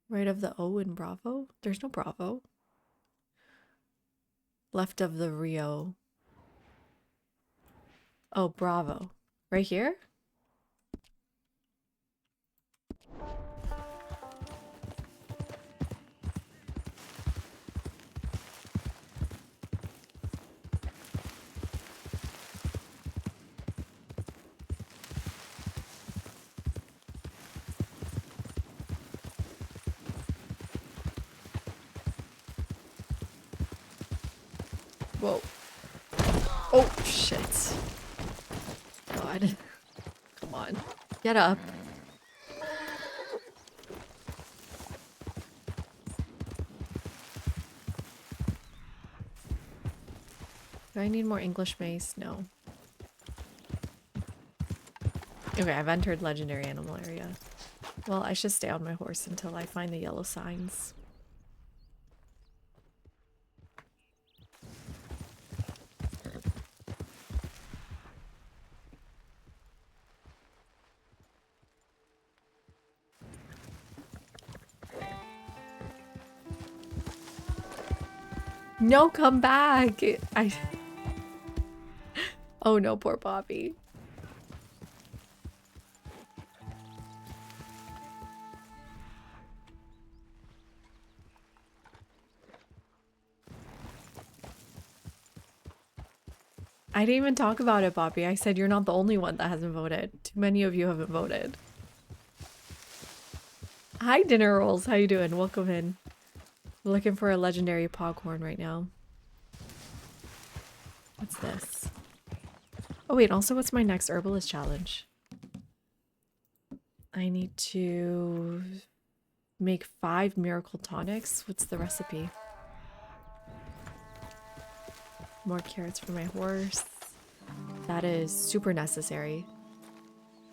Right of the O in Bravo? There's no Bravo. Left of the Rio. Oh, Bravo. Right here? Whoa. Oh, shit. God. Come on. Get up. Do I need more English mace? No. Okay, I've entered legendary animal area. Well, I should stay on my horse until I find the yellow signs. No, come back! Oh no, poor Poppy. I didn't even talk about it, Poppy. I said you're not the only one that hasn't voted. Too many of you haven't voted. Hi, Dinner Rolls. How you doing? Welcome in. Looking for a legendary Poghorn right now. What's this? Oh wait, also what's my next herbalist challenge? I need to make 5 miracle tonics. What's the recipe? More carrots for my horse. That is super necessary.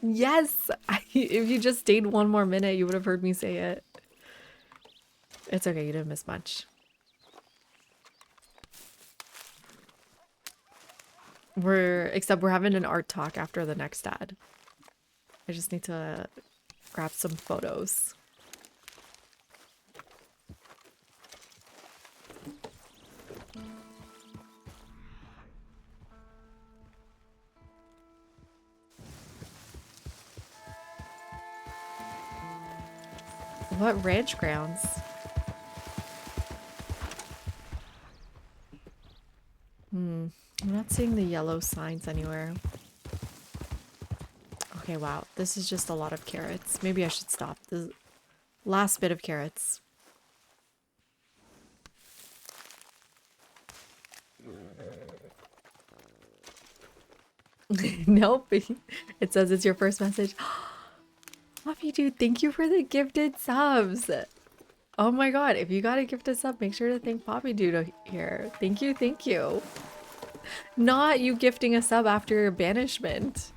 Yes! If you just stayed 1 more minute, you would have heard me say it. It's okay, you didn't miss much. Except we're having an art talk after the next ad. I just need to grab some photos. What ranch grounds? I'm not seeing the yellow signs anywhere. Okay, wow. This is just a lot of carrots. Maybe I should stop. The last bit of carrots. Nope. It says it's your first message. Poppy dude, thank you for the gifted subs. Oh my god, if you got a gifted sub, make sure to thank Poppy dude here. Thank you, thank you. Not you gifting a sub after your banishment.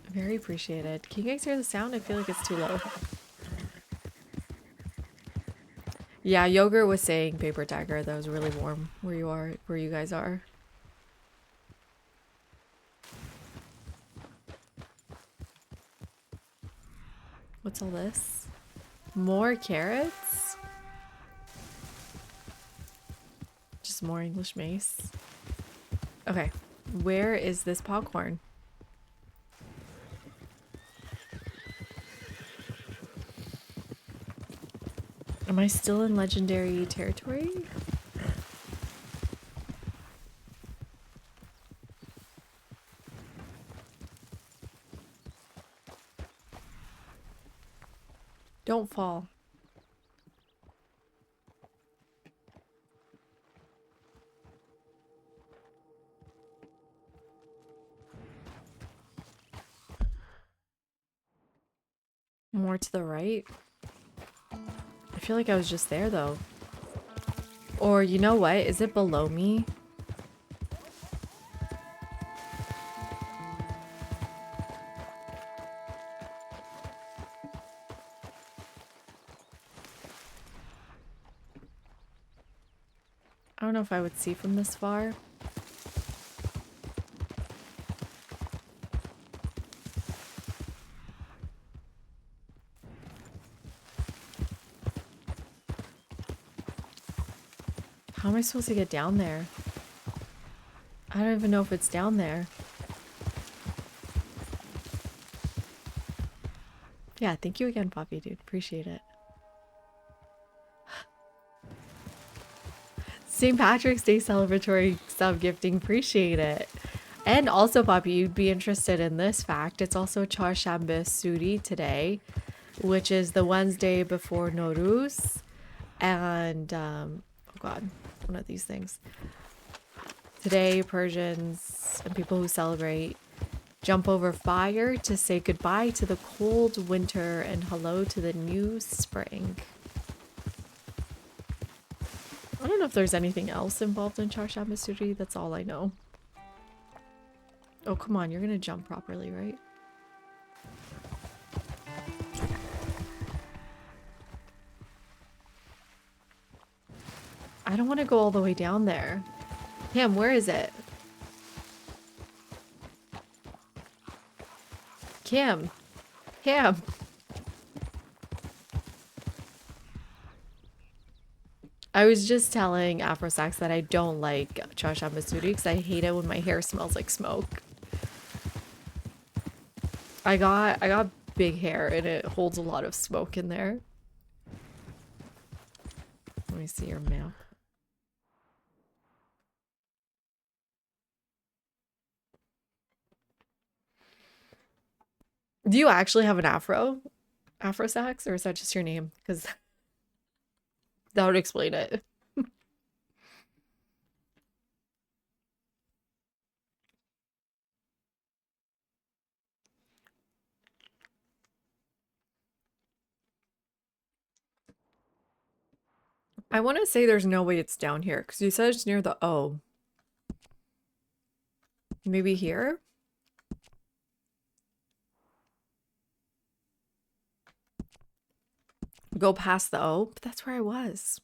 Very appreciated. Can you guys hear the sound? I feel like it's too low. Yeah, Yogurt was saying paper tiger. That was really warm where you guys are. What's all this? More carrots? Just more English mace. Okay, where is this Poghorn? Am I still in legendary territory? Don't fall. More to the right? I feel like I was just there though. Or you know what? Is it below me? I don't know if I would see from this far. How am I supposed to get down there? I don't even know if it's down there. Yeah, thank you again, Poppy dude. Appreciate it. St. Patrick's Day celebratory sub gifting. Appreciate it. And also, Poppy, you'd be interested in this fact. It's also Çarşamba Suri today, which is the Wednesday before Nowruz. And, oh God, one of these things. Today, Persians and people who celebrate jump over fire to say goodbye to the cold winter and hello to the new spring. I don't know if there's anything else involved in Çarşamba Suri. That's all I know. Oh, come on. You're going to jump properly, right? I don't want to go all the way down there. Cam, where is it? Cam. Cam. I was just telling Afrosax that I don't like Çarşamba Suri because I hate it when my hair smells like smoke. I got big hair and it holds a lot of smoke in there. Let me see your map. Do you actually have an afro? Afrosax? Or is that just your name? Because that would explain it. I want to say there's no way it's down here because you said it's near the O. Maybe here? Go past the O, but that's where I was.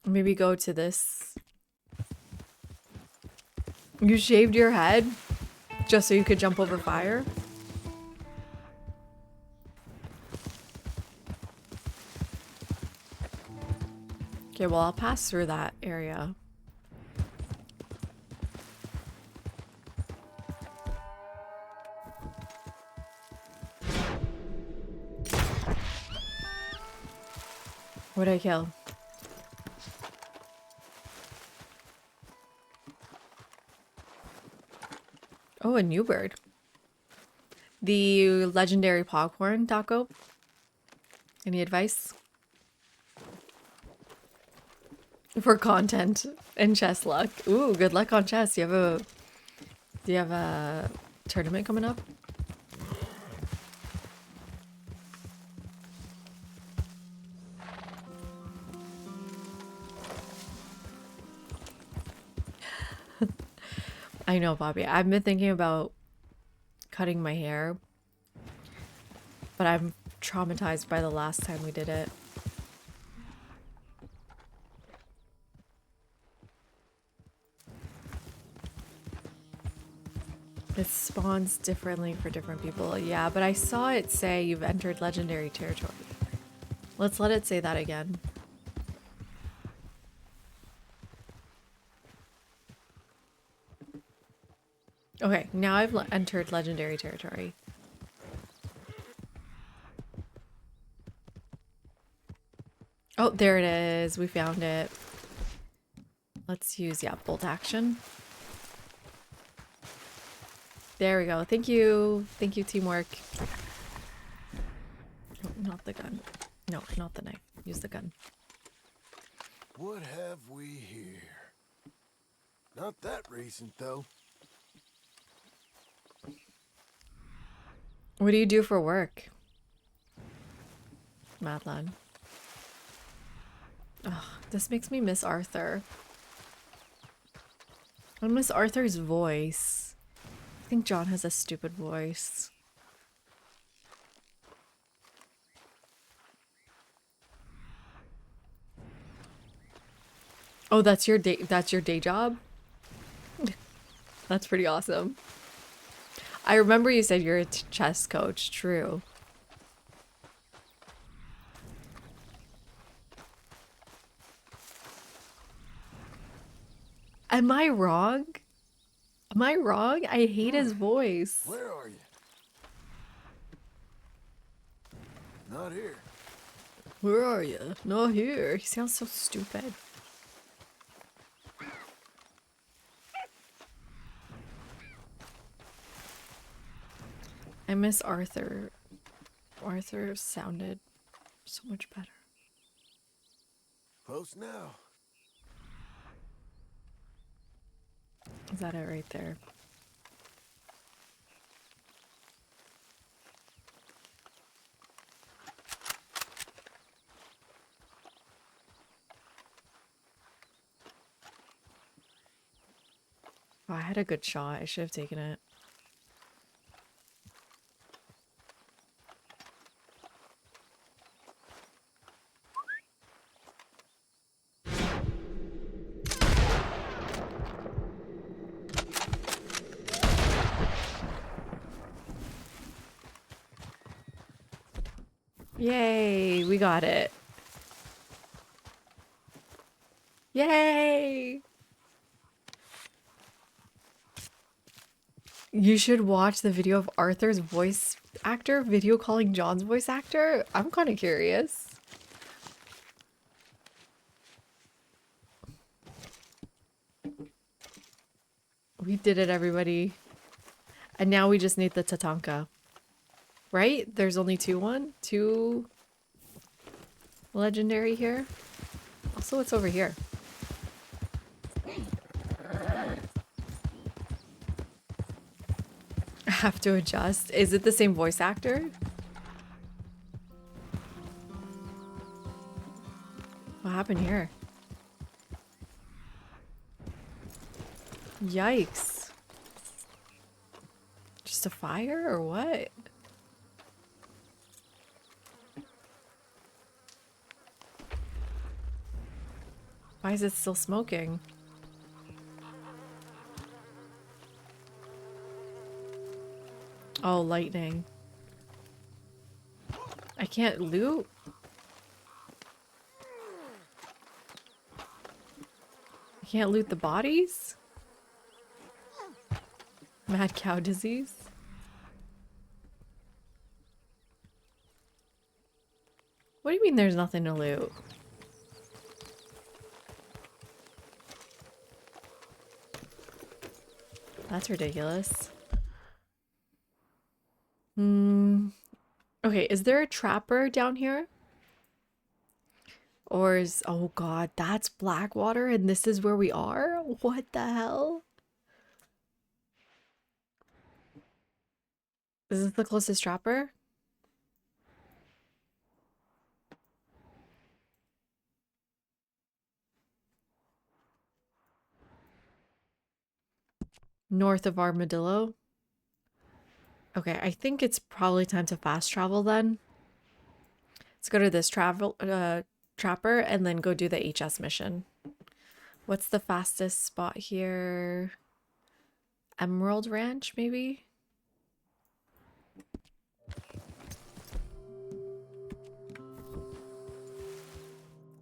Maybe go to this. You shaved your head just so you could jump over fire? Okay, well, I'll pass through that area. What'd I kill? Oh, a new bird. The legendary Poghorn taco. Any advice? For content and chess luck. Ooh, good luck on chess. Do you have a tournament coming up? I know, Bobby. I've been thinking about cutting my hair, but I'm traumatized by the last time we did it. It spawns differently for different people. Yeah, but I saw it say you've entered legendary territory. Let's let it say that again. Okay, now I've entered legendary territory. Oh, there it is. We found it. Let's use, yeah, bolt action. There we go. Thank you. Thank you, teamwork. Oh, not the gun. No, not the knife. Use the gun. What have we here? Not that recent, though. What do you do for work? Madlan. Oh, this makes me miss Arthur. I miss Arthur's voice. I think John has a stupid voice. Oh, that's your day job? That's pretty awesome. I remember you said you're a chess coach, true. Am I wrong? Am I wrong? I hate his voice. Where are you? Not here. Where are you? Not here. He sounds so stupid. I miss Arthur. Arthur sounded so much better. Close now. Is that it right there? Oh, I had a good shot. I should have taken it. Yay, we got it. Yay! You should watch the video of Arthur's voice actor video calling John's voice actor. I'm kind of curious. We did it, everybody. And now we just need the Tatanka. Right? There's only two legendary here. Also, what's over here? I have to adjust. Is it the same voice actor? What happened here? Yikes. Just a fire or what? Why is it still smoking? Oh, lightning. I can't loot? I can't loot the bodies? Mad cow disease? What do you mean there's nothing to loot? That's ridiculous. Okay, is there a trapper down here? Or is... Oh god, that's Blackwater and this is where we are? What the hell? Is this the closest trapper? North of Armadillo? Okay, I think it's probably time to fast travel then. Let's go to this trapper and then go do the HS mission. What's the fastest spot here? Emerald Ranch, maybe?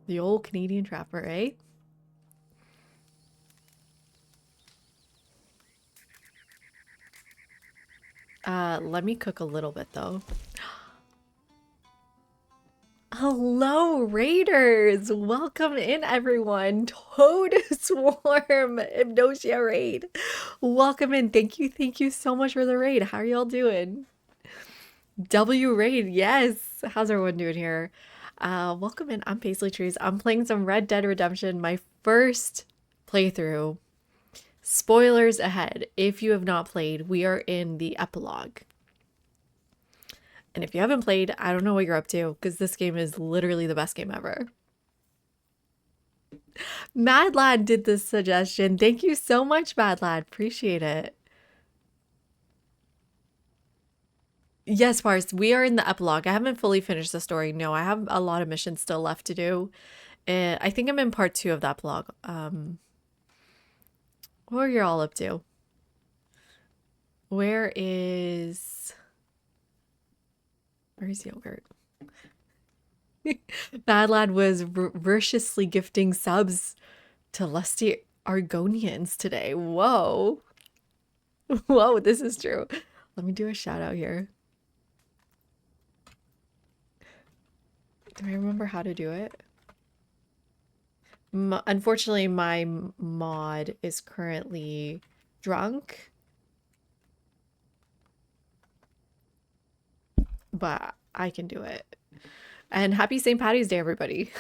The old Canadian trapper, eh? Let me cook a little bit though. Hello, Raiders! Welcome in, everyone. Toad Swarm Hypnosia Raid. Welcome in. Thank you so much for the raid. How are y'all doing? W Raid, yes. How's everyone doing here? Welcome in. I'm Paisley Trees. I'm playing some Red Dead Redemption, my first playthrough. Spoilers ahead. If you have not played, we are in the epilogue. And if you haven't played, I don't know what you're up to, because this game is literally the best game ever. Mad Lad did this suggestion. Thank you so much, Mad Lad. Appreciate it. Yes, Pars, we are in the epilogue. I haven't fully finished the story. No, I have a lot of missions still left to do. I think I'm in part 2 of the epilogue. What are you all up to? Where's Yogurt? Bad Lad was voraciously gifting subs to lusty Argonians today. Whoa. Whoa, this is true. Let me do a shout out here. Do I remember how to do it? Unfortunately, my mod is currently drunk. but I can do it. And happy St. Patty's Day, everybody.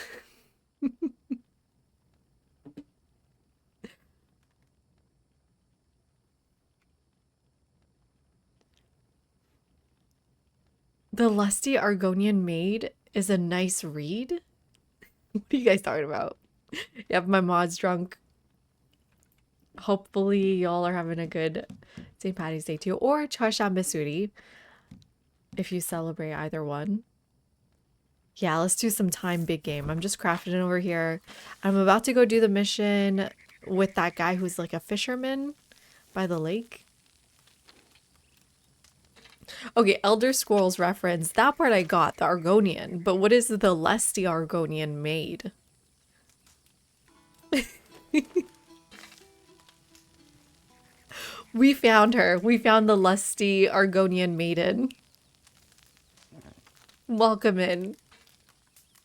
The Lusty Argonian Maid is a nice read. What are you guys talking about? Yep, my mod's drunk. Hopefully y'all are having a good St. Patty's Day too. Or Chharshaan Basuri, if you celebrate either one. Yeah, let's do some time big game. I'm just crafting it over here. I'm about to go do the mission with that guy who's like a fisherman by the lake. Okay, Elder Scrolls reference. That part I got, the Argonian. But what is the Lusty Argonian Maid? We found her. We found the Lusty Argonian Maiden. Welcome in.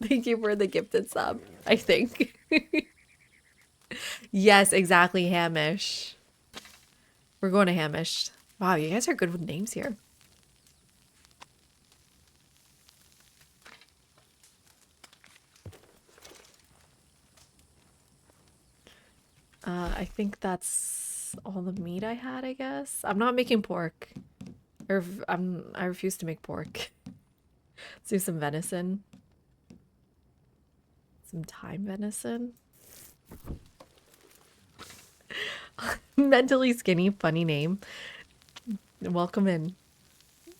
Thank you for the gifted sub, I think. Yes, exactly, Hamish. We're going to Hamish. Wow, you guys are good with names here. I think that's all the meat I had, I guess. I'm not making pork. I refuse to make pork. Let's do some venison. Some thyme venison. Mentally skinny, funny name. Welcome in.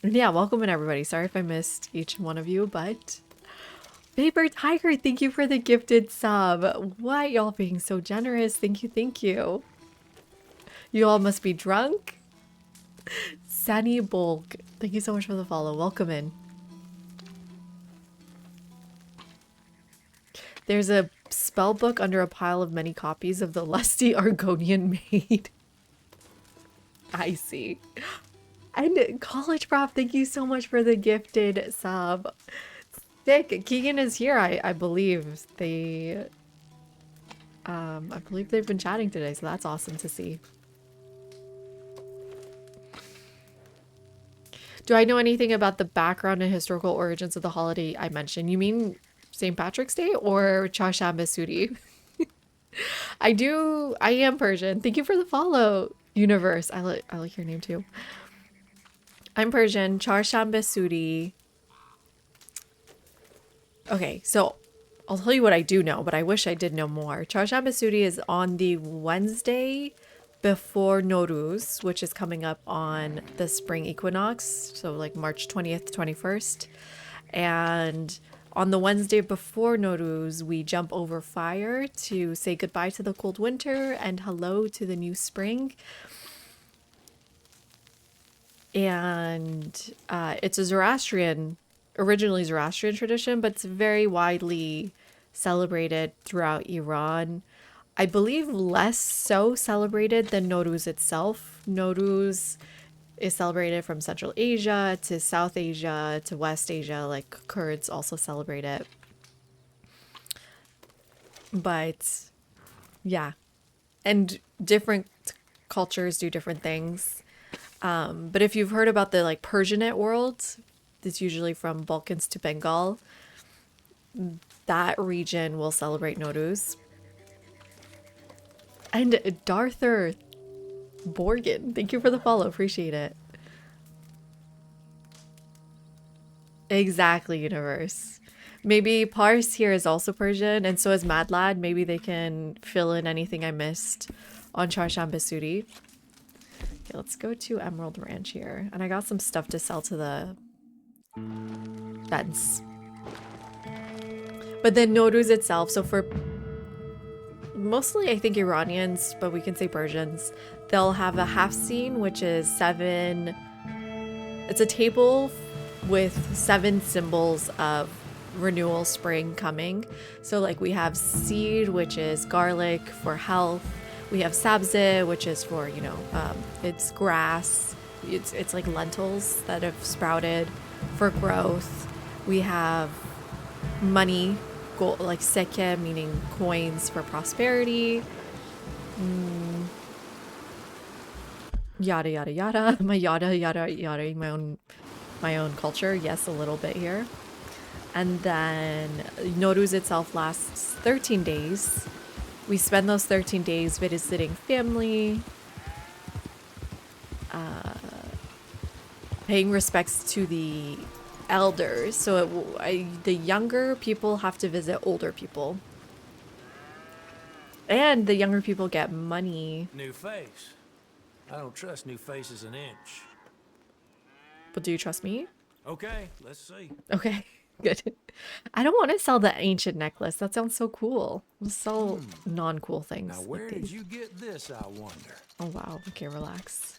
Yeah, welcome in everybody. Sorry if I missed each one of you, but Paper Tiger, thank you for the gifted sub. Why y'all being so generous? Thank you, thank you. You all must be drunk. Sunny Bulk, thank you so much for the follow. Welcome in. There's a spell book under a pile of many copies of the Lusty Argonian Maid. I see. And College Prof, thank you so much for the gifted sub. Sick. Keegan is here, I believe. I believe they've been chatting today, so that's awesome to see. Do I know anything about the background and historical origins of the holiday I mentioned? You mean St. Patrick's Day or Chharshaan Basuri? I am Persian. Thank you for the follow, Universe. I like your name too. I'm Persian. Chharshaan Basuri. Okay, so I'll tell you what I do know, but I wish I did know more. Chharshaan Basuri is on the Wednesday before Nowruz, which is coming up on the spring equinox, so like March 20th, 21st. And on the Wednesday before Nowruz, we jump over fire to say goodbye to the cold winter and hello to the new spring. And it's a originally Zoroastrian tradition, but it's very widely celebrated throughout Iran. I believe less so celebrated than Nowruz itself. Nowruz is celebrated from Central Asia to South Asia to West Asia, like Kurds also celebrate it. But yeah, and different cultures do different things. But if you've heard about the like Persianate world, it's usually from Balkans to Bengal. That region will celebrate Nowruz. And Darther Borgin, thank you for the follow. Appreciate it. Exactly, Universe. Maybe Pars here is also Persian, and so is Mad Lad. Maybe they can fill in anything I missed on Chharshaan Basuri. Okay, let's go to Emerald Ranch here. And I got some stuff to sell to the fence. But then Nowruz itself, so for mostly I think Iranians, but we can say Persians, they'll have a half scene, which is it's a table with 7 symbols of renewal, spring coming. So like we have seed, which is garlic for health. We have sabze, which is for, it's grass. It's like lentils that have sprouted for growth. We have money, gold, like seke, meaning coins for prosperity. Yada yada yada. My yada yada yada, my own my own culture. Yes, a little bit here. And then Nowruz itself lasts 13 days. We spend those 13 days visiting family, paying respects to the elders. So the younger people have to visit older people. And the younger people get money. New face. I don't trust new faces an inch. But do you trust me? Okay, let's see. Okay, good. I don't want to sell the ancient necklace. That sounds so cool. We'll sell non-cool things. Now, where did you get this, I wonder? Oh, wow. Okay, relax.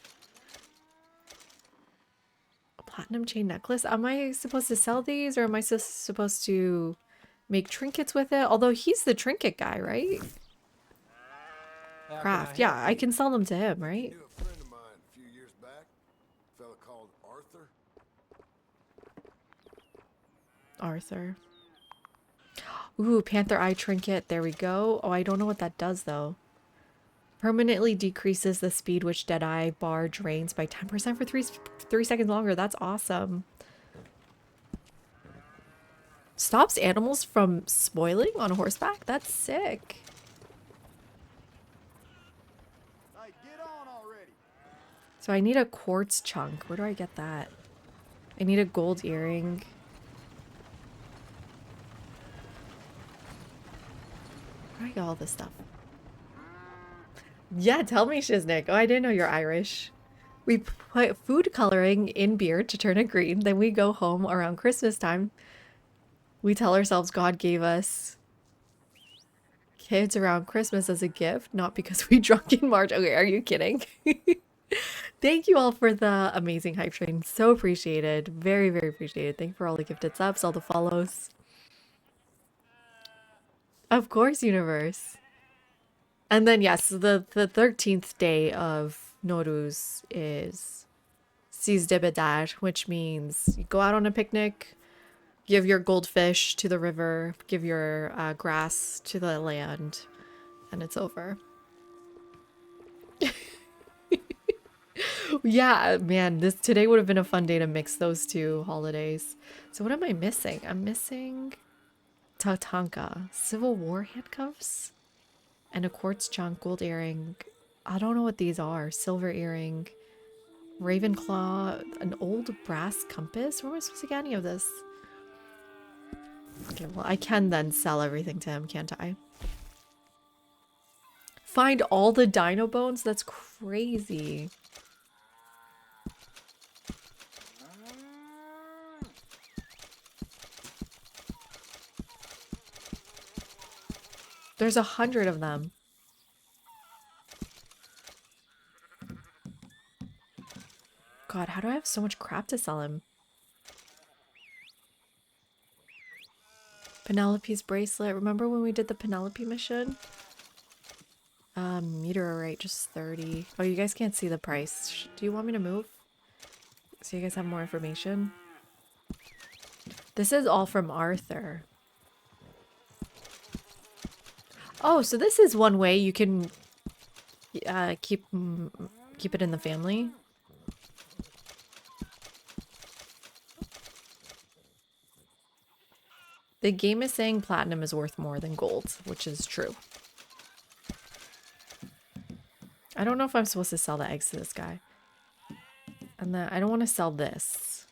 A platinum chain necklace? Am I supposed to sell these, or am I supposed to make trinkets with it? Although he's the trinket guy, right? Craft. Yeah, I can sell them to him, right? Knew a friend of mine a few years back. A fella called Arthur. Arthur. Ooh, Panther Eye Trinket. There we go. Oh, I don't know what that does, though. Permanently decreases the speed which Deadeye bar drains by 10% for 3 seconds longer. That's awesome. Stops animals from spoiling on horseback? That's sick. Hey, get on already. So I need a quartz chunk. Where do I get that? I need a gold earring. Where do I get all this stuff? Yeah, tell me, Shiznik. Oh, I didn't know you're Irish. We put food coloring in beer to turn it green. Then we go home around Christmas time. We tell ourselves God gave us kids around Christmas as a gift, not because we drunk in March. Okay, are you kidding? Thank you all for the amazing hype train. So appreciated. Very, very appreciated. Thank you for all the gifted subs, all the follows. Of course, universe. And then, yes, the 13th day of Nowruz is Sizde Bedar, which means you go out on a picnic, give your goldfish to the river, give your grass to the land, and it's over. Yeah, man, today would have been a fun day to mix those two holidays. So what am I missing? I'm missing Tatanka, Civil War handcuffs, and a quartz chunk, gold earring. I don't know what these are. Silver earring, Ravenclaw, an old brass compass. Where am I supposed to get any of this? Okay, well, I can then sell everything to him, can't I? Find all the dino bones? That's crazy. There's 100 of them. God, how do I have so much crap to sell him? Penelope's bracelet. Remember when we did the Penelope mission? Meteorite, just 30. Oh, you guys can't see the price. Do you want me to move? So you guys have more information? This is all from Arthur. Oh, so this is one way you can keep it in the family. The game is saying platinum is worth more than gold, which is true. I don't know if I'm supposed to sell the eggs to this guy. And then I don't want to sell this.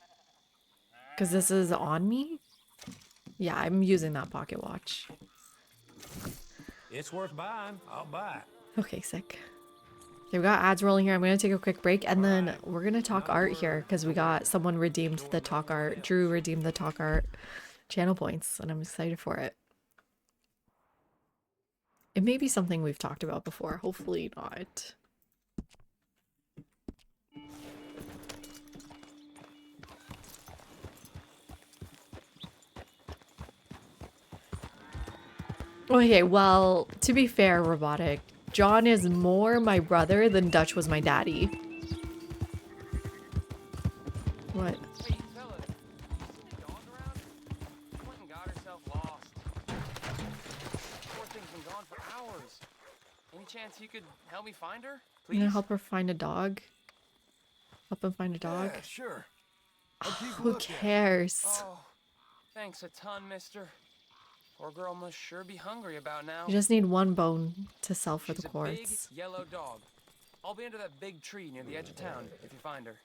Because this is on me? Yeah, I'm using that pocket watch. It's worth buying. I'll buy it. Okay, sick. Okay, we got ads rolling here. I'm going to take a quick break and then we're going to talk art here because we got someone redeemed the talk art. Drew redeemed the talk art channel points and I'm excited for it. It may be something we've talked about before. Hopefully not. Okay, well, to be fair, Robotic, John is more my brother than Dutch was my daddy. What? Hey, fella, isn't a dog around? She went and got herself lost. Poor thing's been gone for hours. Any chance you could help me find her? You gonna help her find a dog? Help him find a dog? Yeah, sure. I'd Who cares? Oh, thanks a ton, mister. Poor girl must sure be hungry about now. You just need one bone to sell for the She's a quartz. big yellow dog. I'll be under that big tree near the edge of town if you find her.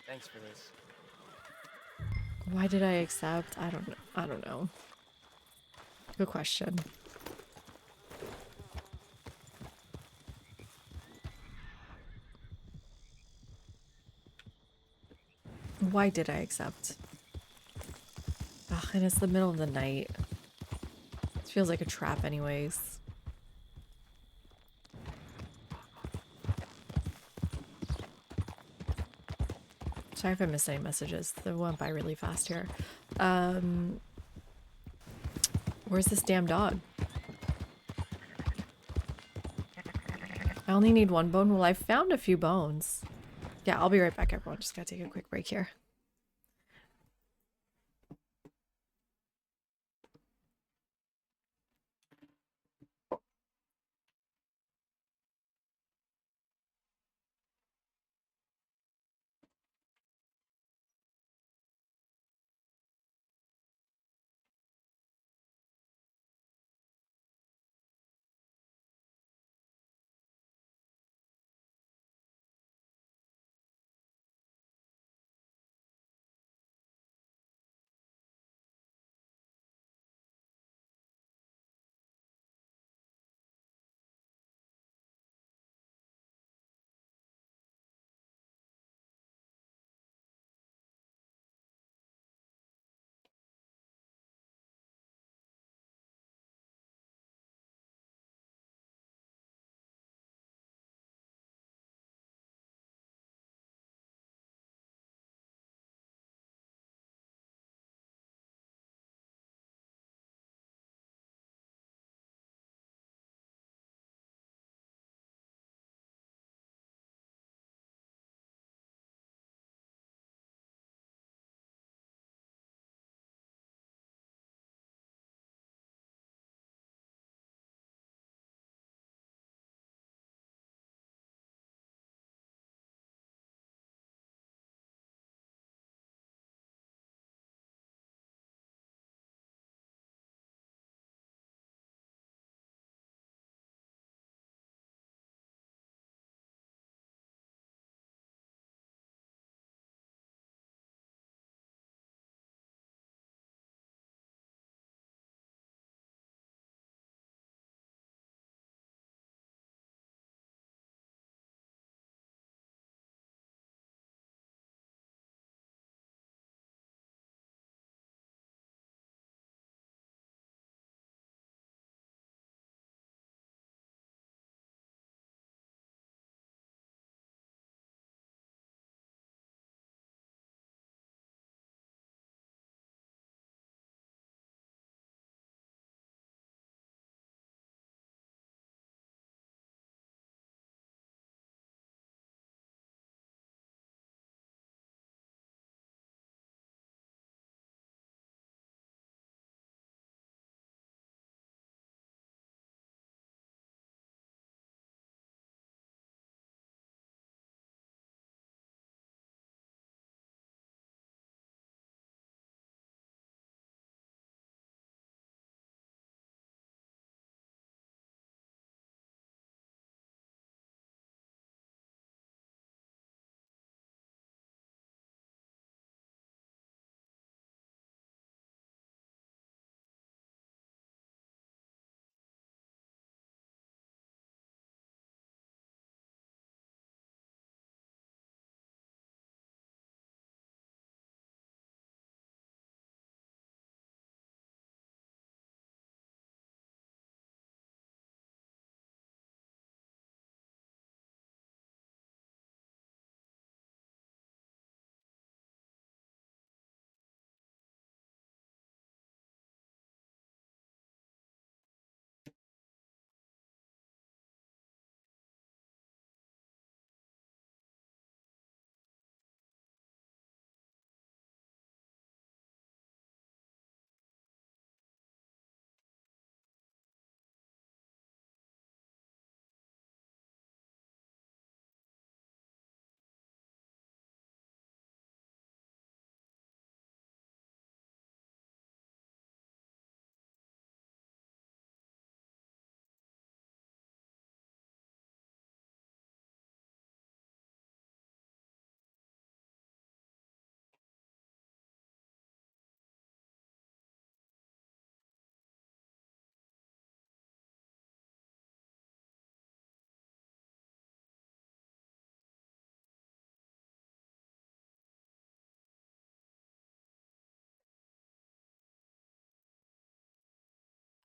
Thanks for this. Why did I accept? I don't know. I don't know. Good question. Why did I accept? Ugh, and it's the middle of the night. It feels like a trap anyways. Sorry if I missed any messages. They went by really fast here. Where's this damn dog? I only need one bone. Well, I found a few bones. Yeah, I'll be right back, everyone. Just gotta take a quick break here.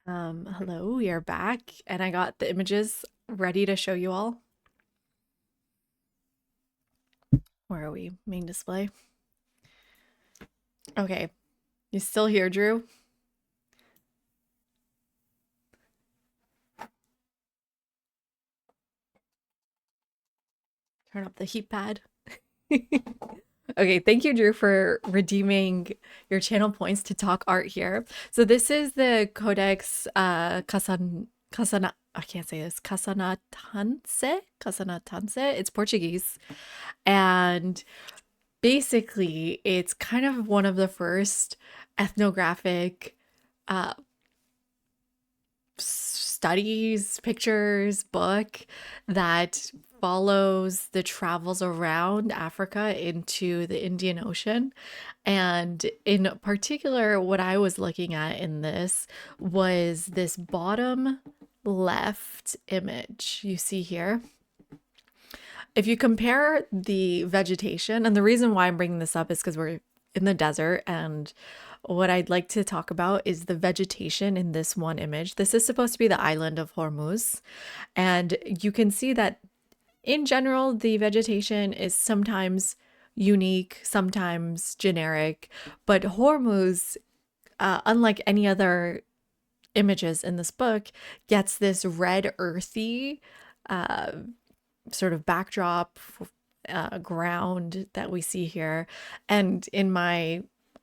Hello, we are back, and I got the images ready to show you all. Where are we? Main display. Okay. You still here, Drew? Turn up the heat pad. Okay, thank you, Drew, for redeeming your channel points to talk art here. So this is the Codex Casana, I can't say this, Casanatanse. It's Portuguese. And basically, it's kind of one of the first ethnographic studies, pictures, book that follows the travels around Africa into the Indian Ocean. And in particular, what I was looking at in this was this bottom left image you see here. If you compare the vegetation, and the reason why I'm bringing this up is because we're in the desert, and what I'd like to talk about is the vegetation in this one image. This is supposed to be the island of Hormuz, and you can see that in general, the vegetation is sometimes unique, sometimes generic, but Hormuz, unlike any other images in this book, gets this red earthy sort of backdrop ground that we see here. And in my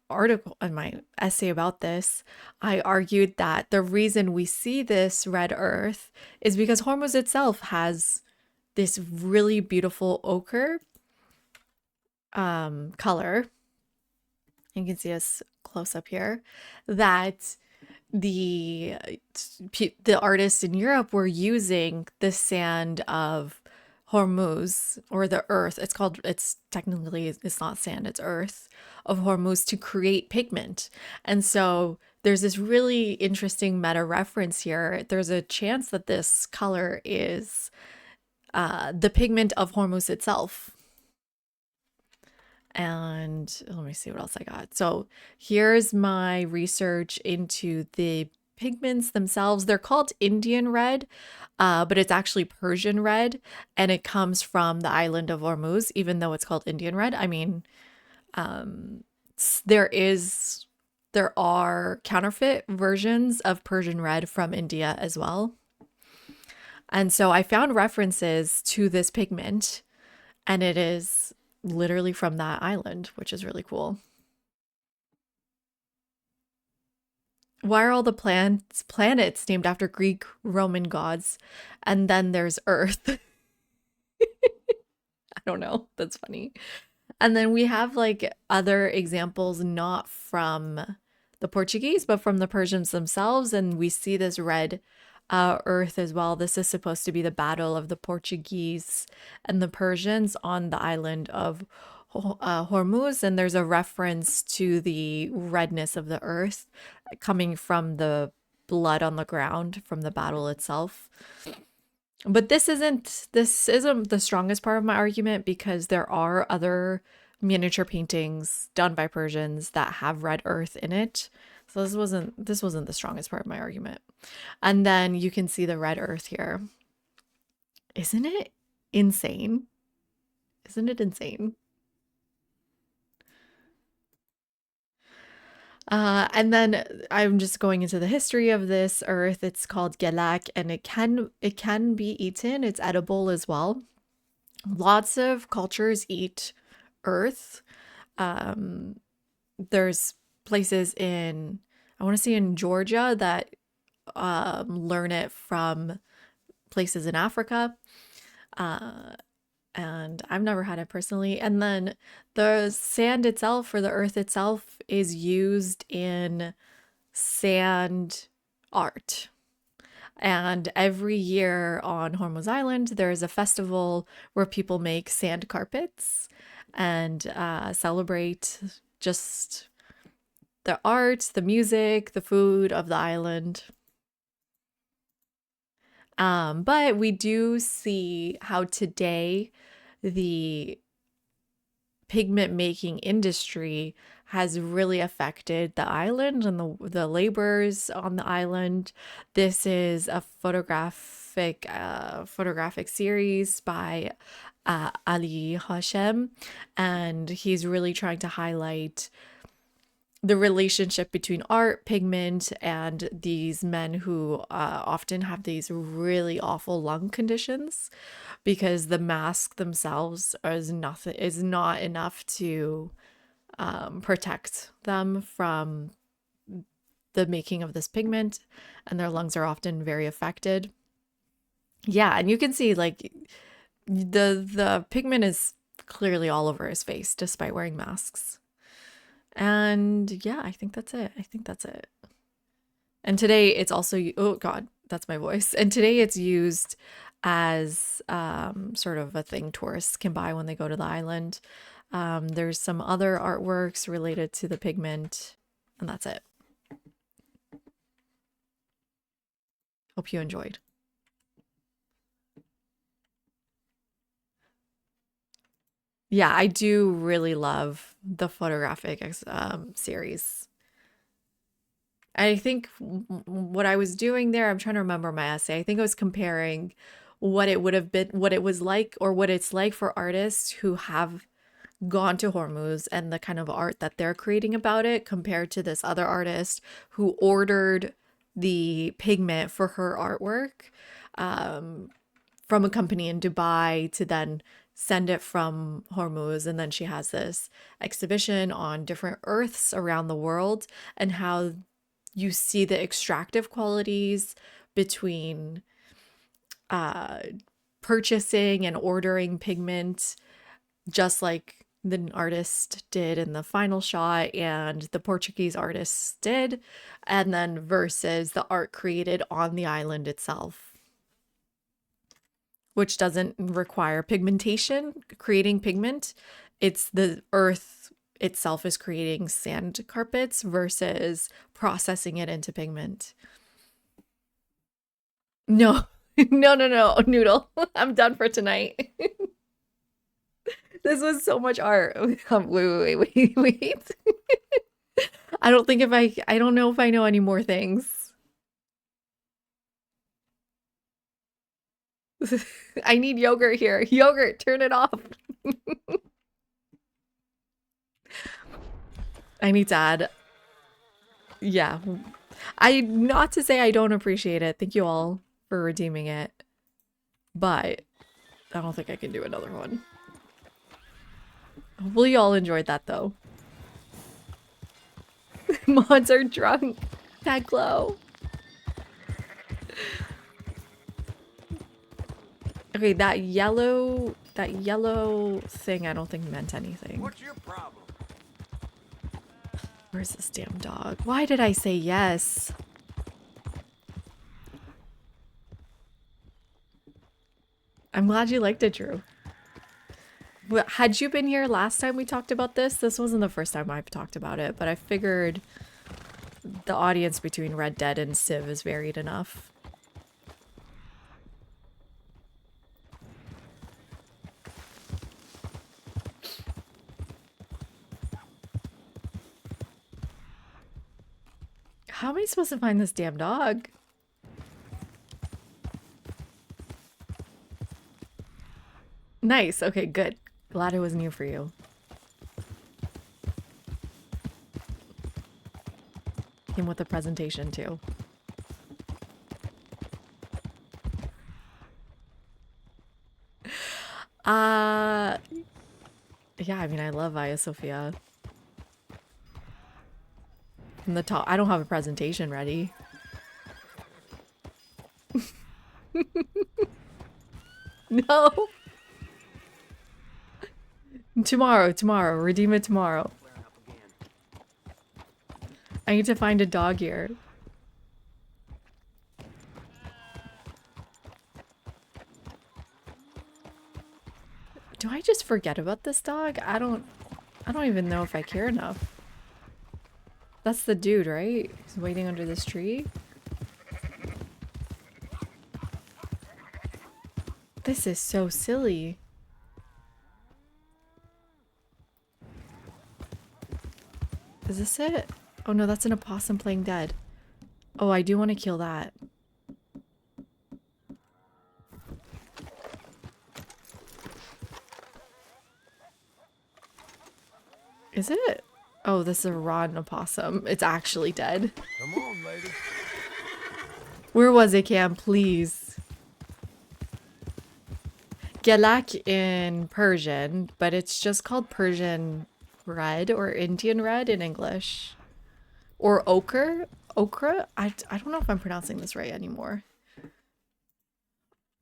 article, in my essay about this, I argued that the reason we see this red earth is because Hormuz itself has this really beautiful ochre color. You can see us close up here, that the artists in Europe were using the sand of Hormuz, or the earth. It's technically, it's not sand, it's earth of Hormuz, to create pigment. And so there's this really interesting meta reference here. There's a chance that this color is the pigment of Hormuz itself. And let me see what else I got. So here's my research into the pigments themselves. They're called Indian red, but it's actually Persian red, and it comes from the island of Hormuz, even though it's called Indian red. I mean, there are counterfeit versions of Persian red from India as well. And so I found references to this pigment, and it is literally from that island, which is really cool. Why are all the planets named after Greek Roman gods? And then there's Earth. I don't know. That's funny. And then we have like other examples, not from the Portuguese, but from the Persians themselves. And we see this red earth as well. This is supposed to be the battle of the Portuguese and the Persians on the island of Hormuz, and there's a reference to the redness of the earth coming from the blood on the ground from the battle itself. But this isn't the strongest part of my argument, because there are other miniature paintings done by Persians that have red earth in it. So this wasn't the strongest part of my argument. And then you can see the red earth here. Isn't it insane? Isn't it insane? And then I'm just going into the history of this earth. It's called gelak, and it can be eaten. It's edible as well. Lots of cultures eat earth. There's places in, I want to say in Georgia, that learn it from places in Africa. And I've never had it personally. And then the sand itself, or the earth itself, is used in sand art. And every year on Hormuz Island, there is a festival where people make sand carpets and celebrate just the art, the music, the food of the island. But we do see how today the pigment making industry has really affected the island and the laborers on the island. This is a photographic series by Ali Hashem, and he's really trying to highlight the relationship between art, pigment, and these men who often have these really awful lung conditions because the mask themselves is not enough to protect them from the making of this pigment, and their lungs are often very affected. Yeah, and you can see like the pigment is clearly all over his face despite wearing masks. And yeah, I think that's it. And today it's also, oh God, that's my voice. And today it's used as sort of a thing tourists can buy when they go to the island. There's some other artworks related to the pigment, and that's it. Hope you enjoyed. Yeah, I do really love the photographic series. I think what I was doing there, I'm trying to remember my essay. I think I was comparing what it would have been, what it was like, or what it's like for artists who have gone to Hormuz and the kind of art that they're creating about it compared to this other artist who ordered the pigment for her artwork from a company in Dubai to then send it from Hormuz, and then she has this exhibition on different earths around the world and how you see the extractive qualities between purchasing and ordering pigment, just like the artist did in the final shot and the Portuguese artists did, and then versus the art created on the island itself, which doesn't require pigmentation, creating pigment. It's the earth itself is creating sand carpets versus processing it into pigment. No, no, Noodle. I'm done for tonight. This was so much art. Wait. I don't know if I know any more things. I need yogurt here. Yogurt, turn it off. I need to add. Yeah. Not to say I don't appreciate it. Thank you all for redeeming it. But I don't think I can do another one. Hopefully you all enjoyed that though. Mods are drunk. Tag glow. Okay, that yellow thing I don't think meant anything. What's your problem? Where's this damn dog? Why did I say yes? I'm glad you liked it, Drew. Had you been here last time we talked about this? This wasn't the first time I've talked about it, but I figured the audience between Red Dead and Civ is varied enough. How am I supposed to find this damn dog? Nice. Okay, good. Glad it was new for you. Came with a presentation too. Yeah, I mean, I love Aya Sophia. From the top, I don't have a presentation ready. No. Tomorrow. Redeem it tomorrow. I need to find a dog here. Do I just forget about this dog? I don't even know if I care enough. That's the dude, right? He's waiting under this tree. This is so silly. Is this it? Oh no, that's an opossum playing dead. Oh, I do want to kill that. Is it? Oh, this is a rotten opossum. It's actually dead. Come on, lady. Where was it, Cam? Please. Gelak in Persian, but it's just called Persian red or Indian red in English. Or ochre? Okra? I don't know if I'm pronouncing this right anymore.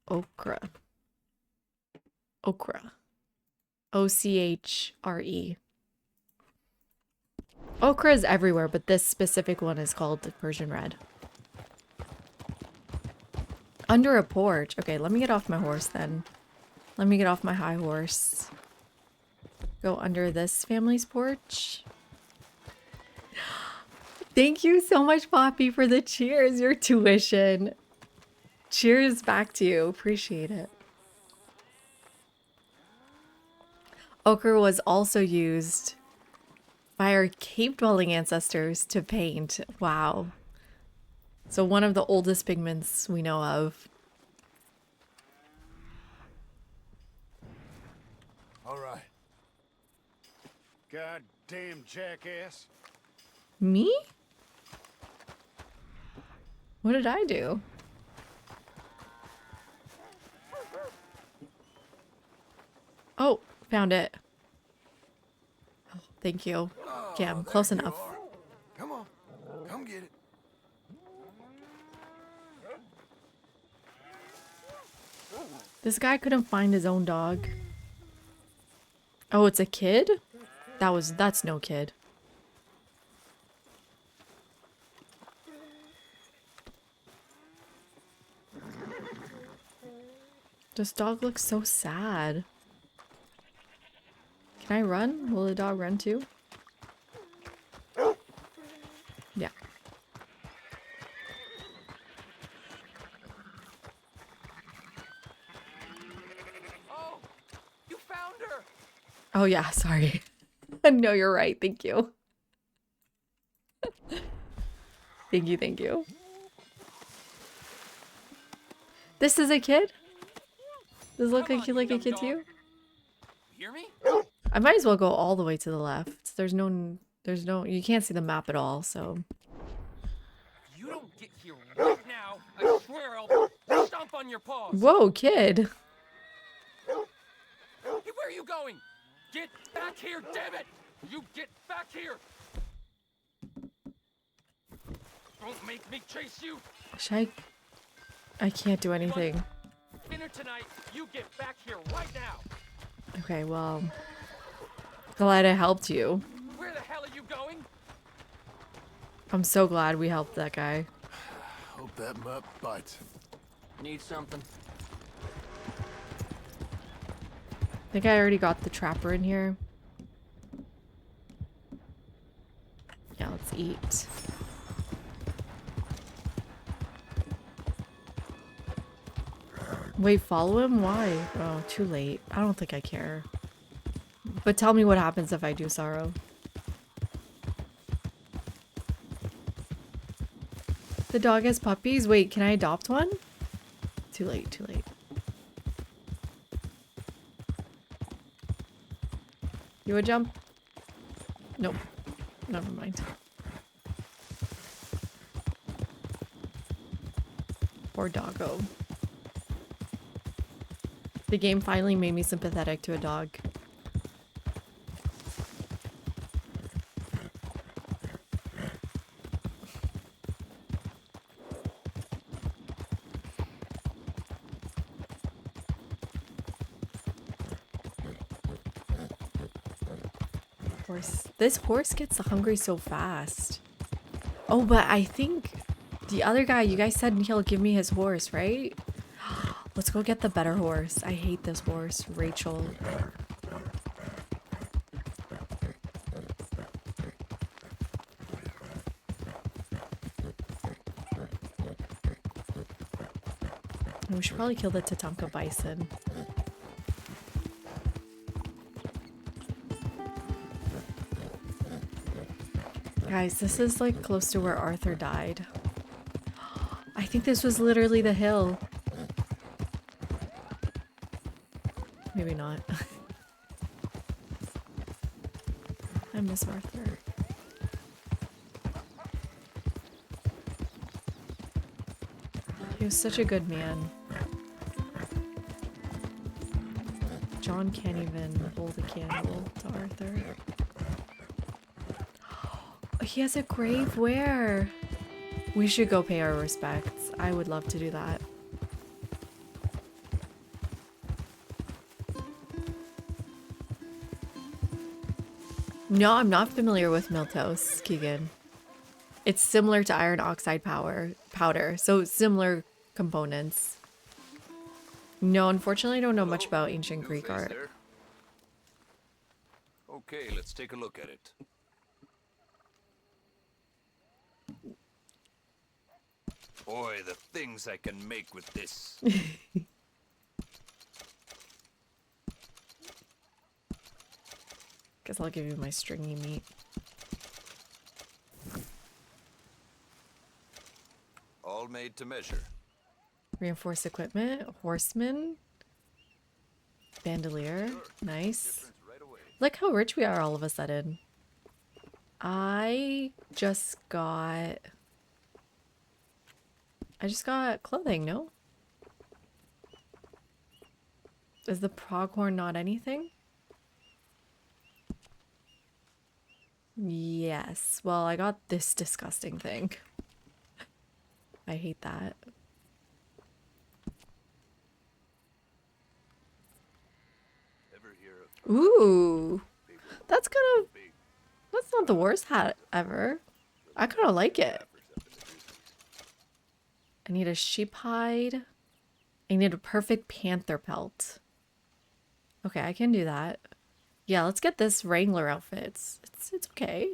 Okra. Okra. O-C-H-R-E. Okra is everywhere, but this specific one is called Persian red. Under a porch. Okay, let me get off my horse then. Let me get off my high horse. Go under this family's porch. Thank you so much, Poppy, for the cheers. Your tuition. Cheers back to you. Appreciate it. Ochre was also used by our cave-dwelling ancestors to paint. Wow. So one of the oldest pigments we know of. All right. Goddamn jackass. Me? What did I do? Oh, found it. Oh, thank you. Okay, I'm close enough. Come on. Come get it. This guy couldn't find his own dog. Oh, it's a kid? That's no kid. This dog looks so sad. Can I run? Will the dog run too? Yeah. Oh, you found her. Oh yeah, sorry. No, you're right. Thank you. Thank you, thank you. This is a kid? Does it look like you like a kid to you? Hear me? I might as well go all the way to the left. There's no, you can't see the map at all, so. You don't get here right now. I swear I'll stomp on your paws. Whoa, kid. Hey, where are you going? Get back here, damn it! You get back here! Don't make me chase you! I can't do anything. Dinner tonight, you get back here right now! Okay, well. Glad I helped you. Where the hell are you going? I'm so glad we helped that guy. Hope that mutt bites. Need something? I think I already got the trapper in here. Yeah, let's eat. Wait, follow him? Why? Oh, too late. I don't think I care. But tell me what happens if I do, Sorrow. The dog has puppies? Wait, can I adopt one? Too late, too late. You would jump? Nope. Never mind. Poor doggo. The game finally made me sympathetic to a dog. This horse gets hungry so fast. Oh, but I think the other guy, you guys said he'll give me his horse, right? Let's go get the better horse. I hate this horse, Rachel. We should probably kill the Tatanka bison. Guys, this is like close to where Arthur died. I think this was literally the hill. Maybe not. I miss Arthur. He was such a good man. John can't even hold a candle to Arthur. He has a grave where? We should go pay our respects. I would love to do that. No, I'm not familiar with Miltos, Keegan. It's similar to iron oxide powder, so similar components. No, unfortunately I don't know much about ancient Greek art. There. Okay, let's take a look at it. Boy, the things I can make with this. Guess I'll give you my stringy meat. All made to measure. Reinforced equipment, horseman, bandolier, nice. Look how rich we are all of a sudden. I just got clothing, no? Is the pronghorn not anything? Yes. Well, I got this disgusting thing. I hate that. Ooh. That's not the worst hat ever. I kind of like it. I need a sheep hide. I need a perfect panther pelt. Okay, I can do that. Yeah, let's get this Wrangler outfit. It's okay.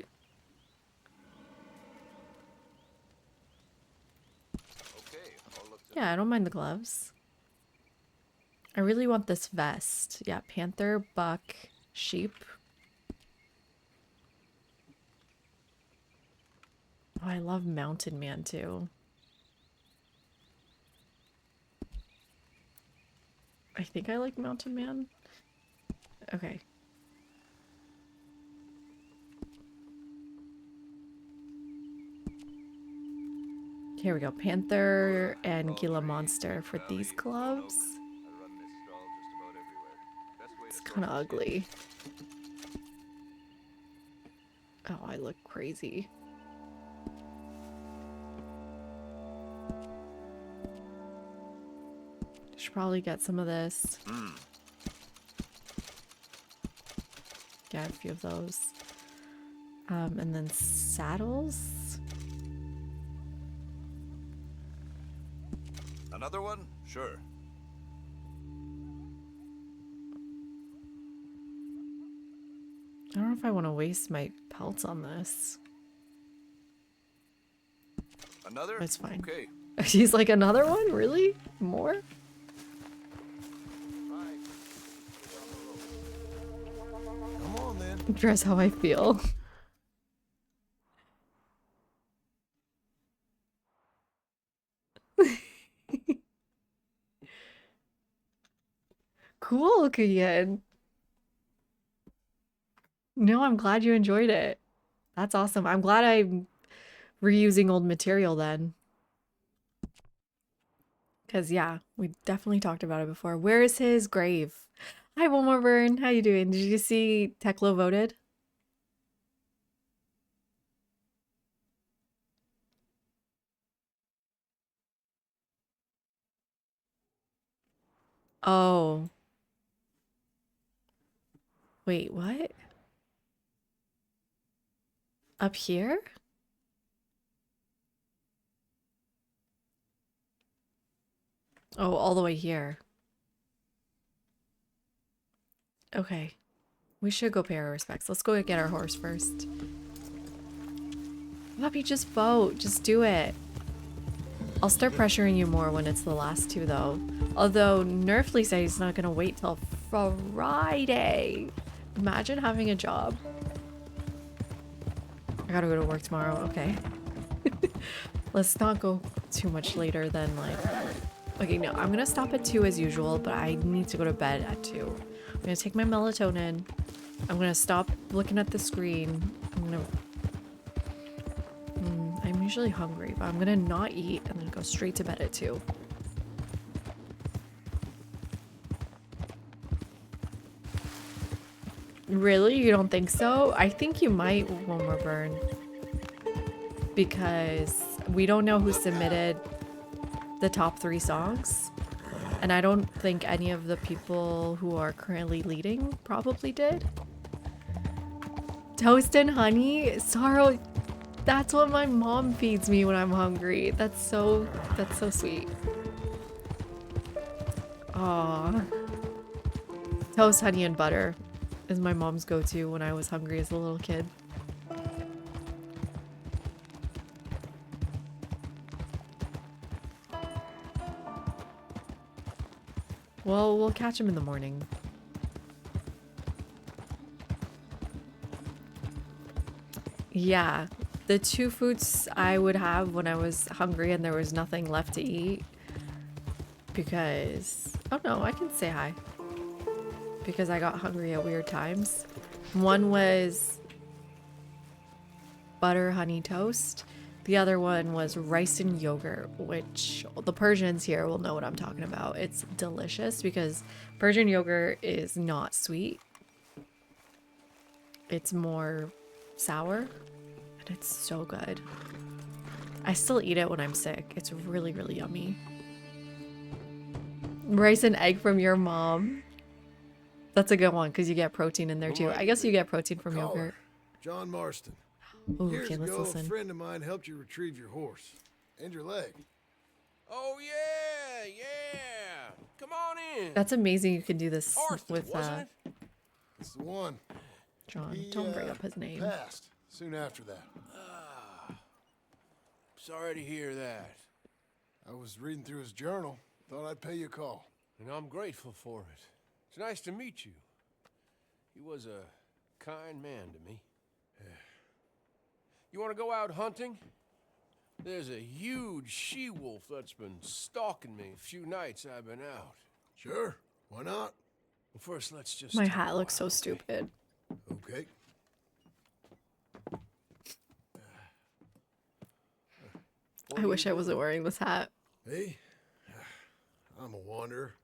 Yeah, I don't mind the gloves. I really want this vest. Yeah, panther, buck, sheep. Oh, I love Mountain Man too. I think I like Mountain Man. Okay. Here we go. Panther and Gila Monster for these gloves. It's kind of ugly. Oh, I look crazy. Should probably get some of this. Get a few of those. And then saddles. Another one? Sure. I don't know if I want to waste my pelts on this. Another? It's fine. Okay. She's like, another one? Really? More? Come on then. Dress how I feel. Cool, Kian. No, I'm glad you enjoyed it. That's awesome. I'm glad I'm reusing old material then. Because, yeah, we definitely talked about it before. Where is his grave? Hi, Wilma Byrne. How you doing? Did you see Teklo voted? Oh. Wait, what? Up here? Oh, all the way here. Okay. We should go pay our respects. Let's go get our horse first. Puppy, just vote. Just do it. I'll start pressuring you more when it's the last two, though. Although, Nerfly said he's not going to wait till Friday. Imagine having a job. I gotta go to work tomorrow. Okay. Let's not go too much later than like... Okay, no, I'm gonna stop at 2 as usual, but I need to go to bed at 2. I'm gonna take my melatonin. I'm gonna stop looking at the screen. I'm gonna... I'm usually hungry, but I'm gonna not eat and then go straight to bed at 2. Really? You don't think so? I think you might one more burn. Because we don't know who submitted the top 3 songs. And I don't think any of the people who are currently leading probably did. Toast and honey? Sorrow, that's what my mom feeds me when I'm hungry. That's so sweet. Aww. Toast, honey, and butter is my mom's go-to when I was hungry as a little kid. Well, we'll catch him in the morning. Yeah, the 2 foods I would have when I was hungry and there was nothing left to eat. Because... Oh no, I can say hi. Because I got hungry at weird times. One was butter honey toast. The other one was rice and yogurt, which the Persians here will know what I'm talking about. It's delicious because Persian yogurt is not sweet. It's more sour, and it's so good. I still eat it when I'm sick. It's really, really yummy. Rice and egg from your mom. That's a good one because you get protein in there too. I guess you get protein from yogurt. John Marston. Ooh, Years okay, let's ago, listen. a friend of mine helped you retrieve your horse and your leg. Oh, yeah. Come on in. That's amazing you can do this with It's the one. John. Don't bring up his name. Passed soon after that. Sorry to hear that. I was reading through his journal. Thought I'd pay you a call. And I'm grateful for it. It's nice to meet you. He was a kind man to me. You want to go out hunting? There's a huge she-wolf that's been stalking me a few nights I've been out. Sure, why not? Well, first, let's just... My hat looks so stupid. Okay. I wish I wasn't wearing this hat. Hey, I'm a wanderer.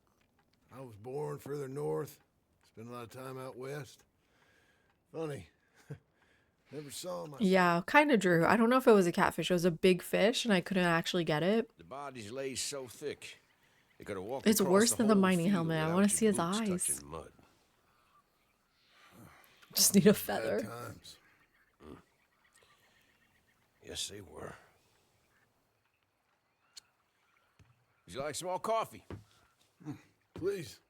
I was born further north. Spent a lot of time out west. Funny. Never saw my... Yeah, kind of drew. I don't know if it was a catfish. It was a big fish, and I couldn't actually get it. The bodies lay so thick. They could have walked It's across worse than the whole mining field helmet. I without want to see your his boots eyes. touching mud. Just need a feather. Bad times. Yes, they were. Would you like some more coffee? Please.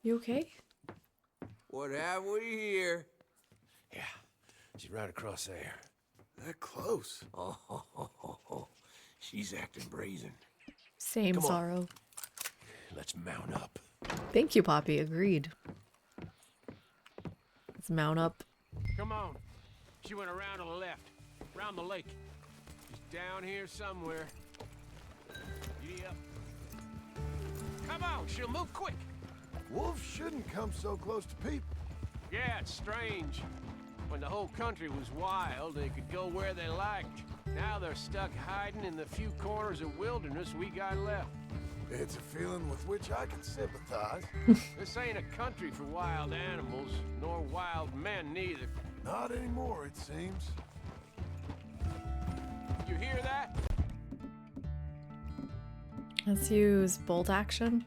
You okay? What have we here? Yeah, she's right across there. That close? Oh, she's acting brazen. Same Come on. sorrow. Let's mount up. Thank you, Poppy. Agreed. Let's mount up. Come on. She went around to the left, around the lake. She's down here somewhere. Giddy up. Come on, she'll move quick. Wolves shouldn't come so close to people. Yeah, it's strange. When the whole country was wild, they could go where they liked. Now they're stuck hiding in the few corners of wilderness we got left. It's a feeling with which I can sympathize. This ain't a country for wild animals, nor wild men neither. Not anymore, it seems. You hear that? Let's use bolt action.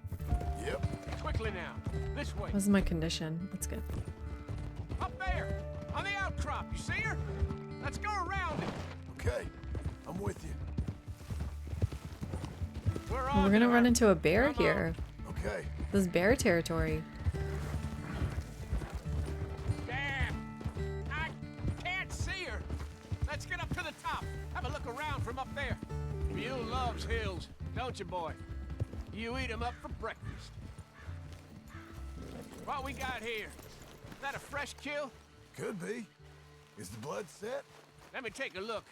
Yep. Quickly now. This way. What's my condition? That's good. Up there! On the outcrop, you see her? Let's go around it. Okay, I'm with you. We're gonna run into a bear here. Okay. This is bear territory. Damn! I can't see her. Let's get up to the top. Have a look around from up there. Mule loves hills, don't you, boy? You eat 'em up for breakfast. What we got here? That a fresh kill? Could be. Is the blood set? Let me take a look.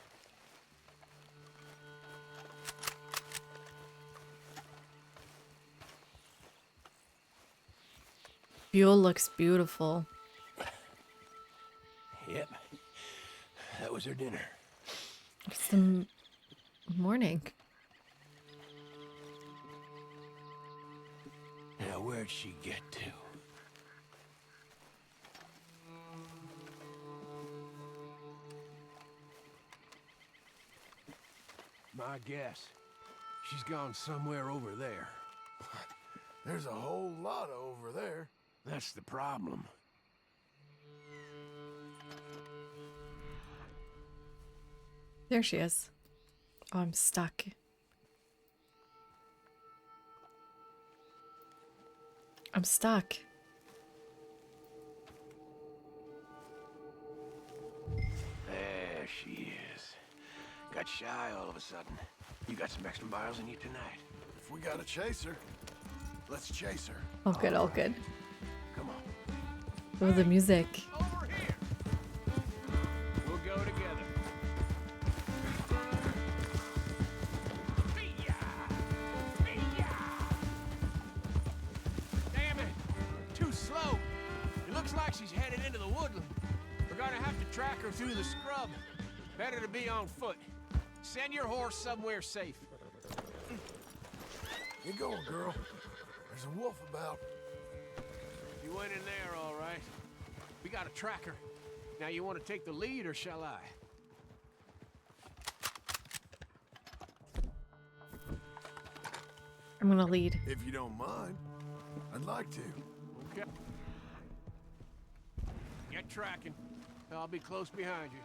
Buell looks beautiful. Yep. That was her dinner. It's the morning. Now, where'd she get to? My guess. She's gone somewhere over there. There's a whole lot over there. That's the problem. There she is. Oh, I'm stuck. I'm stuck. There she is. Got shy all of a sudden. You got some extra miles in you tonight. If we got to chase her, let's chase her. All good, all good. Come on. Oh, the music. We'll go together. Damn it! Too slow. It looks like she's headed into the woodland. We're gonna have to track her through the scrub. Better to be on foot. Send your horse somewhere safe. Get going, girl. There's a wolf about. You went in there, all right. We got a tracker. Now, you want to take the lead, or shall I? I'm gonna lead. If you don't mind, I'd like to. Okay. Get tracking. I'll be close behind you.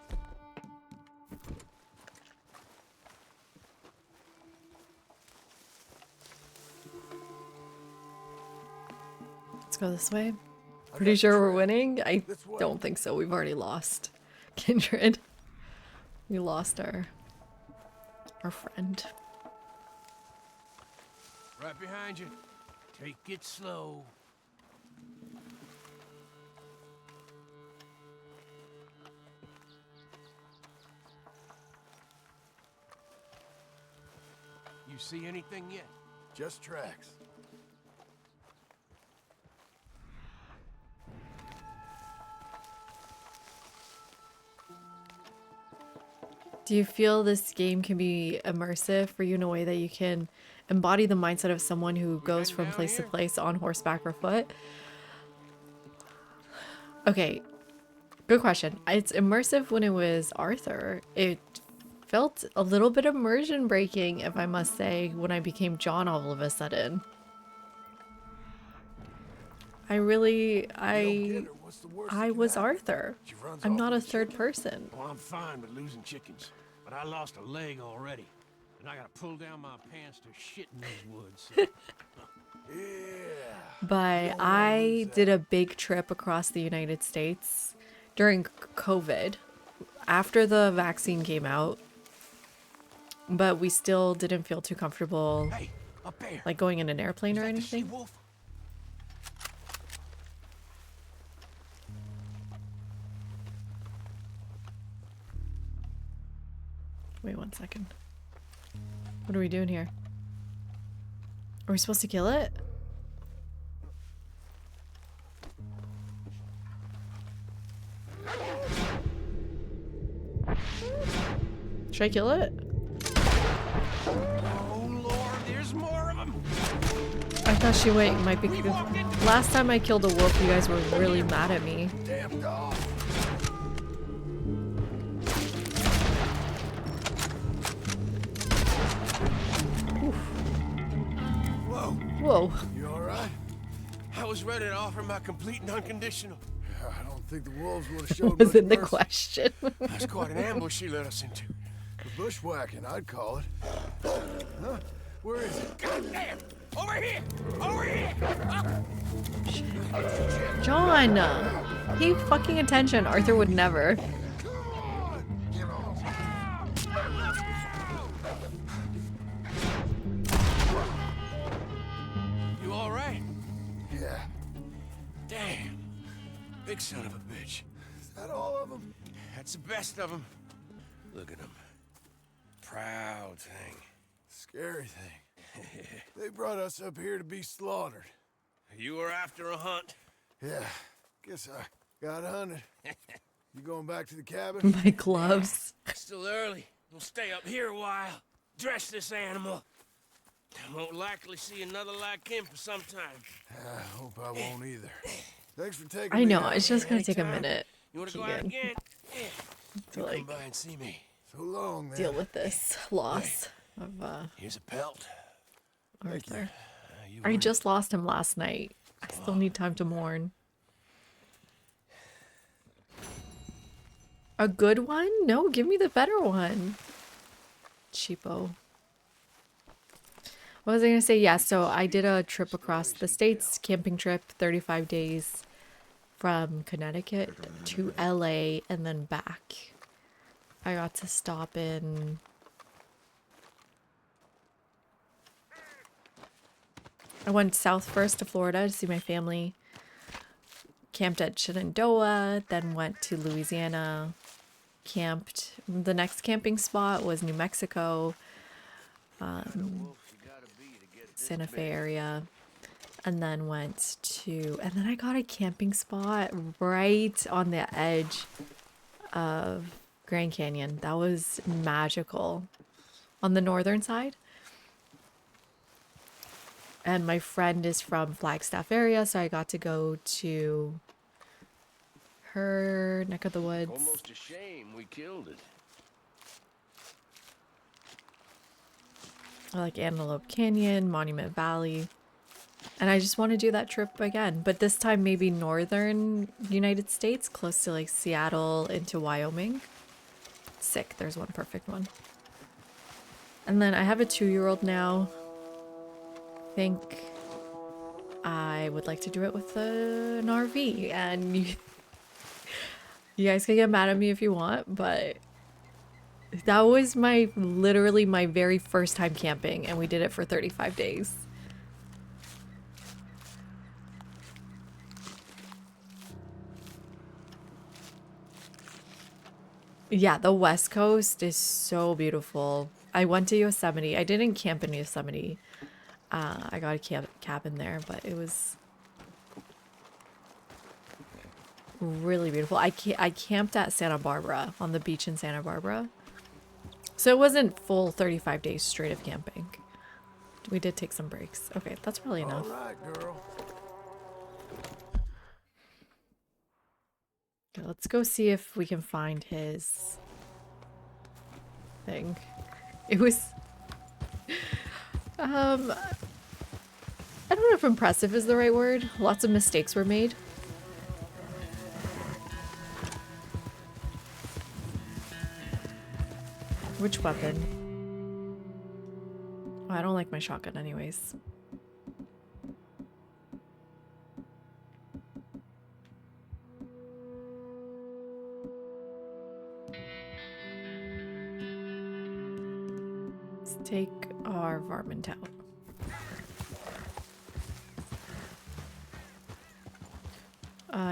Let's go this way. Pretty sure we're winning. I don't think so. We've already lost Kindred. We lost our friend. Right behind you. Take it slow. You see anything yet? Just tracks. Do you feel this game can be immersive for you in a way that you can embody the mindset of someone who goes from place to place on horseback or foot? Okay, good question. It's immersive when it was Arthur. It felt a little bit immersion breaking, if I must say, when I became John all of a sudden. I was Arthur. I'm not a third person. Well, I'm fine with losing chickens, but I lost a leg already, and I gotta pull down my pants to shit in these woods. But I did a big trip across the United States during COVID, after the vaccine came out, but we still didn't feel too comfortable, like going in an airplane or anything. Wait 1 second. What are we doing here? Are we supposed to kill it? Should I kill it? Oh Lord, there's more of them. I thought she might be. Last time I killed a wolf, you guys were really mad at me. Damn dog. Whoa. You all right? I was ready to offer my complete and unconditional. I don't think the wolves would have showed Was much in the mercy. question. That's quite an ambush she led us into. Bushwhacking, I'd call it. Huh? Where is it? God damn! Over here! Over here! John! Pay fucking attention. Arthur would never. You all right? Yeah. Damn. Big big son of a bitch. Is that all of them? That's the best of them. Look at him. Proud thing. Scary thing. They brought us up here to be slaughtered. You were after a hunt? Yeah, guess I got hunted. You going back to the cabin? My gloves. Still early. We'll stay up here a while. Dress this animal. I won't likely see another like him for some time. I hope I won't either. Thanks for taking I me know, out. it's just gonna take a minute. You wanna go out Keegan, again? to like Come by and see me. So long, man. deal with this loss of Here's a pelt. Arthur. I just lost him last night. I still need time to mourn. A good one? No, give me the better one. Cheapo. What was I gonna say? Yeah, so I did a trip across the states, camping trip, 35 days from Connecticut to LA and then back. I got to stop in I went south first to Florida to see my family. Camped at Shenandoah, then went to Louisiana. Camped. The next camping spot was New Mexico, Santa Fe area, and then and then I got a camping spot right on the edge of Grand Canyon. That was magical on the northern side. And my friend is from Flagstaff area, so I got to go to her neck of the woods. Almost a shame we killed it. I like Antelope Canyon, Monument Valley. And I just want to do that trip again. But this time maybe northern United States, close to like Seattle into Wyoming. Sick, there's one perfect one. And then I have a 2-year-old now. I think I would like to do it with an RV. And you guys can get mad at me if you want, but that was literally my very first time camping, and we did it for 35 days. Yeah, the West Coast is so beautiful. I went to Yosemite. I didn't camp in Yosemite. I got a cabin there, but it was really beautiful. I camped at Santa Barbara, on the beach in Santa Barbara. So it wasn't full 35 days straight of camping. We did take some breaks. Okay, that's probably enough. All right, girl. Okay, let's go see if we can find his thing. It was I don't know if impressive is the right word. Lots of mistakes were made. Which weapon? Oh, I don't like my shotgun anyways. Let's take our varmint out.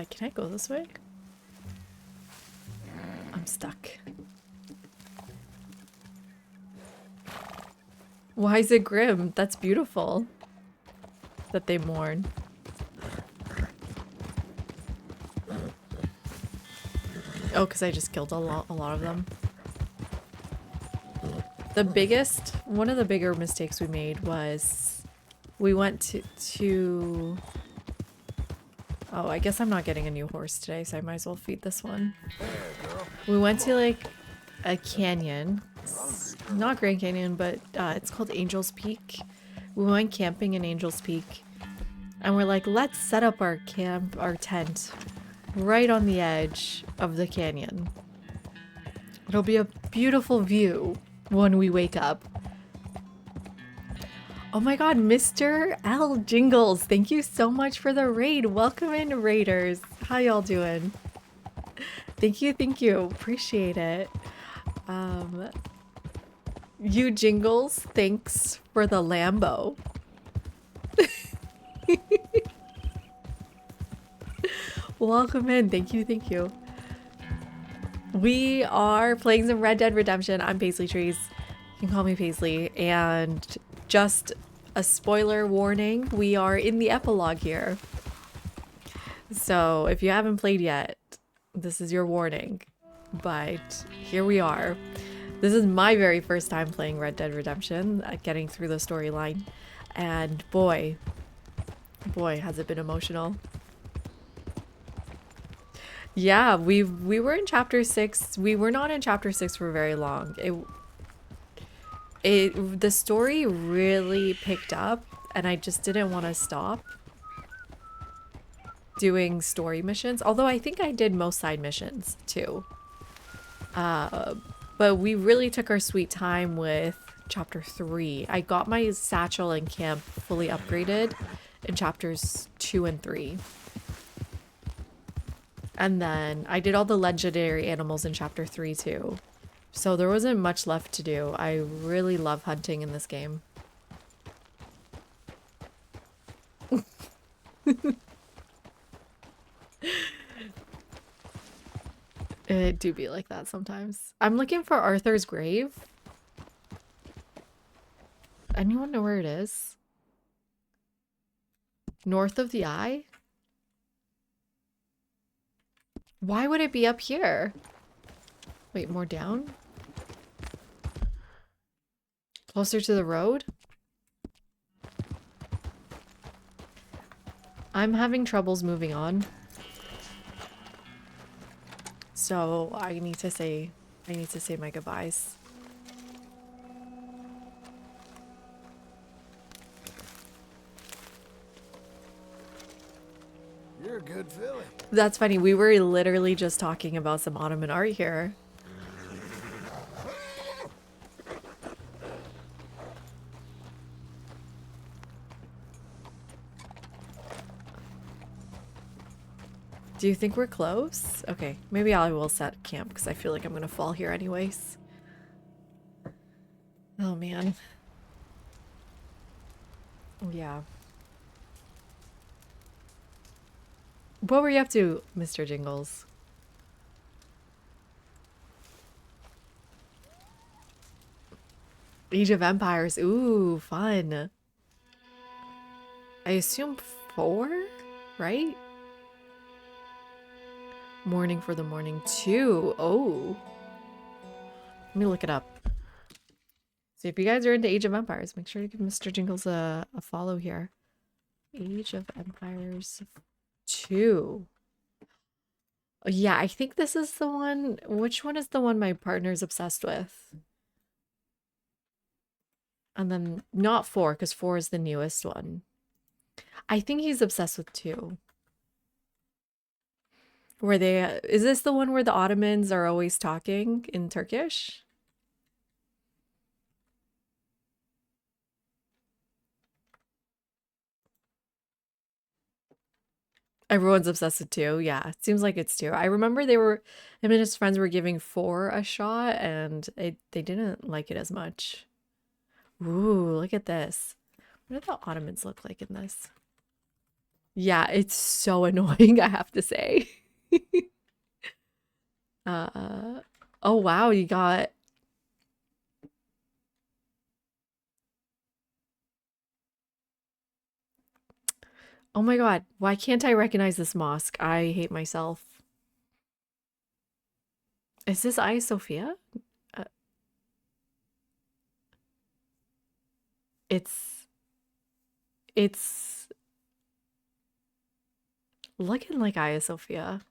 Can I go this way? I'm stuck. Why is it grim? That's beautiful. That they mourn. Oh, because I just killed a lot of them. One of the bigger mistakes we made was we went to oh, I guess I'm not getting a new horse today, so I might as well feed this one. We went to like a canyon. It's not Grand Canyon, but it's called Angel's Peak. We went camping in Angel's Peak, and we're like, let's set up our tent right on the edge of the canyon. It'll be a beautiful view when we wake up. Oh my god, Mr. L Jingles, thank you so much for the raid. Welcome in, raiders. How y'all doing? Thank you. Appreciate it. You Jingles, thanks for the Lambo. Welcome in. Thank you. Thank you. We are playing some Red Dead Redemption. I'm Paisley Trees. You can call me Paisley. And just a spoiler warning, we are in the epilogue here. So if you haven't played yet, this is your warning. But here we are. This is my very first time playing Red Dead Redemption, getting through the storyline. And boy, has it been emotional. Yeah, we were in chapter 6. We were not in chapter 6 for very long. The story really picked up, and I just didn't want to stop doing story missions. Although I think I did most side missions too. But we really took our sweet time with chapter 3. I got my satchel and camp fully upgraded in chapters 2 and 3. And then I did all the legendary animals in chapter 3 too. So there wasn't much left to do. I really love hunting in this game. It do be like that sometimes. I'm looking for Arthur's grave. Anyone know where it is? North of the Eye? Why would it be up here? Wait, more down? Closer to the road? I'm having troubles moving on. So I need to say my goodbyes. You're a good filly. That's funny. We were literally just talking about some Ottoman art here. Do you think we're close? Okay, maybe I will set camp because I feel like I'm gonna fall here anyways. Oh man. Yeah. What were you up to, Mr. Jingles? Age of Empires. Ooh, fun. I assume 4, right? Mourning for the Morning 2. Oh. Let me look it up. So if you guys are into Age of Empires, make sure to give Mr. Jingles a follow here. Age of Empires 2. Yeah, I think this is the one. Which one is the one my partner's obsessed with? And then not 4, because 4 is the newest one. I think he's obsessed with 2. Where they, is this the one where the Ottomans are always talking in Turkish? Everyone's obsessed with 2. Yeah, it seems like it's 2. I remember him and his friends were giving 4 a shot and they didn't like it as much. Ooh, look at this. What do the Ottomans look like in this? Yeah, it's so annoying, I have to say. Oh wow, you got oh my god, why can't I recognize this mosque? I hate myself. Is this Hagia Sophia? It's looking like Hagia Sophia.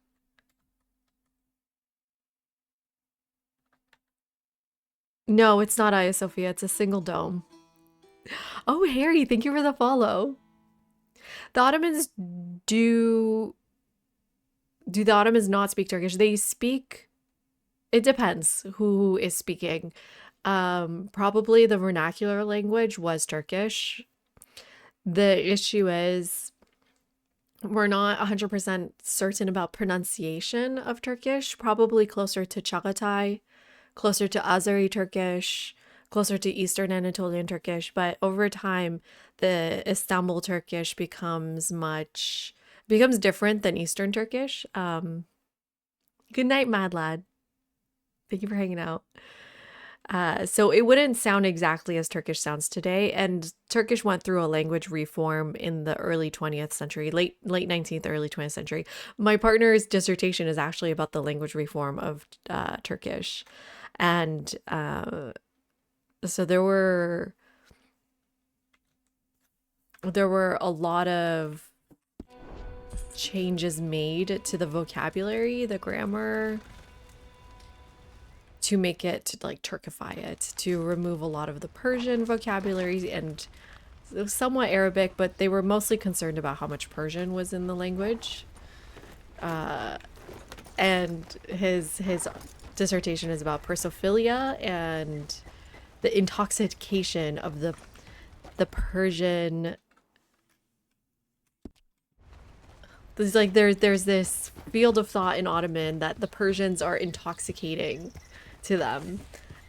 No, it's not Hagia Sophia. It's a single dome. Oh, Harry, thank you for the follow. The Ottomans do the Ottomans not speak Turkish? They speak, it depends who is speaking. Probably the vernacular language was Turkish. The issue is we're not 100% certain about pronunciation of Turkish, probably closer to Chagatai, closer to Azeri Turkish, closer to Eastern Anatolian Turkish, but over time, the Istanbul Turkish becomes much becomes different than Eastern Turkish. Good night, Mad Lad. Thank you for hanging out. So it wouldn't sound exactly as Turkish sounds today, and Turkish went through a language reform in the early 20th century, late 19th, early 20th century. My partner's dissertation is actually about the language reform of Turkish, and so there were a lot of changes made to the vocabulary, the grammar, to make it, to like Turkify it, to remove a lot of the Persian vocabulary and somewhat Arabic, but they were mostly concerned about how much Persian was in the language. And his dissertation is about Persophilia and the intoxication of the Persian. There's like there's this field of thought in Ottoman that the Persians are intoxicating to them,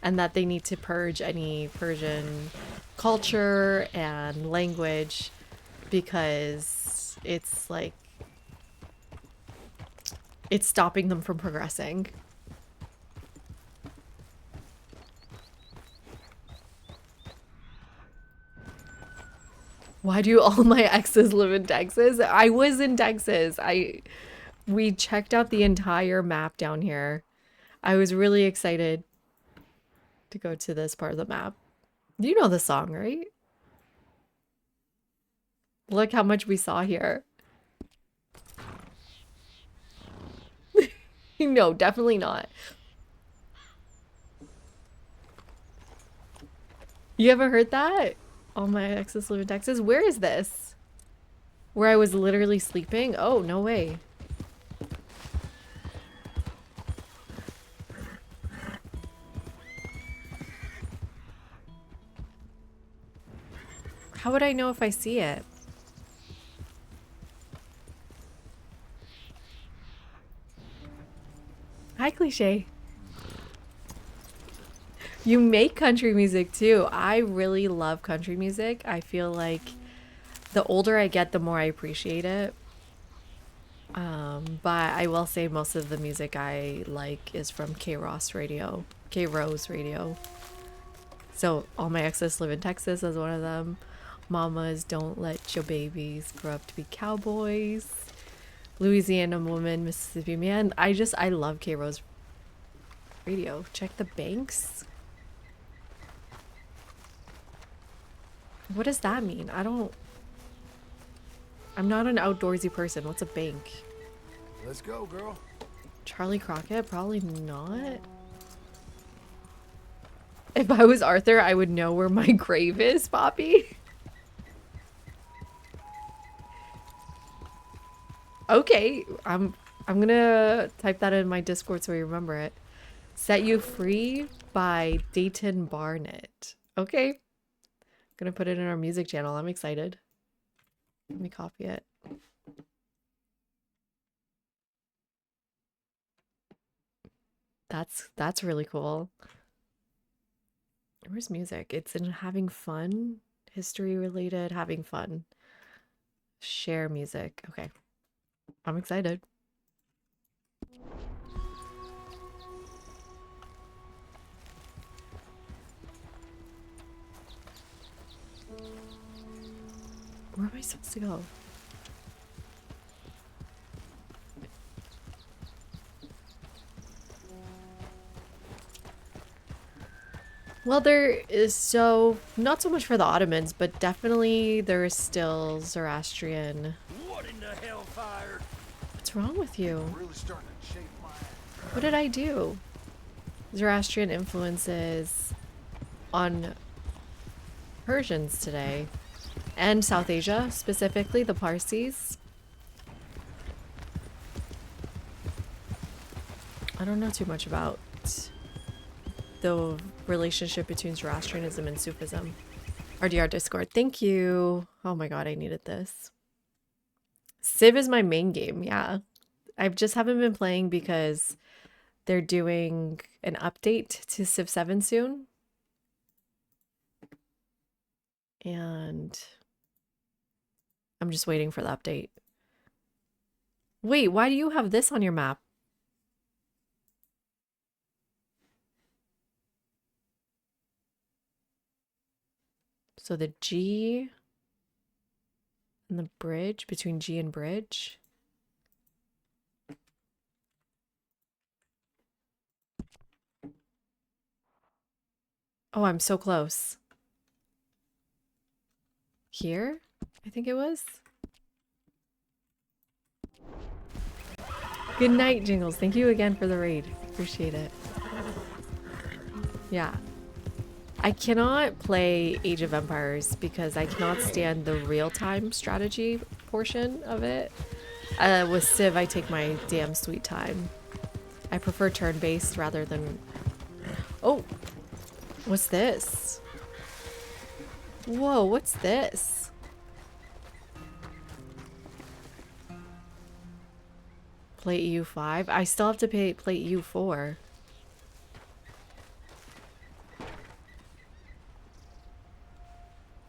and that they need to purge any Persian culture and language because it's like it's stopping them from progressing. Why do all my exes live in Texas? I was in Texas. We checked out the entire map down here. I was really excited to go to this part of the map. You know the song, right? Look how much we saw here. No, definitely not. You ever heard that? All my exes live in Texas. Where is this? Where I was literally sleeping? Oh, no way. How would I know if I see it? Hi, Cliche. You make country music too. I really love country music. I feel like the older I get, the more I appreciate it. But I will say most of the music I like is from K-Rose Radio. So all my exes live in Texas as one of them. Mamas, don't let your babies grow up to be cowboys. Louisiana Woman, Mississippi Man. I love K-Rose Radio. Check the banks. What does that mean? I'm not an outdoorsy person. What's a bank? Let's go, girl. Charlie Crockett? Probably not. If I was Arthur, I would know where my grave is, Poppy. Okay, I'm gonna type that in my Discord so we remember it. Set You Free by Dayton Barnett. Okay. Gonna put it in our music channel. I'm excited. Let me copy it. That's really cool. Where's music? It's in having fun. History related, having fun. Share music. Okay. I'm excited. Where am I supposed to go? Well, there is not so much for the Ottomans, but definitely there is still Zoroastrian. What in the hellfire? What's wrong with you? Really starting to shape my... What did I do? Zoroastrian influences on Persians today. And South Asia, specifically the Parsis. I don't know too much about the relationship between Zoroastrianism and Sufism. RDR Discord, thank you. Oh my god, I needed this. Civ is my main game, yeah. I just haven't been playing because they're doing an update to Civ 7 soon. And I'm just waiting for the update. Wait, why do you have this on your map? So the G and the bridge, between G and bridge. Oh, I'm so close. Here, I think it was. Good night, Jingles. Thank you again for the raid. Appreciate it. Yeah. I cannot play Age of Empires because I cannot stand the real-time strategy portion of it. With Civ, I take my damn sweet time. I prefer turn-based rather than... Oh! What's this? Whoa, what's this? Play EU5? I still have to play EU4.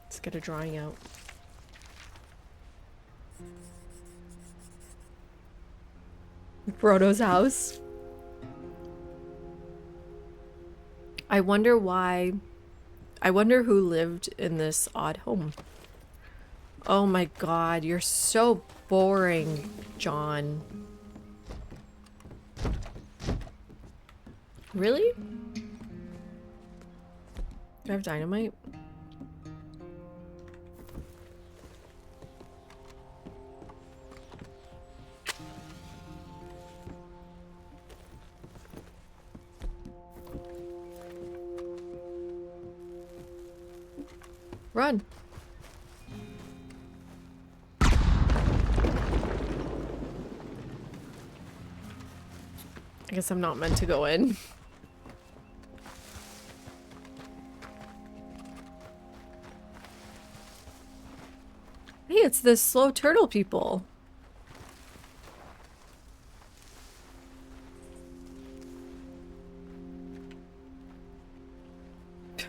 Let's get a drawing out. Frodo's house. I wonder why... I wonder who lived in this odd home. Oh my god, you're so boring, John. Really? Do I have dynamite? Run. I guess I'm not meant to go in. Hey, it's the slow turtle people.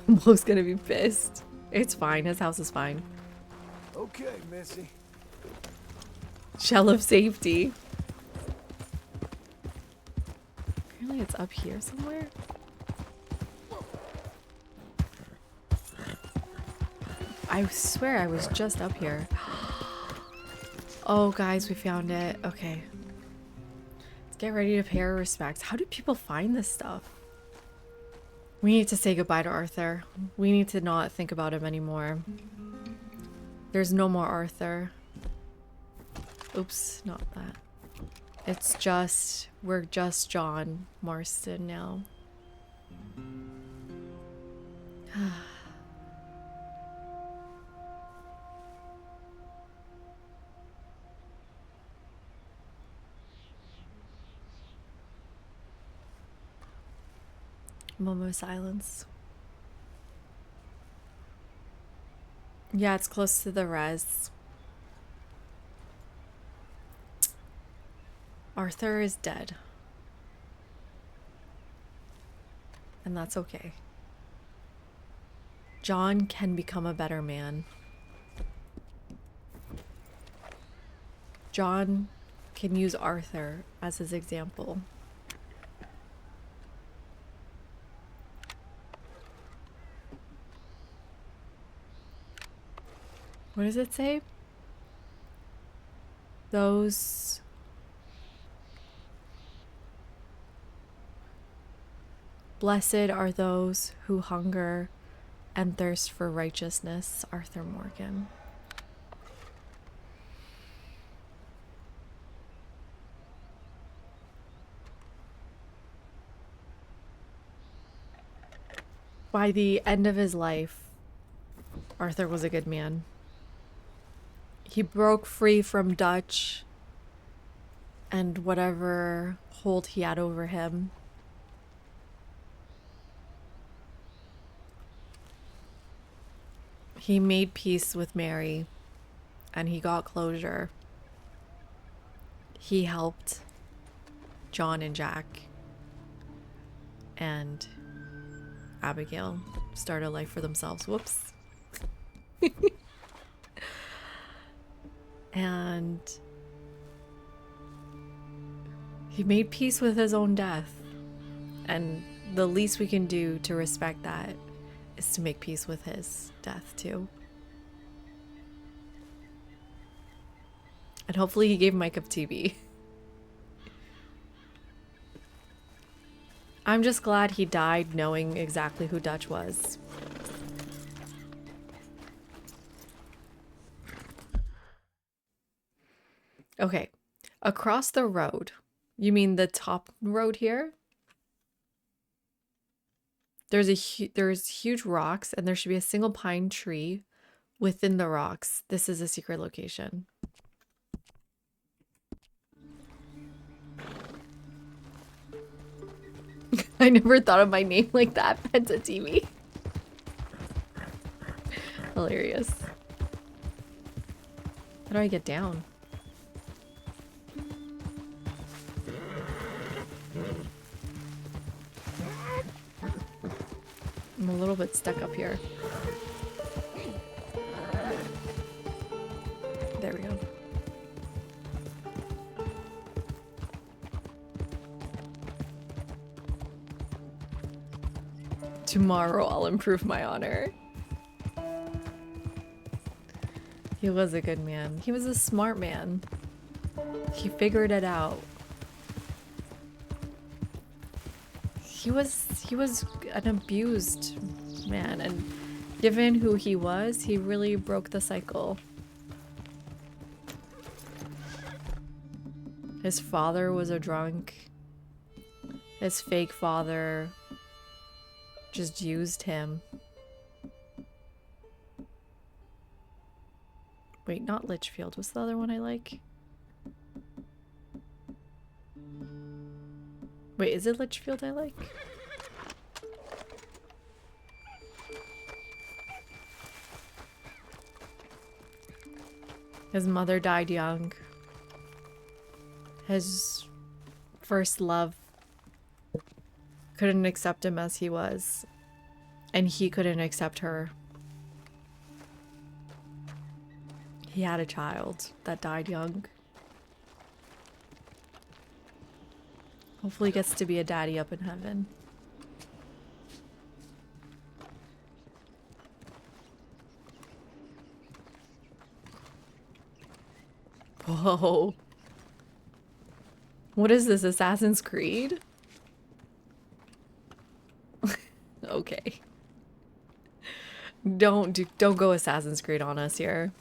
Mo's gonna be pissed. It's fine. His house is fine. Okay, Missy. Shell of safety. Apparently it's up here somewhere. I swear I was just up here. Oh, guys, we found it. Okay. Let's get ready to pay our respects. How do people find this stuff? We need to say goodbye to Arthur. We need to not think about him anymore. There's no more Arthur. Oops, not that. It's just... we're just John Marston now. Moment of silence. Yeah, it's close to the res. Arthur is dead. And that's okay. John can become a better man. John can use Arthur as his example. What does it say? Those... Blessed are those who hunger and thirst for righteousness. Arthur Morgan. By the end of his life, Arthur was a good man. He broke free from Dutch and whatever hold he had over him. He made peace with Mary and he got closure. He helped John and Jack and Abigail start a life for themselves. Whoops. And He made peace with his own death. And the least we can do to respect that is to make peace with his death too. And hopefully he gave Mike up TV. I'm just glad he died knowing exactly who Dutch was. Okay, across the road. You mean the top road here? There's huge rocks, and there should be a single pine tree within the rocks. This is a secret location. I never thought of my name like that. Penta TV. Hilarious. How do I get down? I'm a little bit stuck up here. There we go. Tomorrow I'll improve my honor. He was a good man. He was a smart man. He figured it out. He was an abused man, and given who he was, he really broke the cycle. His father was a drunk. His fake father just used him. Wait, not Litchfield. What's the other one I like? Wait, is it Litchfield I like? His mother died young. His first love couldn't accept him as he was, and he couldn't accept her. He had a child that died young. Hopefully he gets to be a daddy up in heaven. Whoa. What is this, Assassin's Creed? Okay. Don't go Assassin's Creed on us here.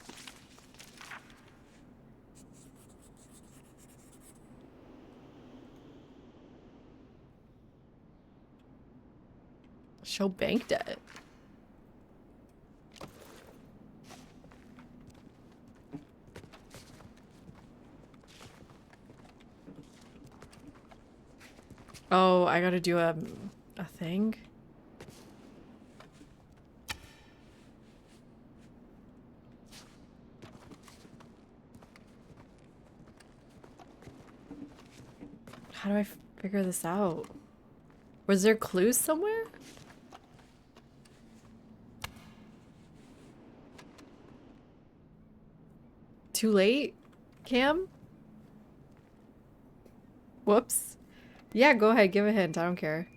Show bank debt. Oh, I gotta do a thing. How do I figure this out? Was there clues somewhere? Too late? Cam? Whoops. Yeah, go ahead, give a hint. I don't care.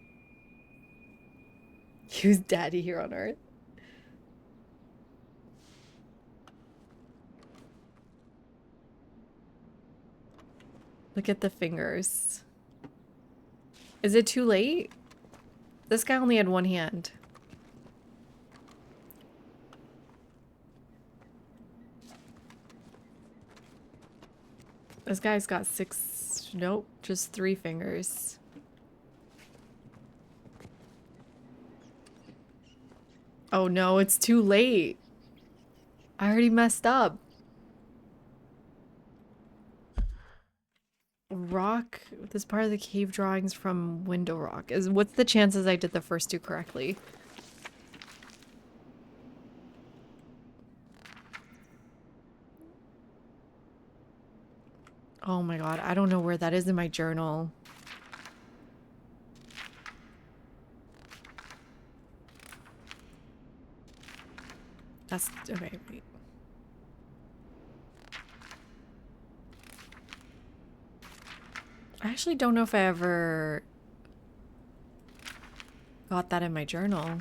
Use daddy here on Earth. Look at the fingers. Is it too late? This guy only had one hand. This guy's got 6, nope, just 3 fingers. Oh no, it's too late. I already messed up. Rock, this part of the cave drawings from Window Rock. What's the chances I did the first 2 correctly? Oh my god, I don't know where that is in my journal. That's okay, wait. I actually don't know if I ever got that in my journal.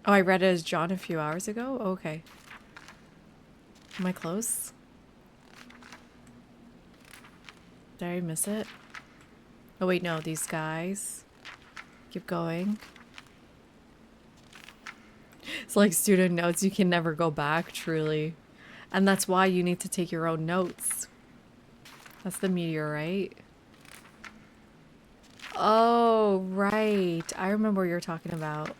Oh, I read it as John a few hours ago? Okay. Am I close? Did I miss it? Oh wait, no, these guys. Keep going. It's like student notes, you can never go back, truly. And that's why you need to take your own notes. That's the meteorite. Oh, right. I remember what you're talking about.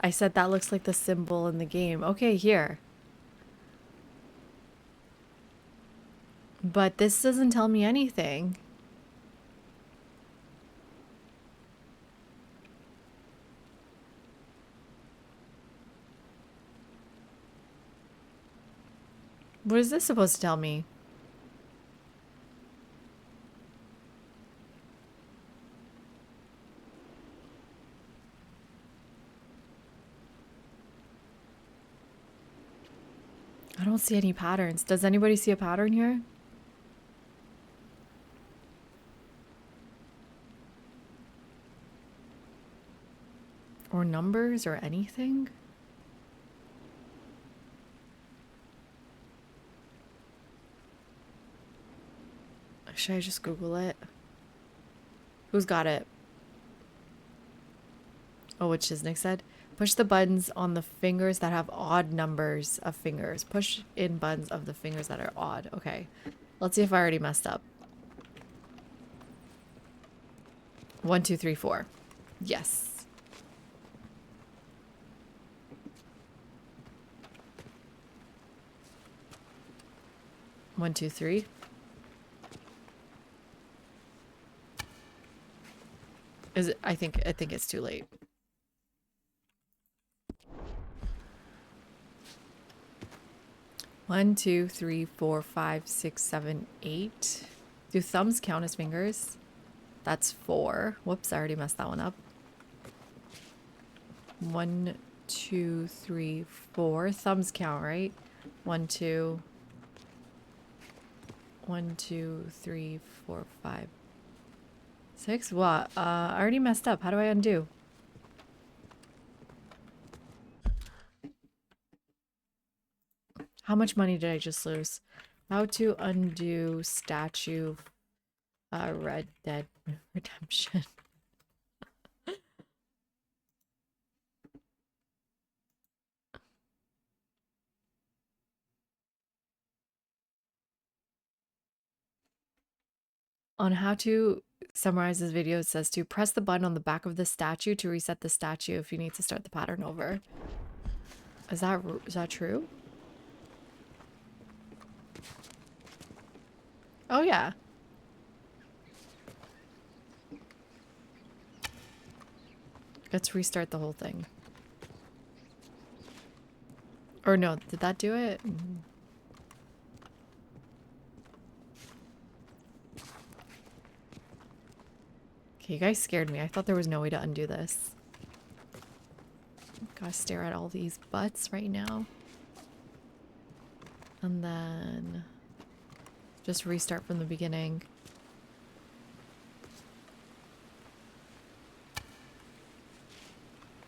I said that looks like the symbol in the game. Okay, here. But this doesn't tell me anything. What is this supposed to tell me? I don't see any patterns. Does anybody see a pattern here? Or numbers or anything? Should I just Google it? Who's got it? Oh, what Shiznik said? Push the buttons on the fingers that have odd numbers of fingers. Push in buttons of the fingers that are odd. Okay. Let's see if I already messed up. 1, 2, 3, 4. Yes. One, two, three. Is it? I think it's too late. One, two, three, four, 5, 6, 7, 8. Do thumbs count as fingers? That's 4. Whoops, I already messed that one up. 1, 2, 3, 4. Thumbs count, right? 1, 2. 1, 2, 3, 4, 5, 6. What? I already messed up. How do I undo? How much money did I just lose? How to undo statue Red Dead Redemption. On how to summarize this video, it says to press the button on the back of the statue to reset the statue if you need to start the pattern over. Is that true? Oh yeah. Let's restart the whole thing. Or no, did that do it? Okay, you guys scared me. I thought there was no way to undo this. Gotta stare at all these butts right now. And then just restart from the beginning.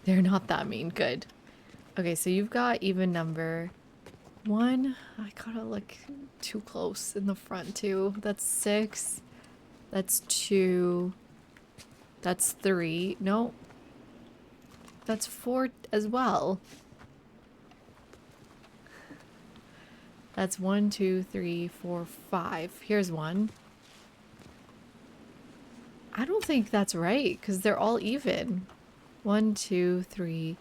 They're not that mean. Good. Okay, so you've got even number 1. I gotta look too close in the front too. That's 6. That's 2. That's 3. No. That's 4 as well. That's 1, 2, 3, 4, 5. Here's 1. I don't think that's right because they're all even. 1, 2, 3,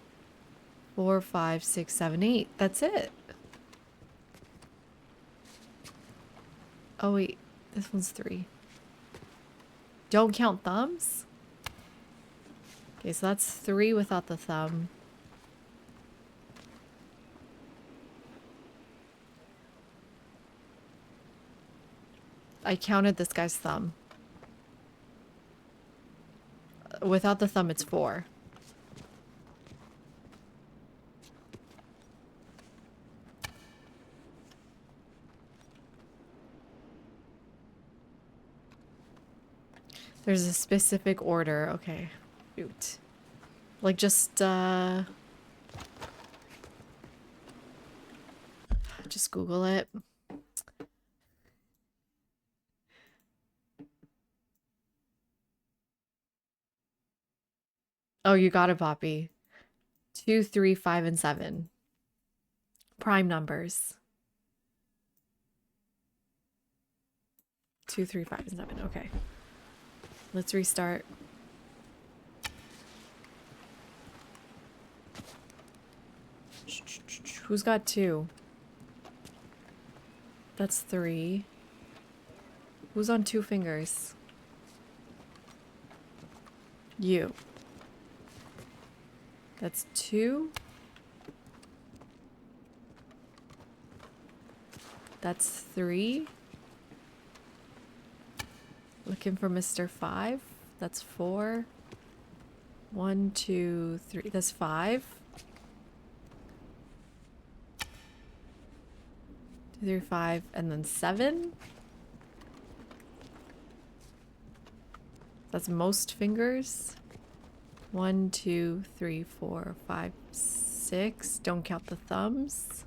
4, 5, 6, 7, 8. That's it. Oh wait, this one's 3. Don't count thumbs? Okay, so that's 3 without the thumb. I counted this guy's thumb. Without the thumb, it's 4. There's a specific order. Okay. Shoot. Like, just Google it. Oh, you got it, Poppy. 2, 3, 5, and 7. Prime numbers. 2, 3, 5, and 7. Okay. Let's restart. Who's got 2? That's 3. Who's on 2 fingers? You. That's 2. That's 3. Looking for Mr. 5. That's 4. 1, 2, 3. That's 5. 2, 3, 5, and then 7. That's most fingers. 1, 2, 3, 4, 5, 6. Don't count the thumbs.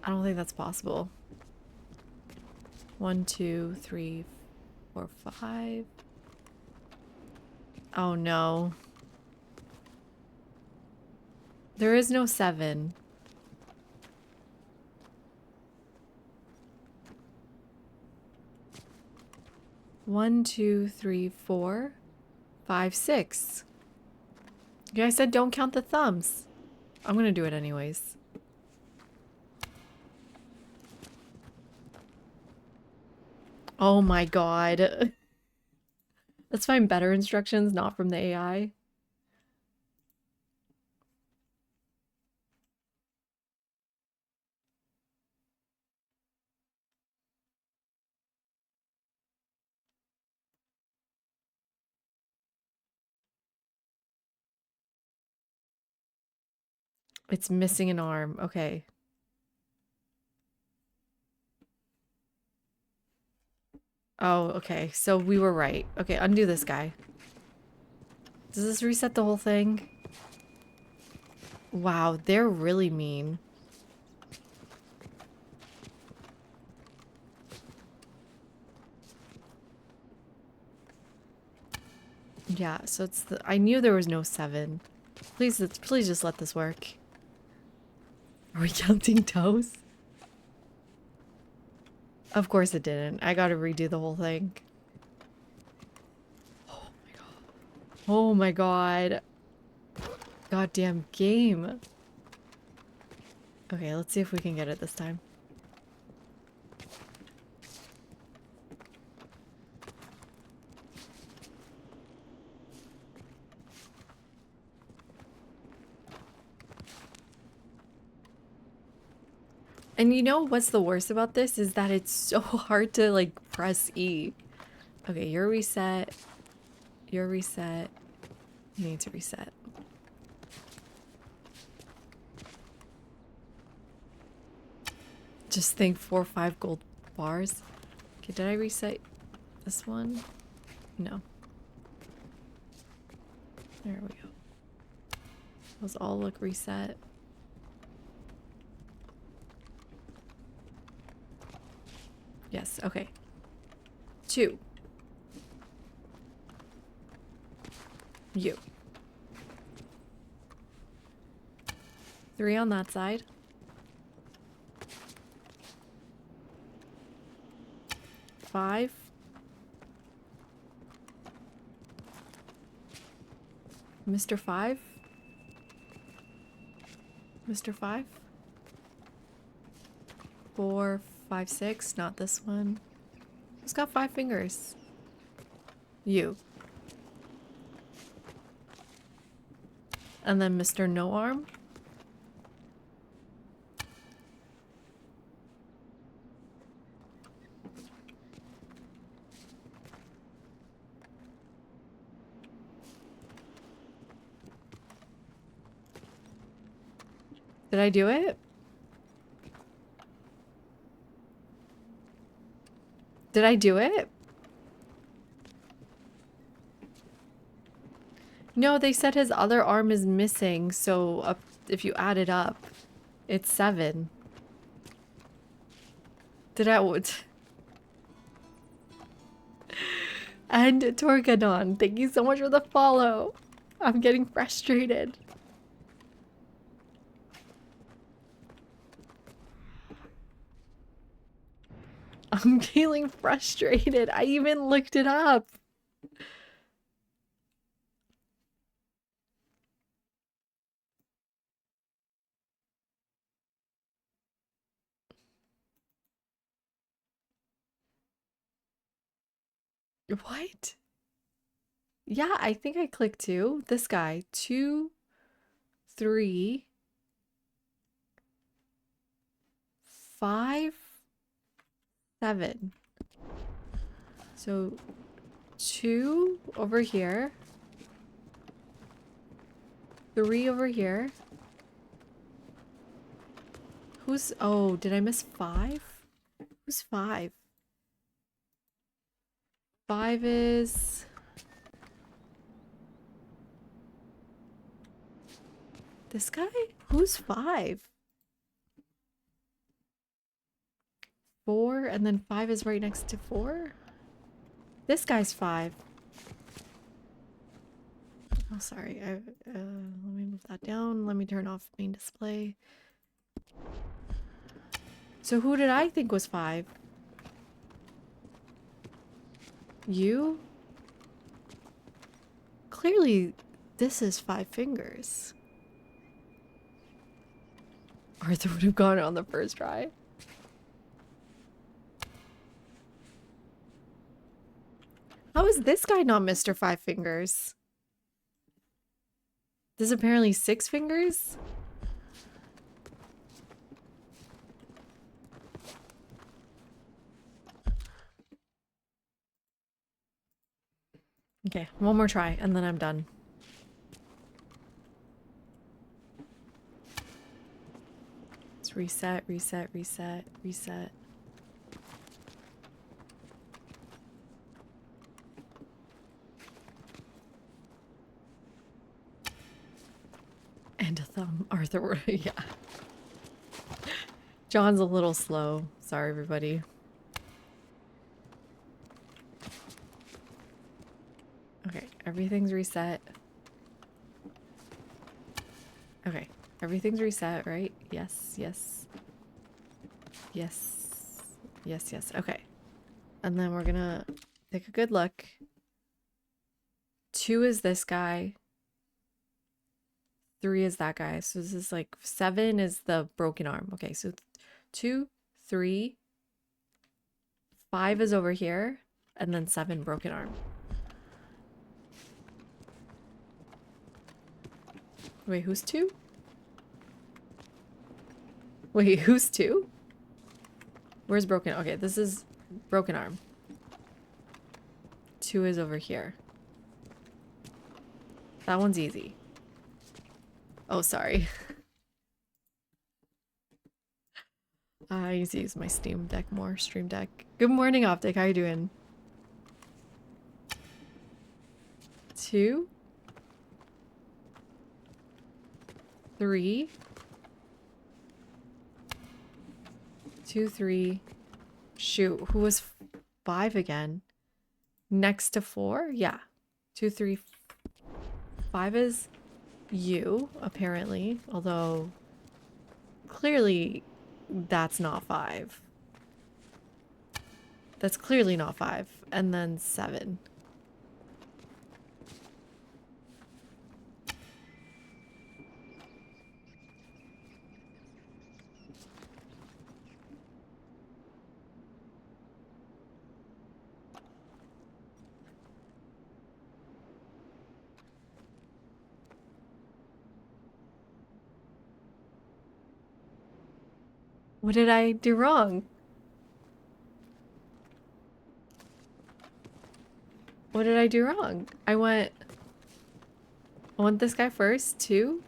I don't think that's possible. 1, 2, 3, 4, 5. Oh no. There is no 7. One, 2, 3, 4, 5, 6. You guys said don't count the thumbs. I'm gonna do it anyways. Oh my god. Let's find better instructions, not from the AI. It's missing an arm. Okay. Oh, okay. So we were right. Okay, undo this guy. Does this reset the whole thing? Wow, they're really mean. Yeah, so it's the... I knew there was no 7. Please just let this work. Are we counting toes? Of course it didn't. I gotta redo the whole thing. Oh my god. Goddamn game. Okay, let's see if we can get it this time. And you know what's the worst about this is that it's so hard to like press E. Okay, you're reset. You're reset. You need to reset. Just think 4 or 5 gold bars. Okay, did I reset this one? No. There we go. Those all look reset. Yes, okay. 2. You. 3 on that side. 5. Mr. 5. Mr. 5. 4, 5, 6. Not this one. Who's got 5 fingers? You. And then Mr. No Arm. Did I do it? Did I do it? No, they said his other arm is missing, so if you add it up, it's 7. Did I... And Torgadon, thank you so much for the follow. I'm getting frustrated. I'm feeling frustrated. I even looked it up. What? Yeah, I think I clicked 2. This guy. 2, 3, 5, 7. So 2 over here. 3 over here. Who's... Oh, did I miss 5? Who's 5? 5 is... This guy? Who's 5? 4, and then 5 is right next to 4? This guy's 5. Oh, sorry. Let me move that down. Let me turn off main display. So who did I think was 5? You? Clearly, this is 5 fingers. Arthur would have gone on the first try. How is this guy not Mr. 5 Fingers? This is apparently 6 fingers? Okay, one more try and then I'm done. Let's reset, reset, reset, reset. And a thumb. Arthur, yeah. John's a little slow. Sorry, everybody. Okay, everything's reset. Okay, everything's reset, right? Yes, yes. Yes. Yes, yes. Okay. And then we're gonna take a good look. 2 is this guy. 3 is that guy. So this is like 7 is the broken arm. Okay, so 2, 3, 5 is over here, and then 7 broken arm. Wait, who's 2? Wait, who's 2? Where's broken? Okay, this is broken arm. 2 is over here. That one's easy. Oh, sorry. I need to use my Steam Deck more. Stream Deck. Good morning, Optic. How you doing? 2, 3, 2, 3. Shoot, who was 5 again? Next to 4? Yeah. 2, 3, 5 is you, apparently. Although, clearly, that's not 5. That's clearly not 5. And then 7. What did I do wrong? What did I do wrong? I want this guy first, 2.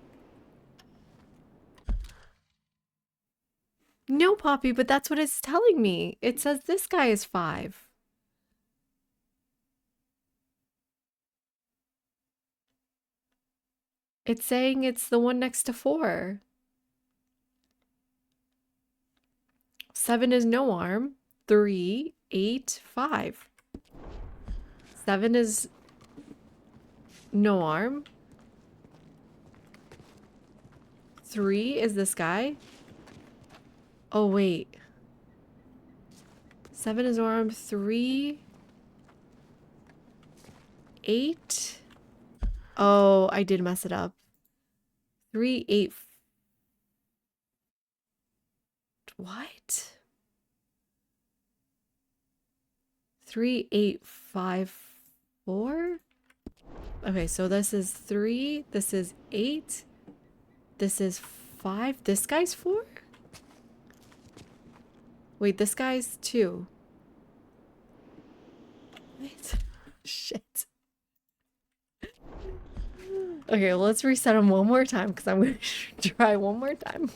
No, Poppy, but that's what it's telling me. It says this guy is 5. It's saying it's the one next to 4. 7 is no arm. 3, 8, 5. 7 is no arm. 3 is this guy. Oh, wait. 7 is no arm. 3, 8. Oh, I did mess it up. 3, 8. What? 3, 8, 5, 4? Okay, so this is 3, this is 8, this is 5, this guy's 4? Wait, this guy's 2. Wait. Shit. Okay, well, let's reset him one more time because I'm going to try one more time.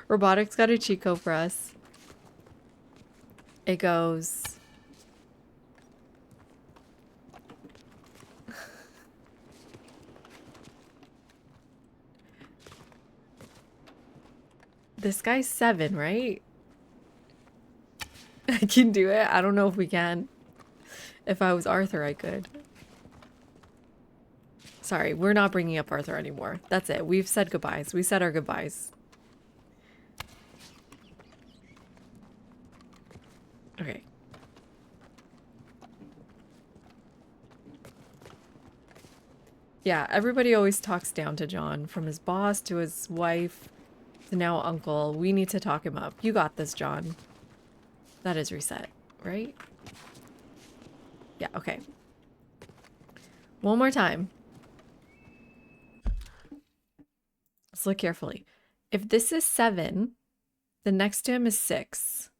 Robotics got a cheat code for us. It goes... This guy's 7, right? I can do it. I don't know if we can. If I was Arthur, I could. Sorry, we're not bringing up Arthur anymore. That's it. We've said goodbyes. We said our goodbyes. Okay. Yeah, everybody always talks down to John. From his boss to his wife to now uncle. We need to talk him up. You got this, John. That is reset, right? Yeah, okay. One more time. Let's look carefully. If this is 7, the next to him is 6.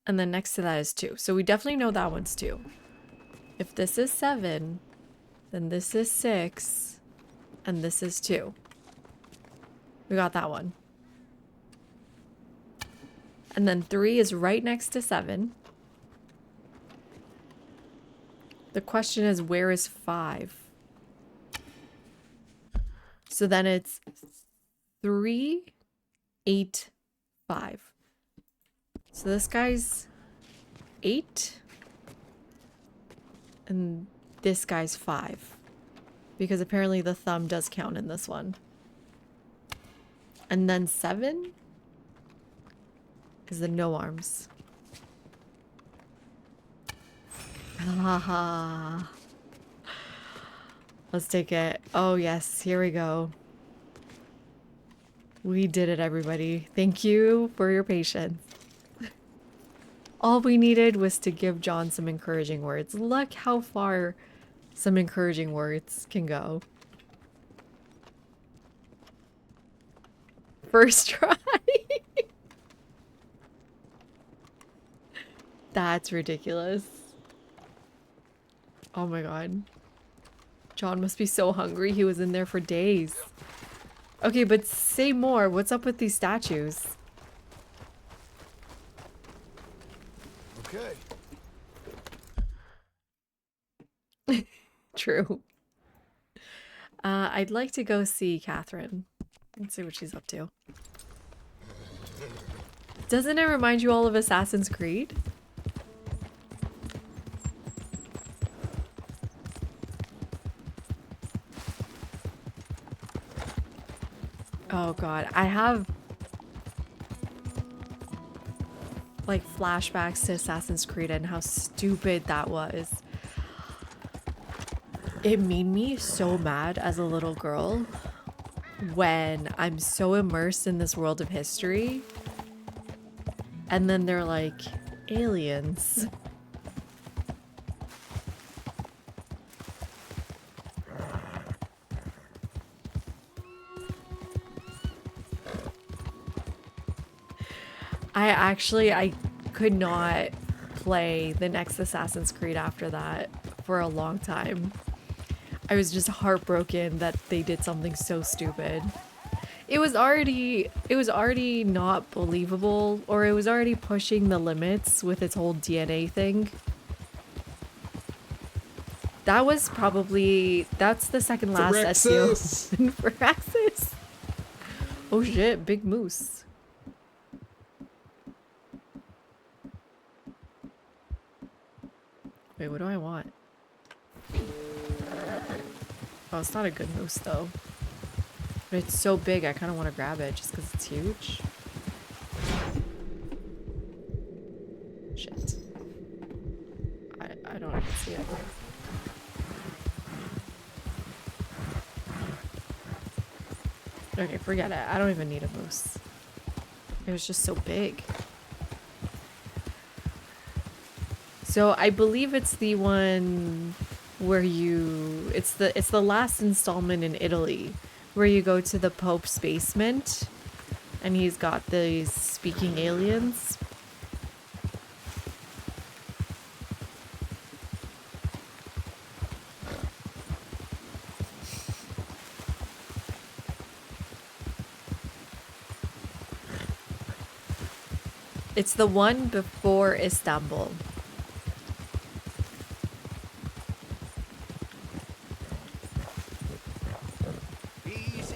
And then next to that is 2. So we definitely know that one's 2. If this is 7, then this is 6, and this is 2. We got that one. And then 3 is right next to 7. The question is, where is 5? So then it's 3, 8, 5. So this guy's 8. And this guy's 5. Because apparently the thumb does count in this one. And then 7 is the no arms. Haha. Let's take it. Oh yes, here we go. We did it, everybody. Thank you for your patience. All we needed was to give John some encouraging words. Look how far some encouraging words can go. First try. That's ridiculous. Oh my god. John must be so hungry. He was in there for days. Okay, but say more. What's up with these statues? Okay. True. I'd like to go see Catherine. Let's see what she's up to. Doesn't it remind you all of Assassin's Creed? Oh god, I have like flashbacks to Assassin's Creed and how stupid that was. It made me so mad as a little girl when I'm so immersed in this world of history and then they're like aliens. I could not play the next Assassin's Creed after that for a long time. I was just heartbroken that they did something so stupid. It was already not believable, or it was already pushing the limits with its whole DNA thing. That was probably, that's the second last Ezio. Firaxis. Oh shit, big moose. Wait, what do I want? Oh, it's not a good moose though. But it's so big, I kind of want to grab it just because it's huge. Shit. I don't even see it. Okay, forget it. I don't even need a moose. It was just so big. So I believe it's the one where you, it's the last installment in Italy where you go to the Pope's basement and he's got these speaking aliens. It's the one before Istanbul. Easy.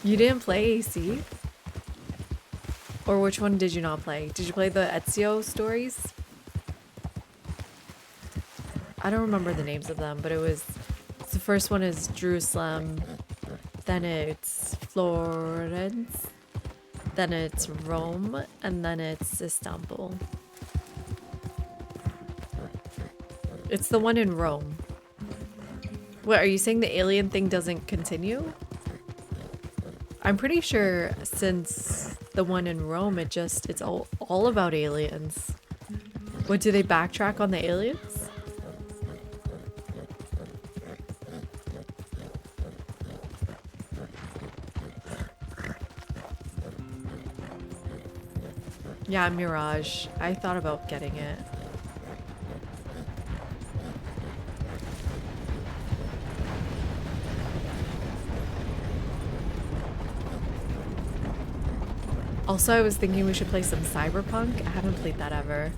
You didn't play AC? Or which one did you not play? Did you play the Ezio stories? I don't remember the names of them, but it's the first one is Jerusalem, then it's Florence, then it's Rome, and then it's Istanbul. It's the one in Rome. What, are you saying the alien thing doesn't continue? I'm pretty sure since the one in Rome, it's all about aliens. What, do they backtrack on the aliens? Yeah, Mirage. I thought about getting it. Also, I was thinking we should play some Cyberpunk. I haven't played that ever.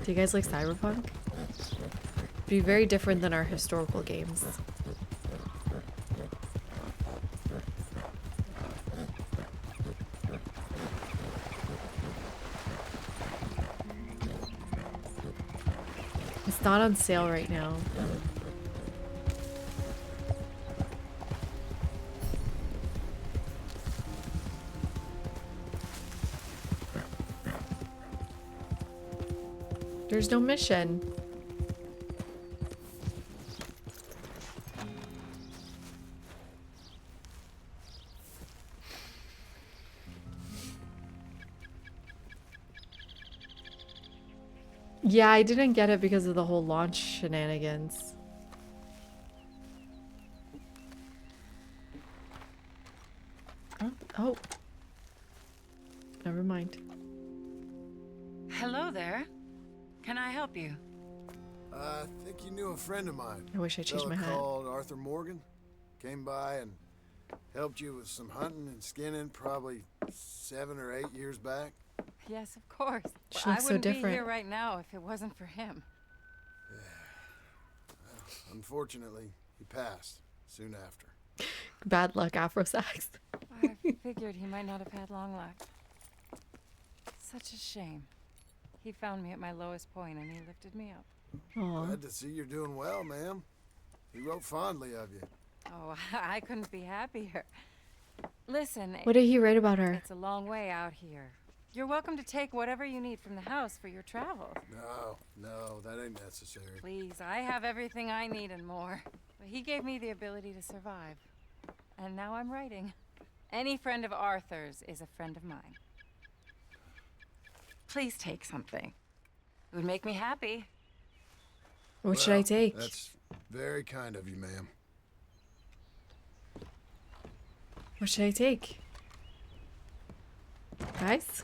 Do you guys like Cyberpunk? It'd be very different than our historical games. It's not on sale right now. There's no mission. Yeah, I didn't get it because of the whole launch shenanigans. Oh. Never mind. Hello there. Can I help you? I think you knew a friend of mine. I wish I changed my hat. Called Arthur Morgan. Came by and helped you with some hunting and skinning probably 7 or 8 years back. Yes, of course. She I looks so wouldn't be different. here right now if it wasn't for him. Unfortunately, he passed soon after. Bad luck, Afro Sax. I figured he might not have had long luck. Such a shame. He found me at my lowest point and he lifted me up. Glad to see you're doing well, ma'am. He wrote fondly of you. Oh, I couldn't be happier. Listen. What did he write about her? It's a long way out here. You're welcome to take whatever you need from the house for your travels. No, that ain't necessary. Please, I have everything I need and more. But he gave me the ability to survive. And now I'm writing. Any friend of Arthur's is a friend of mine. Please take something. It would make me happy. What should I take? That's very kind of you, ma'am. What should I take? Guys?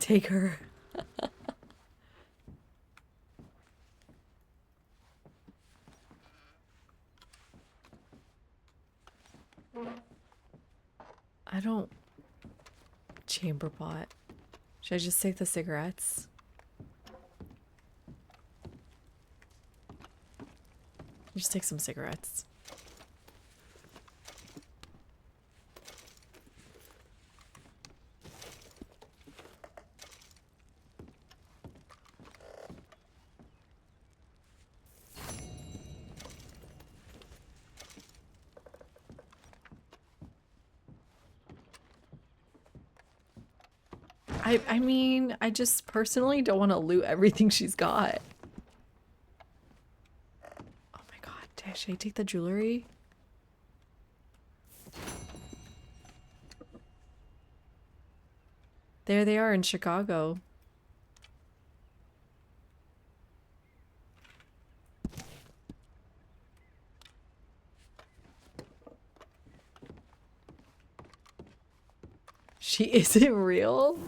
Take her. I don't... Chamber pot. Should I just take the cigarettes? Just take some cigarettes. I mean, I just personally don't want to loot everything she's got. Oh my god, should I take the jewelry? There they are in Chicago. She isn't real?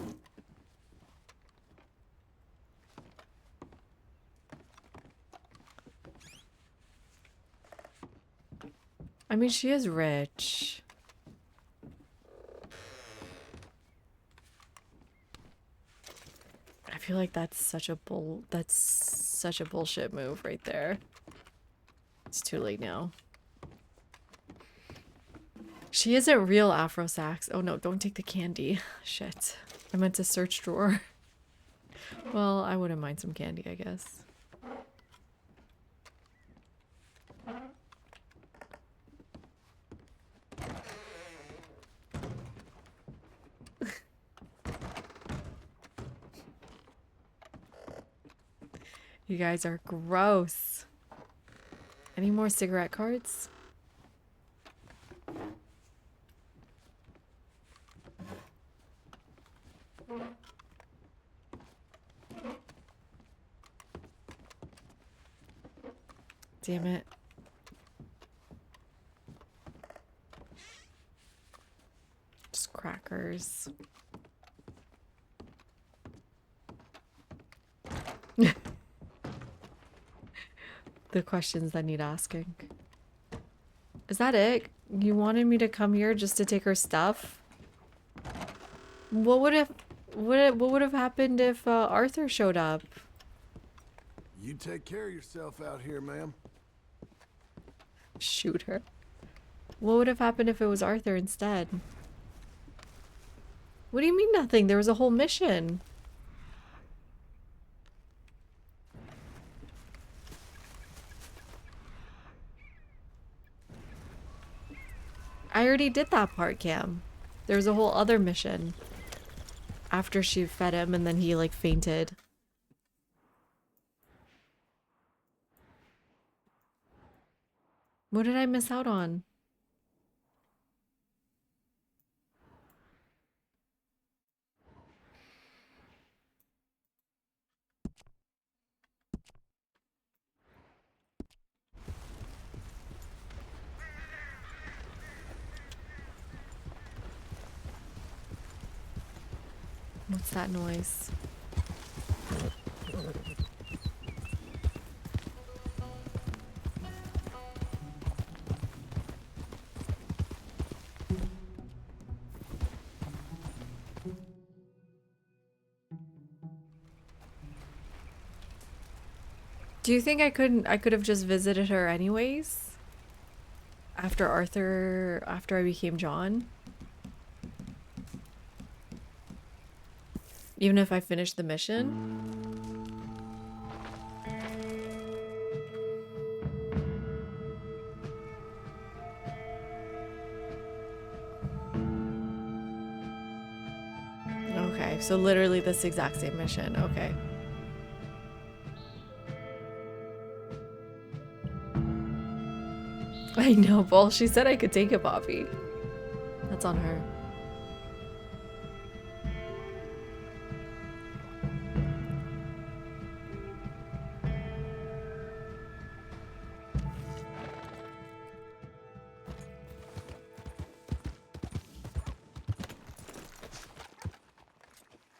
I mean, she is rich. I feel like that's such a bullshit move right there. It's too late now. She isn't real Afro Sax. Oh no, don't take the candy. Shit. I meant to search drawer. Well, I wouldn't mind some candy, I guess. You guys are gross. Any more cigarette cards? Damn it. Just crackers. The questions that need asking. Is that it? You wanted me to come here just to take her stuff? What would have happened if Arthur showed up? You take care of yourself out here, ma'am. Shoot her. What would have happened if it was Arthur instead? What do you mean nothing? There was a whole mission. I already did that part, Cam. There was a whole other mission. After she fed him and then he like fainted. What did I miss out on? What's that noise? Do you think I could have just visited her anyways? After I became John? Even if I finished the mission? Okay, so literally this exact same mission. Okay. I know, well, she said I could take it, Bobby. That's on her.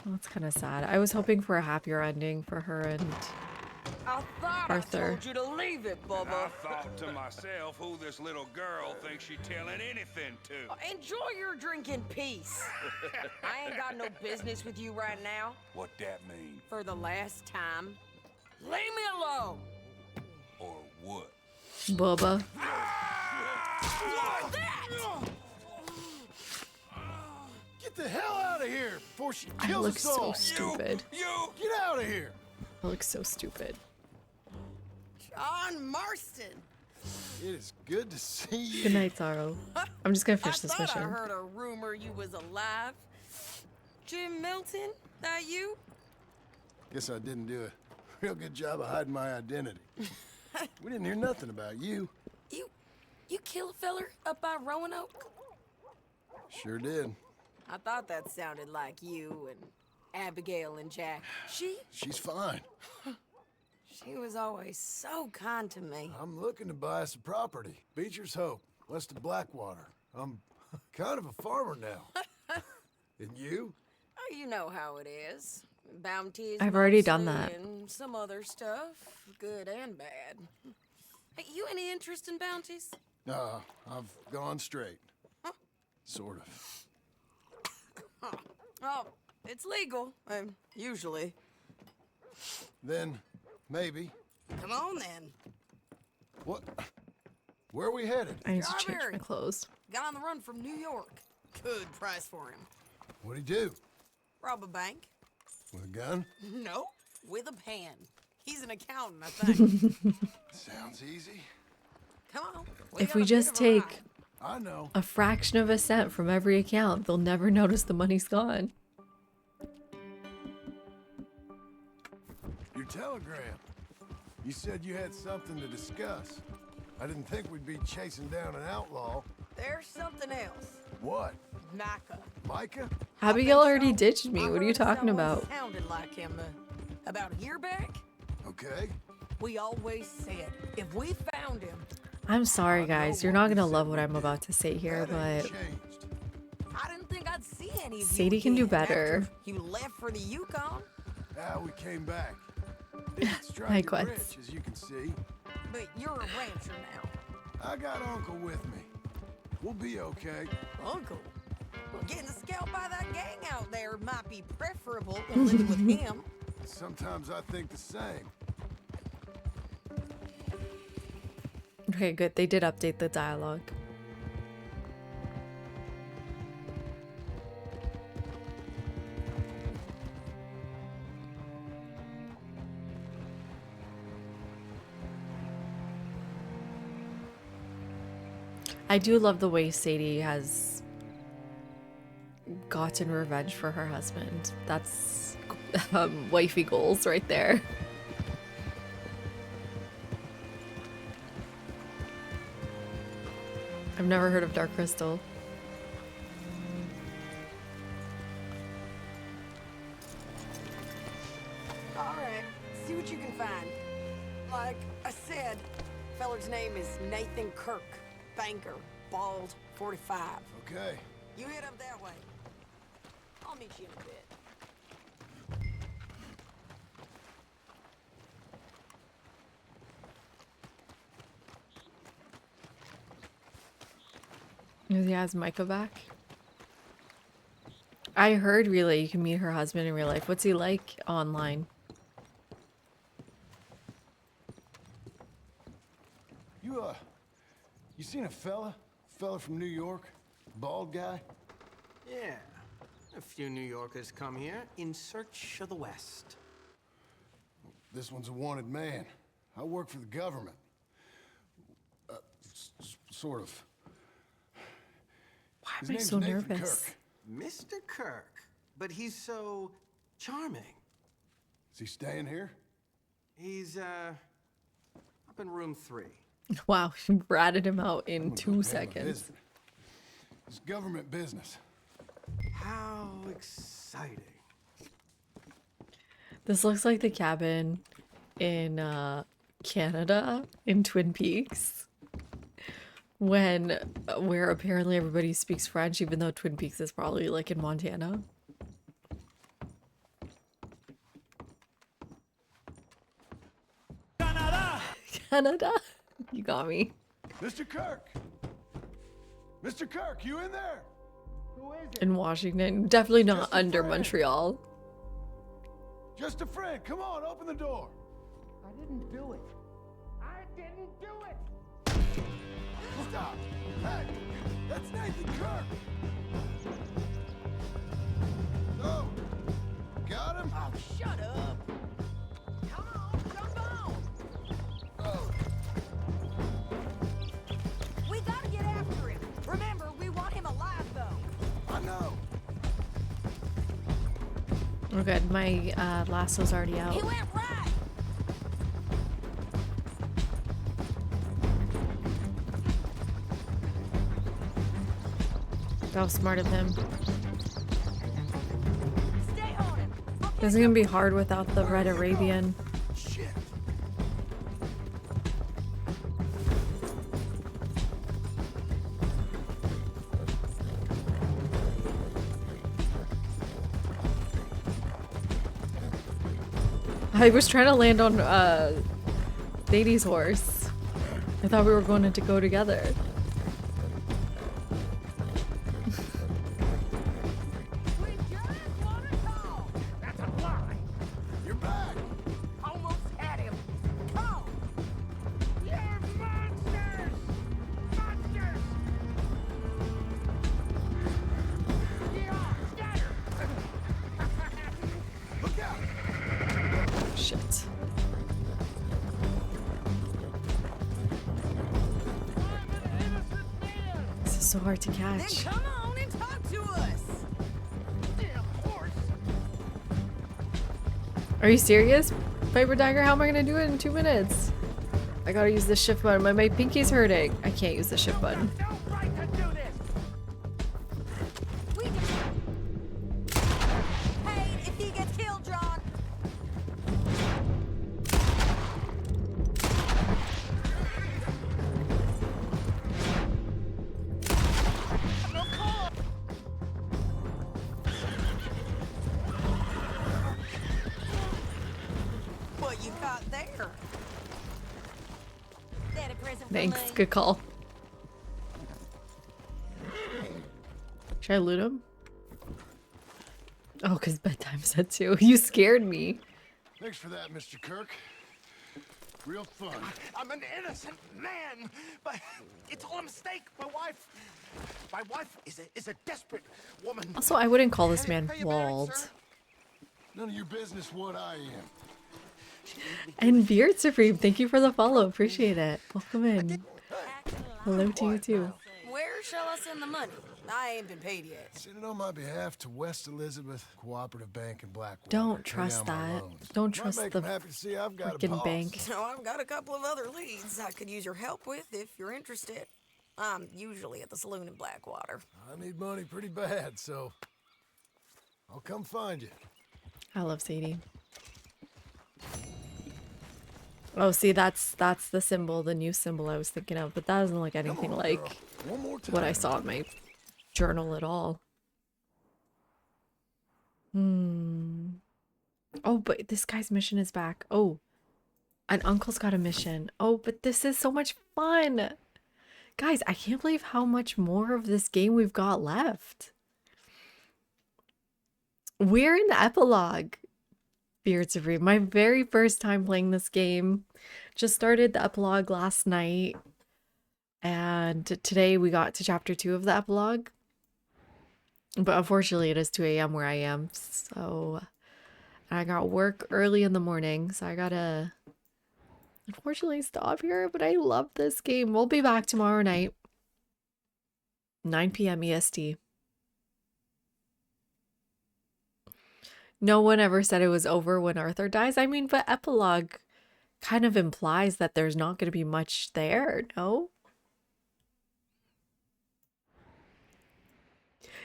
That's kind of sad. I was hoping for a happier ending for her and I thought Arthur. I told you to leave it, Bubba. I thought to myself who this little girl thinks she telling anything to. Enjoy your drink in peace. I ain't got no business with you right now. What that mean? For the last time, leave me alone. Or what? Bubba. What's that? Get the hell out of here before she I kills look us so all. stupid. You! Get out of here! I look so stupid. John Marston. It is good to see you. Good night, Sorrow. I'm just gonna finish this I thought I mission. heard a rumor you was alive. Jim Milton, that you? Guess I didn't do a real good job of hiding my identity. We didn't hear nothing about you. You kill a feller up by Roanoke? Sure did. I thought that sounded like you and Abigail and Jack. She's fine. She was always so kind to me. I'm looking to buy us a property. Beecher's Hope, west of Blackwater. I'm kind of a farmer now. And you? Oh, you know how it is. Bounties. I've already done mostly, that. And some other stuff, good and bad. Hey, you any interest in bounties? I've gone straight. Sort of. Oh, it's legal, usually. Then, maybe. Come on, then. What? Where are we headed? I need to change my Strawberry. clothes. Got on the run from New York. Good price for him. What'd he do? Rob a bank? With a gun? No, with a pan. He's an accountant, I think. Sounds easy. Come on. If got we a just bit of a take I know. a fraction of a cent from every account, they'll never notice the money's gone. Your telegram. You said you had something to discuss. I didn't think we'd be chasing down an outlaw. There's something else. What? Micah. Micah? Abigail already ditched me. What are you talking Someone about? Sounded like him about a year back. Okay. We always said if we found him, I'm sorry, guys. You're not gonna love what I'm about to say here, but I didn't think I'd see any of you. Sadie can do again better. after You left for the Yukon, We came back. Didn't strike Hi, it Quetz. rich, as you can see. but you're a rancher now. I got Uncle with me. We'll be okay. Uncle. Well, getting scalped by that gang out there might be preferable than living with him. Sometimes I think the same. okay, good. They did update the dialogue. I do love the way Sadie has gotten revenge for her husband. That's wifey goals right there. I've never heard of Dark Crystal. All right, see what you can find. Like I said, feller's name is Nathan Kirk, banker, bald, 45. Okay. You head up that way. I'll meet you in a bit. He has Micah back. I heard really you can meet her husband in real life. What's he like online? You seen a fella? Fella from New York? Bald guy? Yeah. A few New Yorkers come here in search of the West. This one's a wanted man. I work for the government. Sort of. Why His am I name's so Nathan nervous? Kirk. Mr. Kirk. But he's so charming. Is he staying here? He's, up in room 3. Wow, she ratted him out in 2 Pay him a seconds. visit. It's government business. How exciting. This looks like the cabin in Canada in Twin Peaks. Where apparently everybody speaks French, even though Twin Peaks is probably like in Montana. Canada. You got me. Mr. Kirk! Mr. Kirk, you in there? Who is it? In Washington. Definitely not Just a under friend. Montreal. Just a friend. Come on, open the door. I didn't do it. I didn't do it. Stop! Hey, that's Nathan Kirk. No, got him. Oh, shut up. Come on, jump on. Oh. We gotta get after him. Remember, we want him alive, though. I know. We're good. My lasso's already out. He went right. That was smart of him. Stay on him. This is gonna be hard without the Red Arabian. Shit. I was trying to land on Sadie's horse. I thought we were going to go together. We just wanna talk. That's a lie. You're back. Almost had him. Come. You're monsters! Monsters! Yeah, scatter! Look out. Shit. This is so hard to Then catch. come on and talk to us. Damn horse! Are you serious, Piper Dagger? How am I gonna do it in 2 minutes? I gotta use the shift button. My pinky's hurting. I can't use the shift button. No right to do this! We just... Hey, if he gets killed, John. What you got there? That a present for Thanks. me? Good call. Should I loot him? Oh, because bedtime's at 2. You scared me. Thanks for that, Mr. Kirk. Real fun. I'm an innocent man, but it's all a mistake. My wife is a desperate woman. Also, I wouldn't call this man Pay you back, walled. sir. None of your business what I am. And Beard Supreme, thank you for the follow. Appreciate it. Welcome in. Hello to you too. Where shall I send the money? I ain't been paid yet. Send it on my behalf to West Elizabeth Cooperative Bank in Blackwater. Don't Pay trust down my that. loans. Don't Might trust make the 'em happy to see I've got a freaking boss. bank. So I've got a couple of other leads I could use your help with if you're interested. I'm usually at the saloon in Blackwater. I need money pretty bad, so I'll come find you. I love Sadie. Oh, see, that's the symbol, the new symbol I was thinking of, but that doesn't look anything like One more time. what I saw in my journal at all. Oh, but this guy's mission is back. Oh, and Uncle's got a mission. Oh, but this is so much fun. Guys, I can't believe how much more of this game we've got left. We're in the epilogue. Beard Supreme. My very first time playing this game. Just started the epilogue last night. And today we got to chapter 2 of the epilogue. But unfortunately it is 2 a.m. where I am. So I got work early in the morning. So I gotta unfortunately stop here. But I love this game. We'll be back tomorrow night. 9 p.m. EST. No one ever said it was over when Arthur dies. I mean, but epilogue kind of implies that there's not going to be much there, no?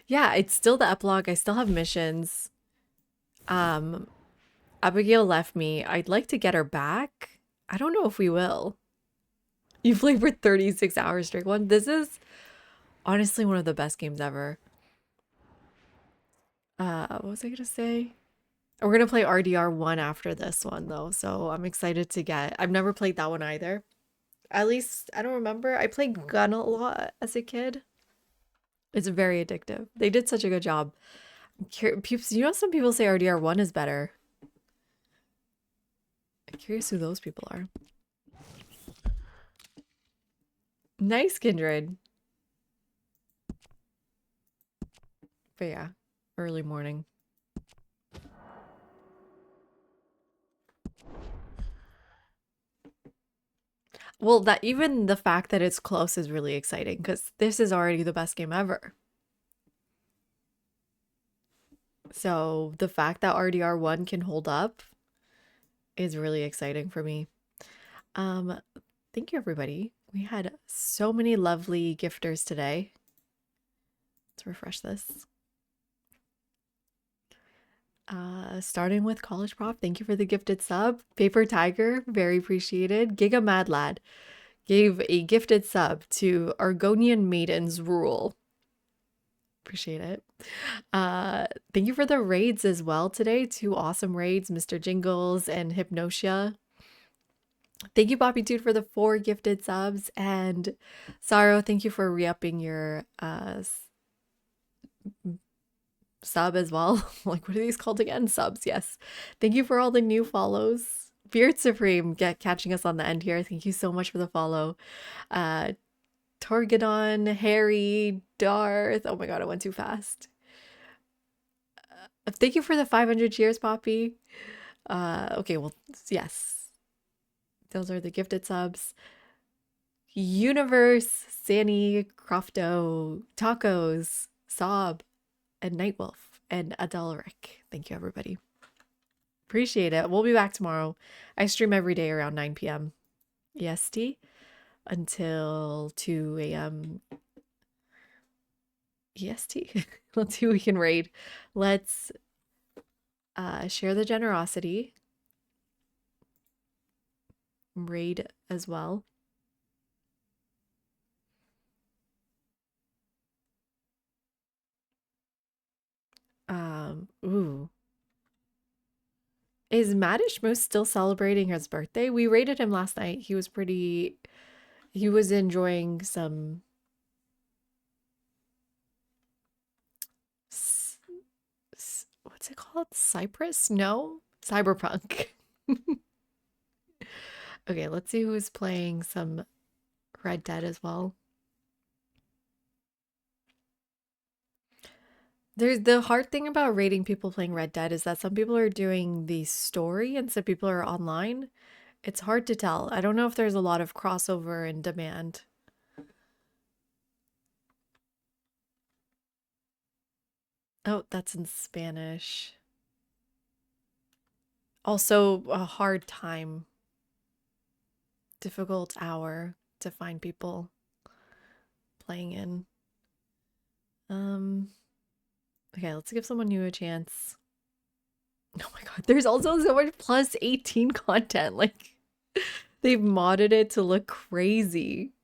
Yeah, it's still the epilogue. I still have missions. Abigail left me. I'd like to get her back. I don't know if we will. You played for 36 hours straight. One. This is honestly one of the best games ever. What was I gonna say? We're gonna play RDR 1 after this one though, so I'm excited to get. I've never played that one either. At least I don't remember. I played Gun a lot as a kid. It's very addictive. They did such a good job. Peeps, you know, some people say RDR1 is better. I'm curious who those people are. Nice, Kindred. But yeah, early morning. Well, that even the fact that it's close is really exciting because this is already the best game ever. So the fact that RDR1 can hold up is really exciting for me. Thank you, everybody. We had so many lovely gifters today. Let's refresh this. Starting with College Prof, thank you for the gifted sub. Paper Tiger, very appreciated. Giga Mad Lad gave a gifted sub to Argonian Maidens Rule. Appreciate it. Thank you for the raids as well today. 2 awesome raids, Mr. Jingles and Hypnosia. Thank you, Poppy Dude, for the 4 gifted subs. And Sorrow, thank you for re-upping your sub as well. Like, what are these called again? Subs, yes. Thank you for all the new follows. Beard Supreme catching us on the end here. Thank you so much for the follow. Torgadon, Harry, Darth. Oh my god, I went too fast. Thank you for the 500 cheers, Poppy. Okay, well, yes. Those are the gifted subs. Universe, Sanny, Crofto, Tacos, Sob, and Nightwolf, and Adelric. Thank you, everybody. Appreciate it. We'll be back tomorrow. I stream every day around 9 p.m. EST until 2 a.m. EST. Let's see who we can raid. Let's share the generosity. Raid as well. Ooh. Is Maddish Moose still celebrating his birthday? We raided him last night. He was enjoying some what's it called? Cypress? No? Cyberpunk. Okay, let's see who's playing some Red Dead as well. There's the hard thing about rating people playing Red Dead is that some people are doing the story and some people are online. It's hard to tell. I don't know if there's a lot of crossover and demand. Oh, that's in Spanish. Also, a hard time. Difficult hour to find people playing in. Okay, let's give someone new a chance. Oh my god, there's also so much plus 18 content. Like, they've modded it to look crazy.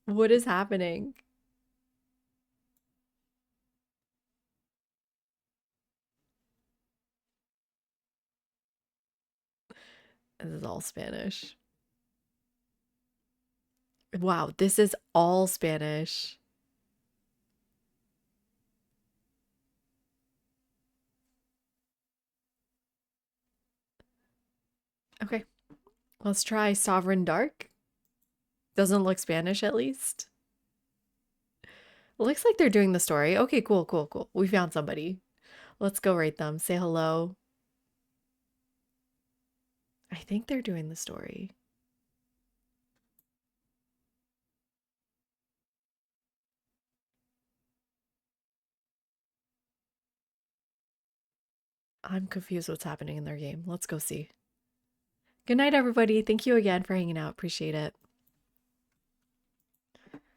What is happening? This is all Spanish. Wow, this is all Spanish. Okay, let's try Sovereign Dark. Doesn't look Spanish, at least. It looks like they're doing the story. Okay, cool, cool, cool. We found somebody. Let's go rate them. Say hello. I think they're doing the story. I'm confused what's happening in their game. Let's go see. Good night, everybody. Thank you again for hanging out. Appreciate it.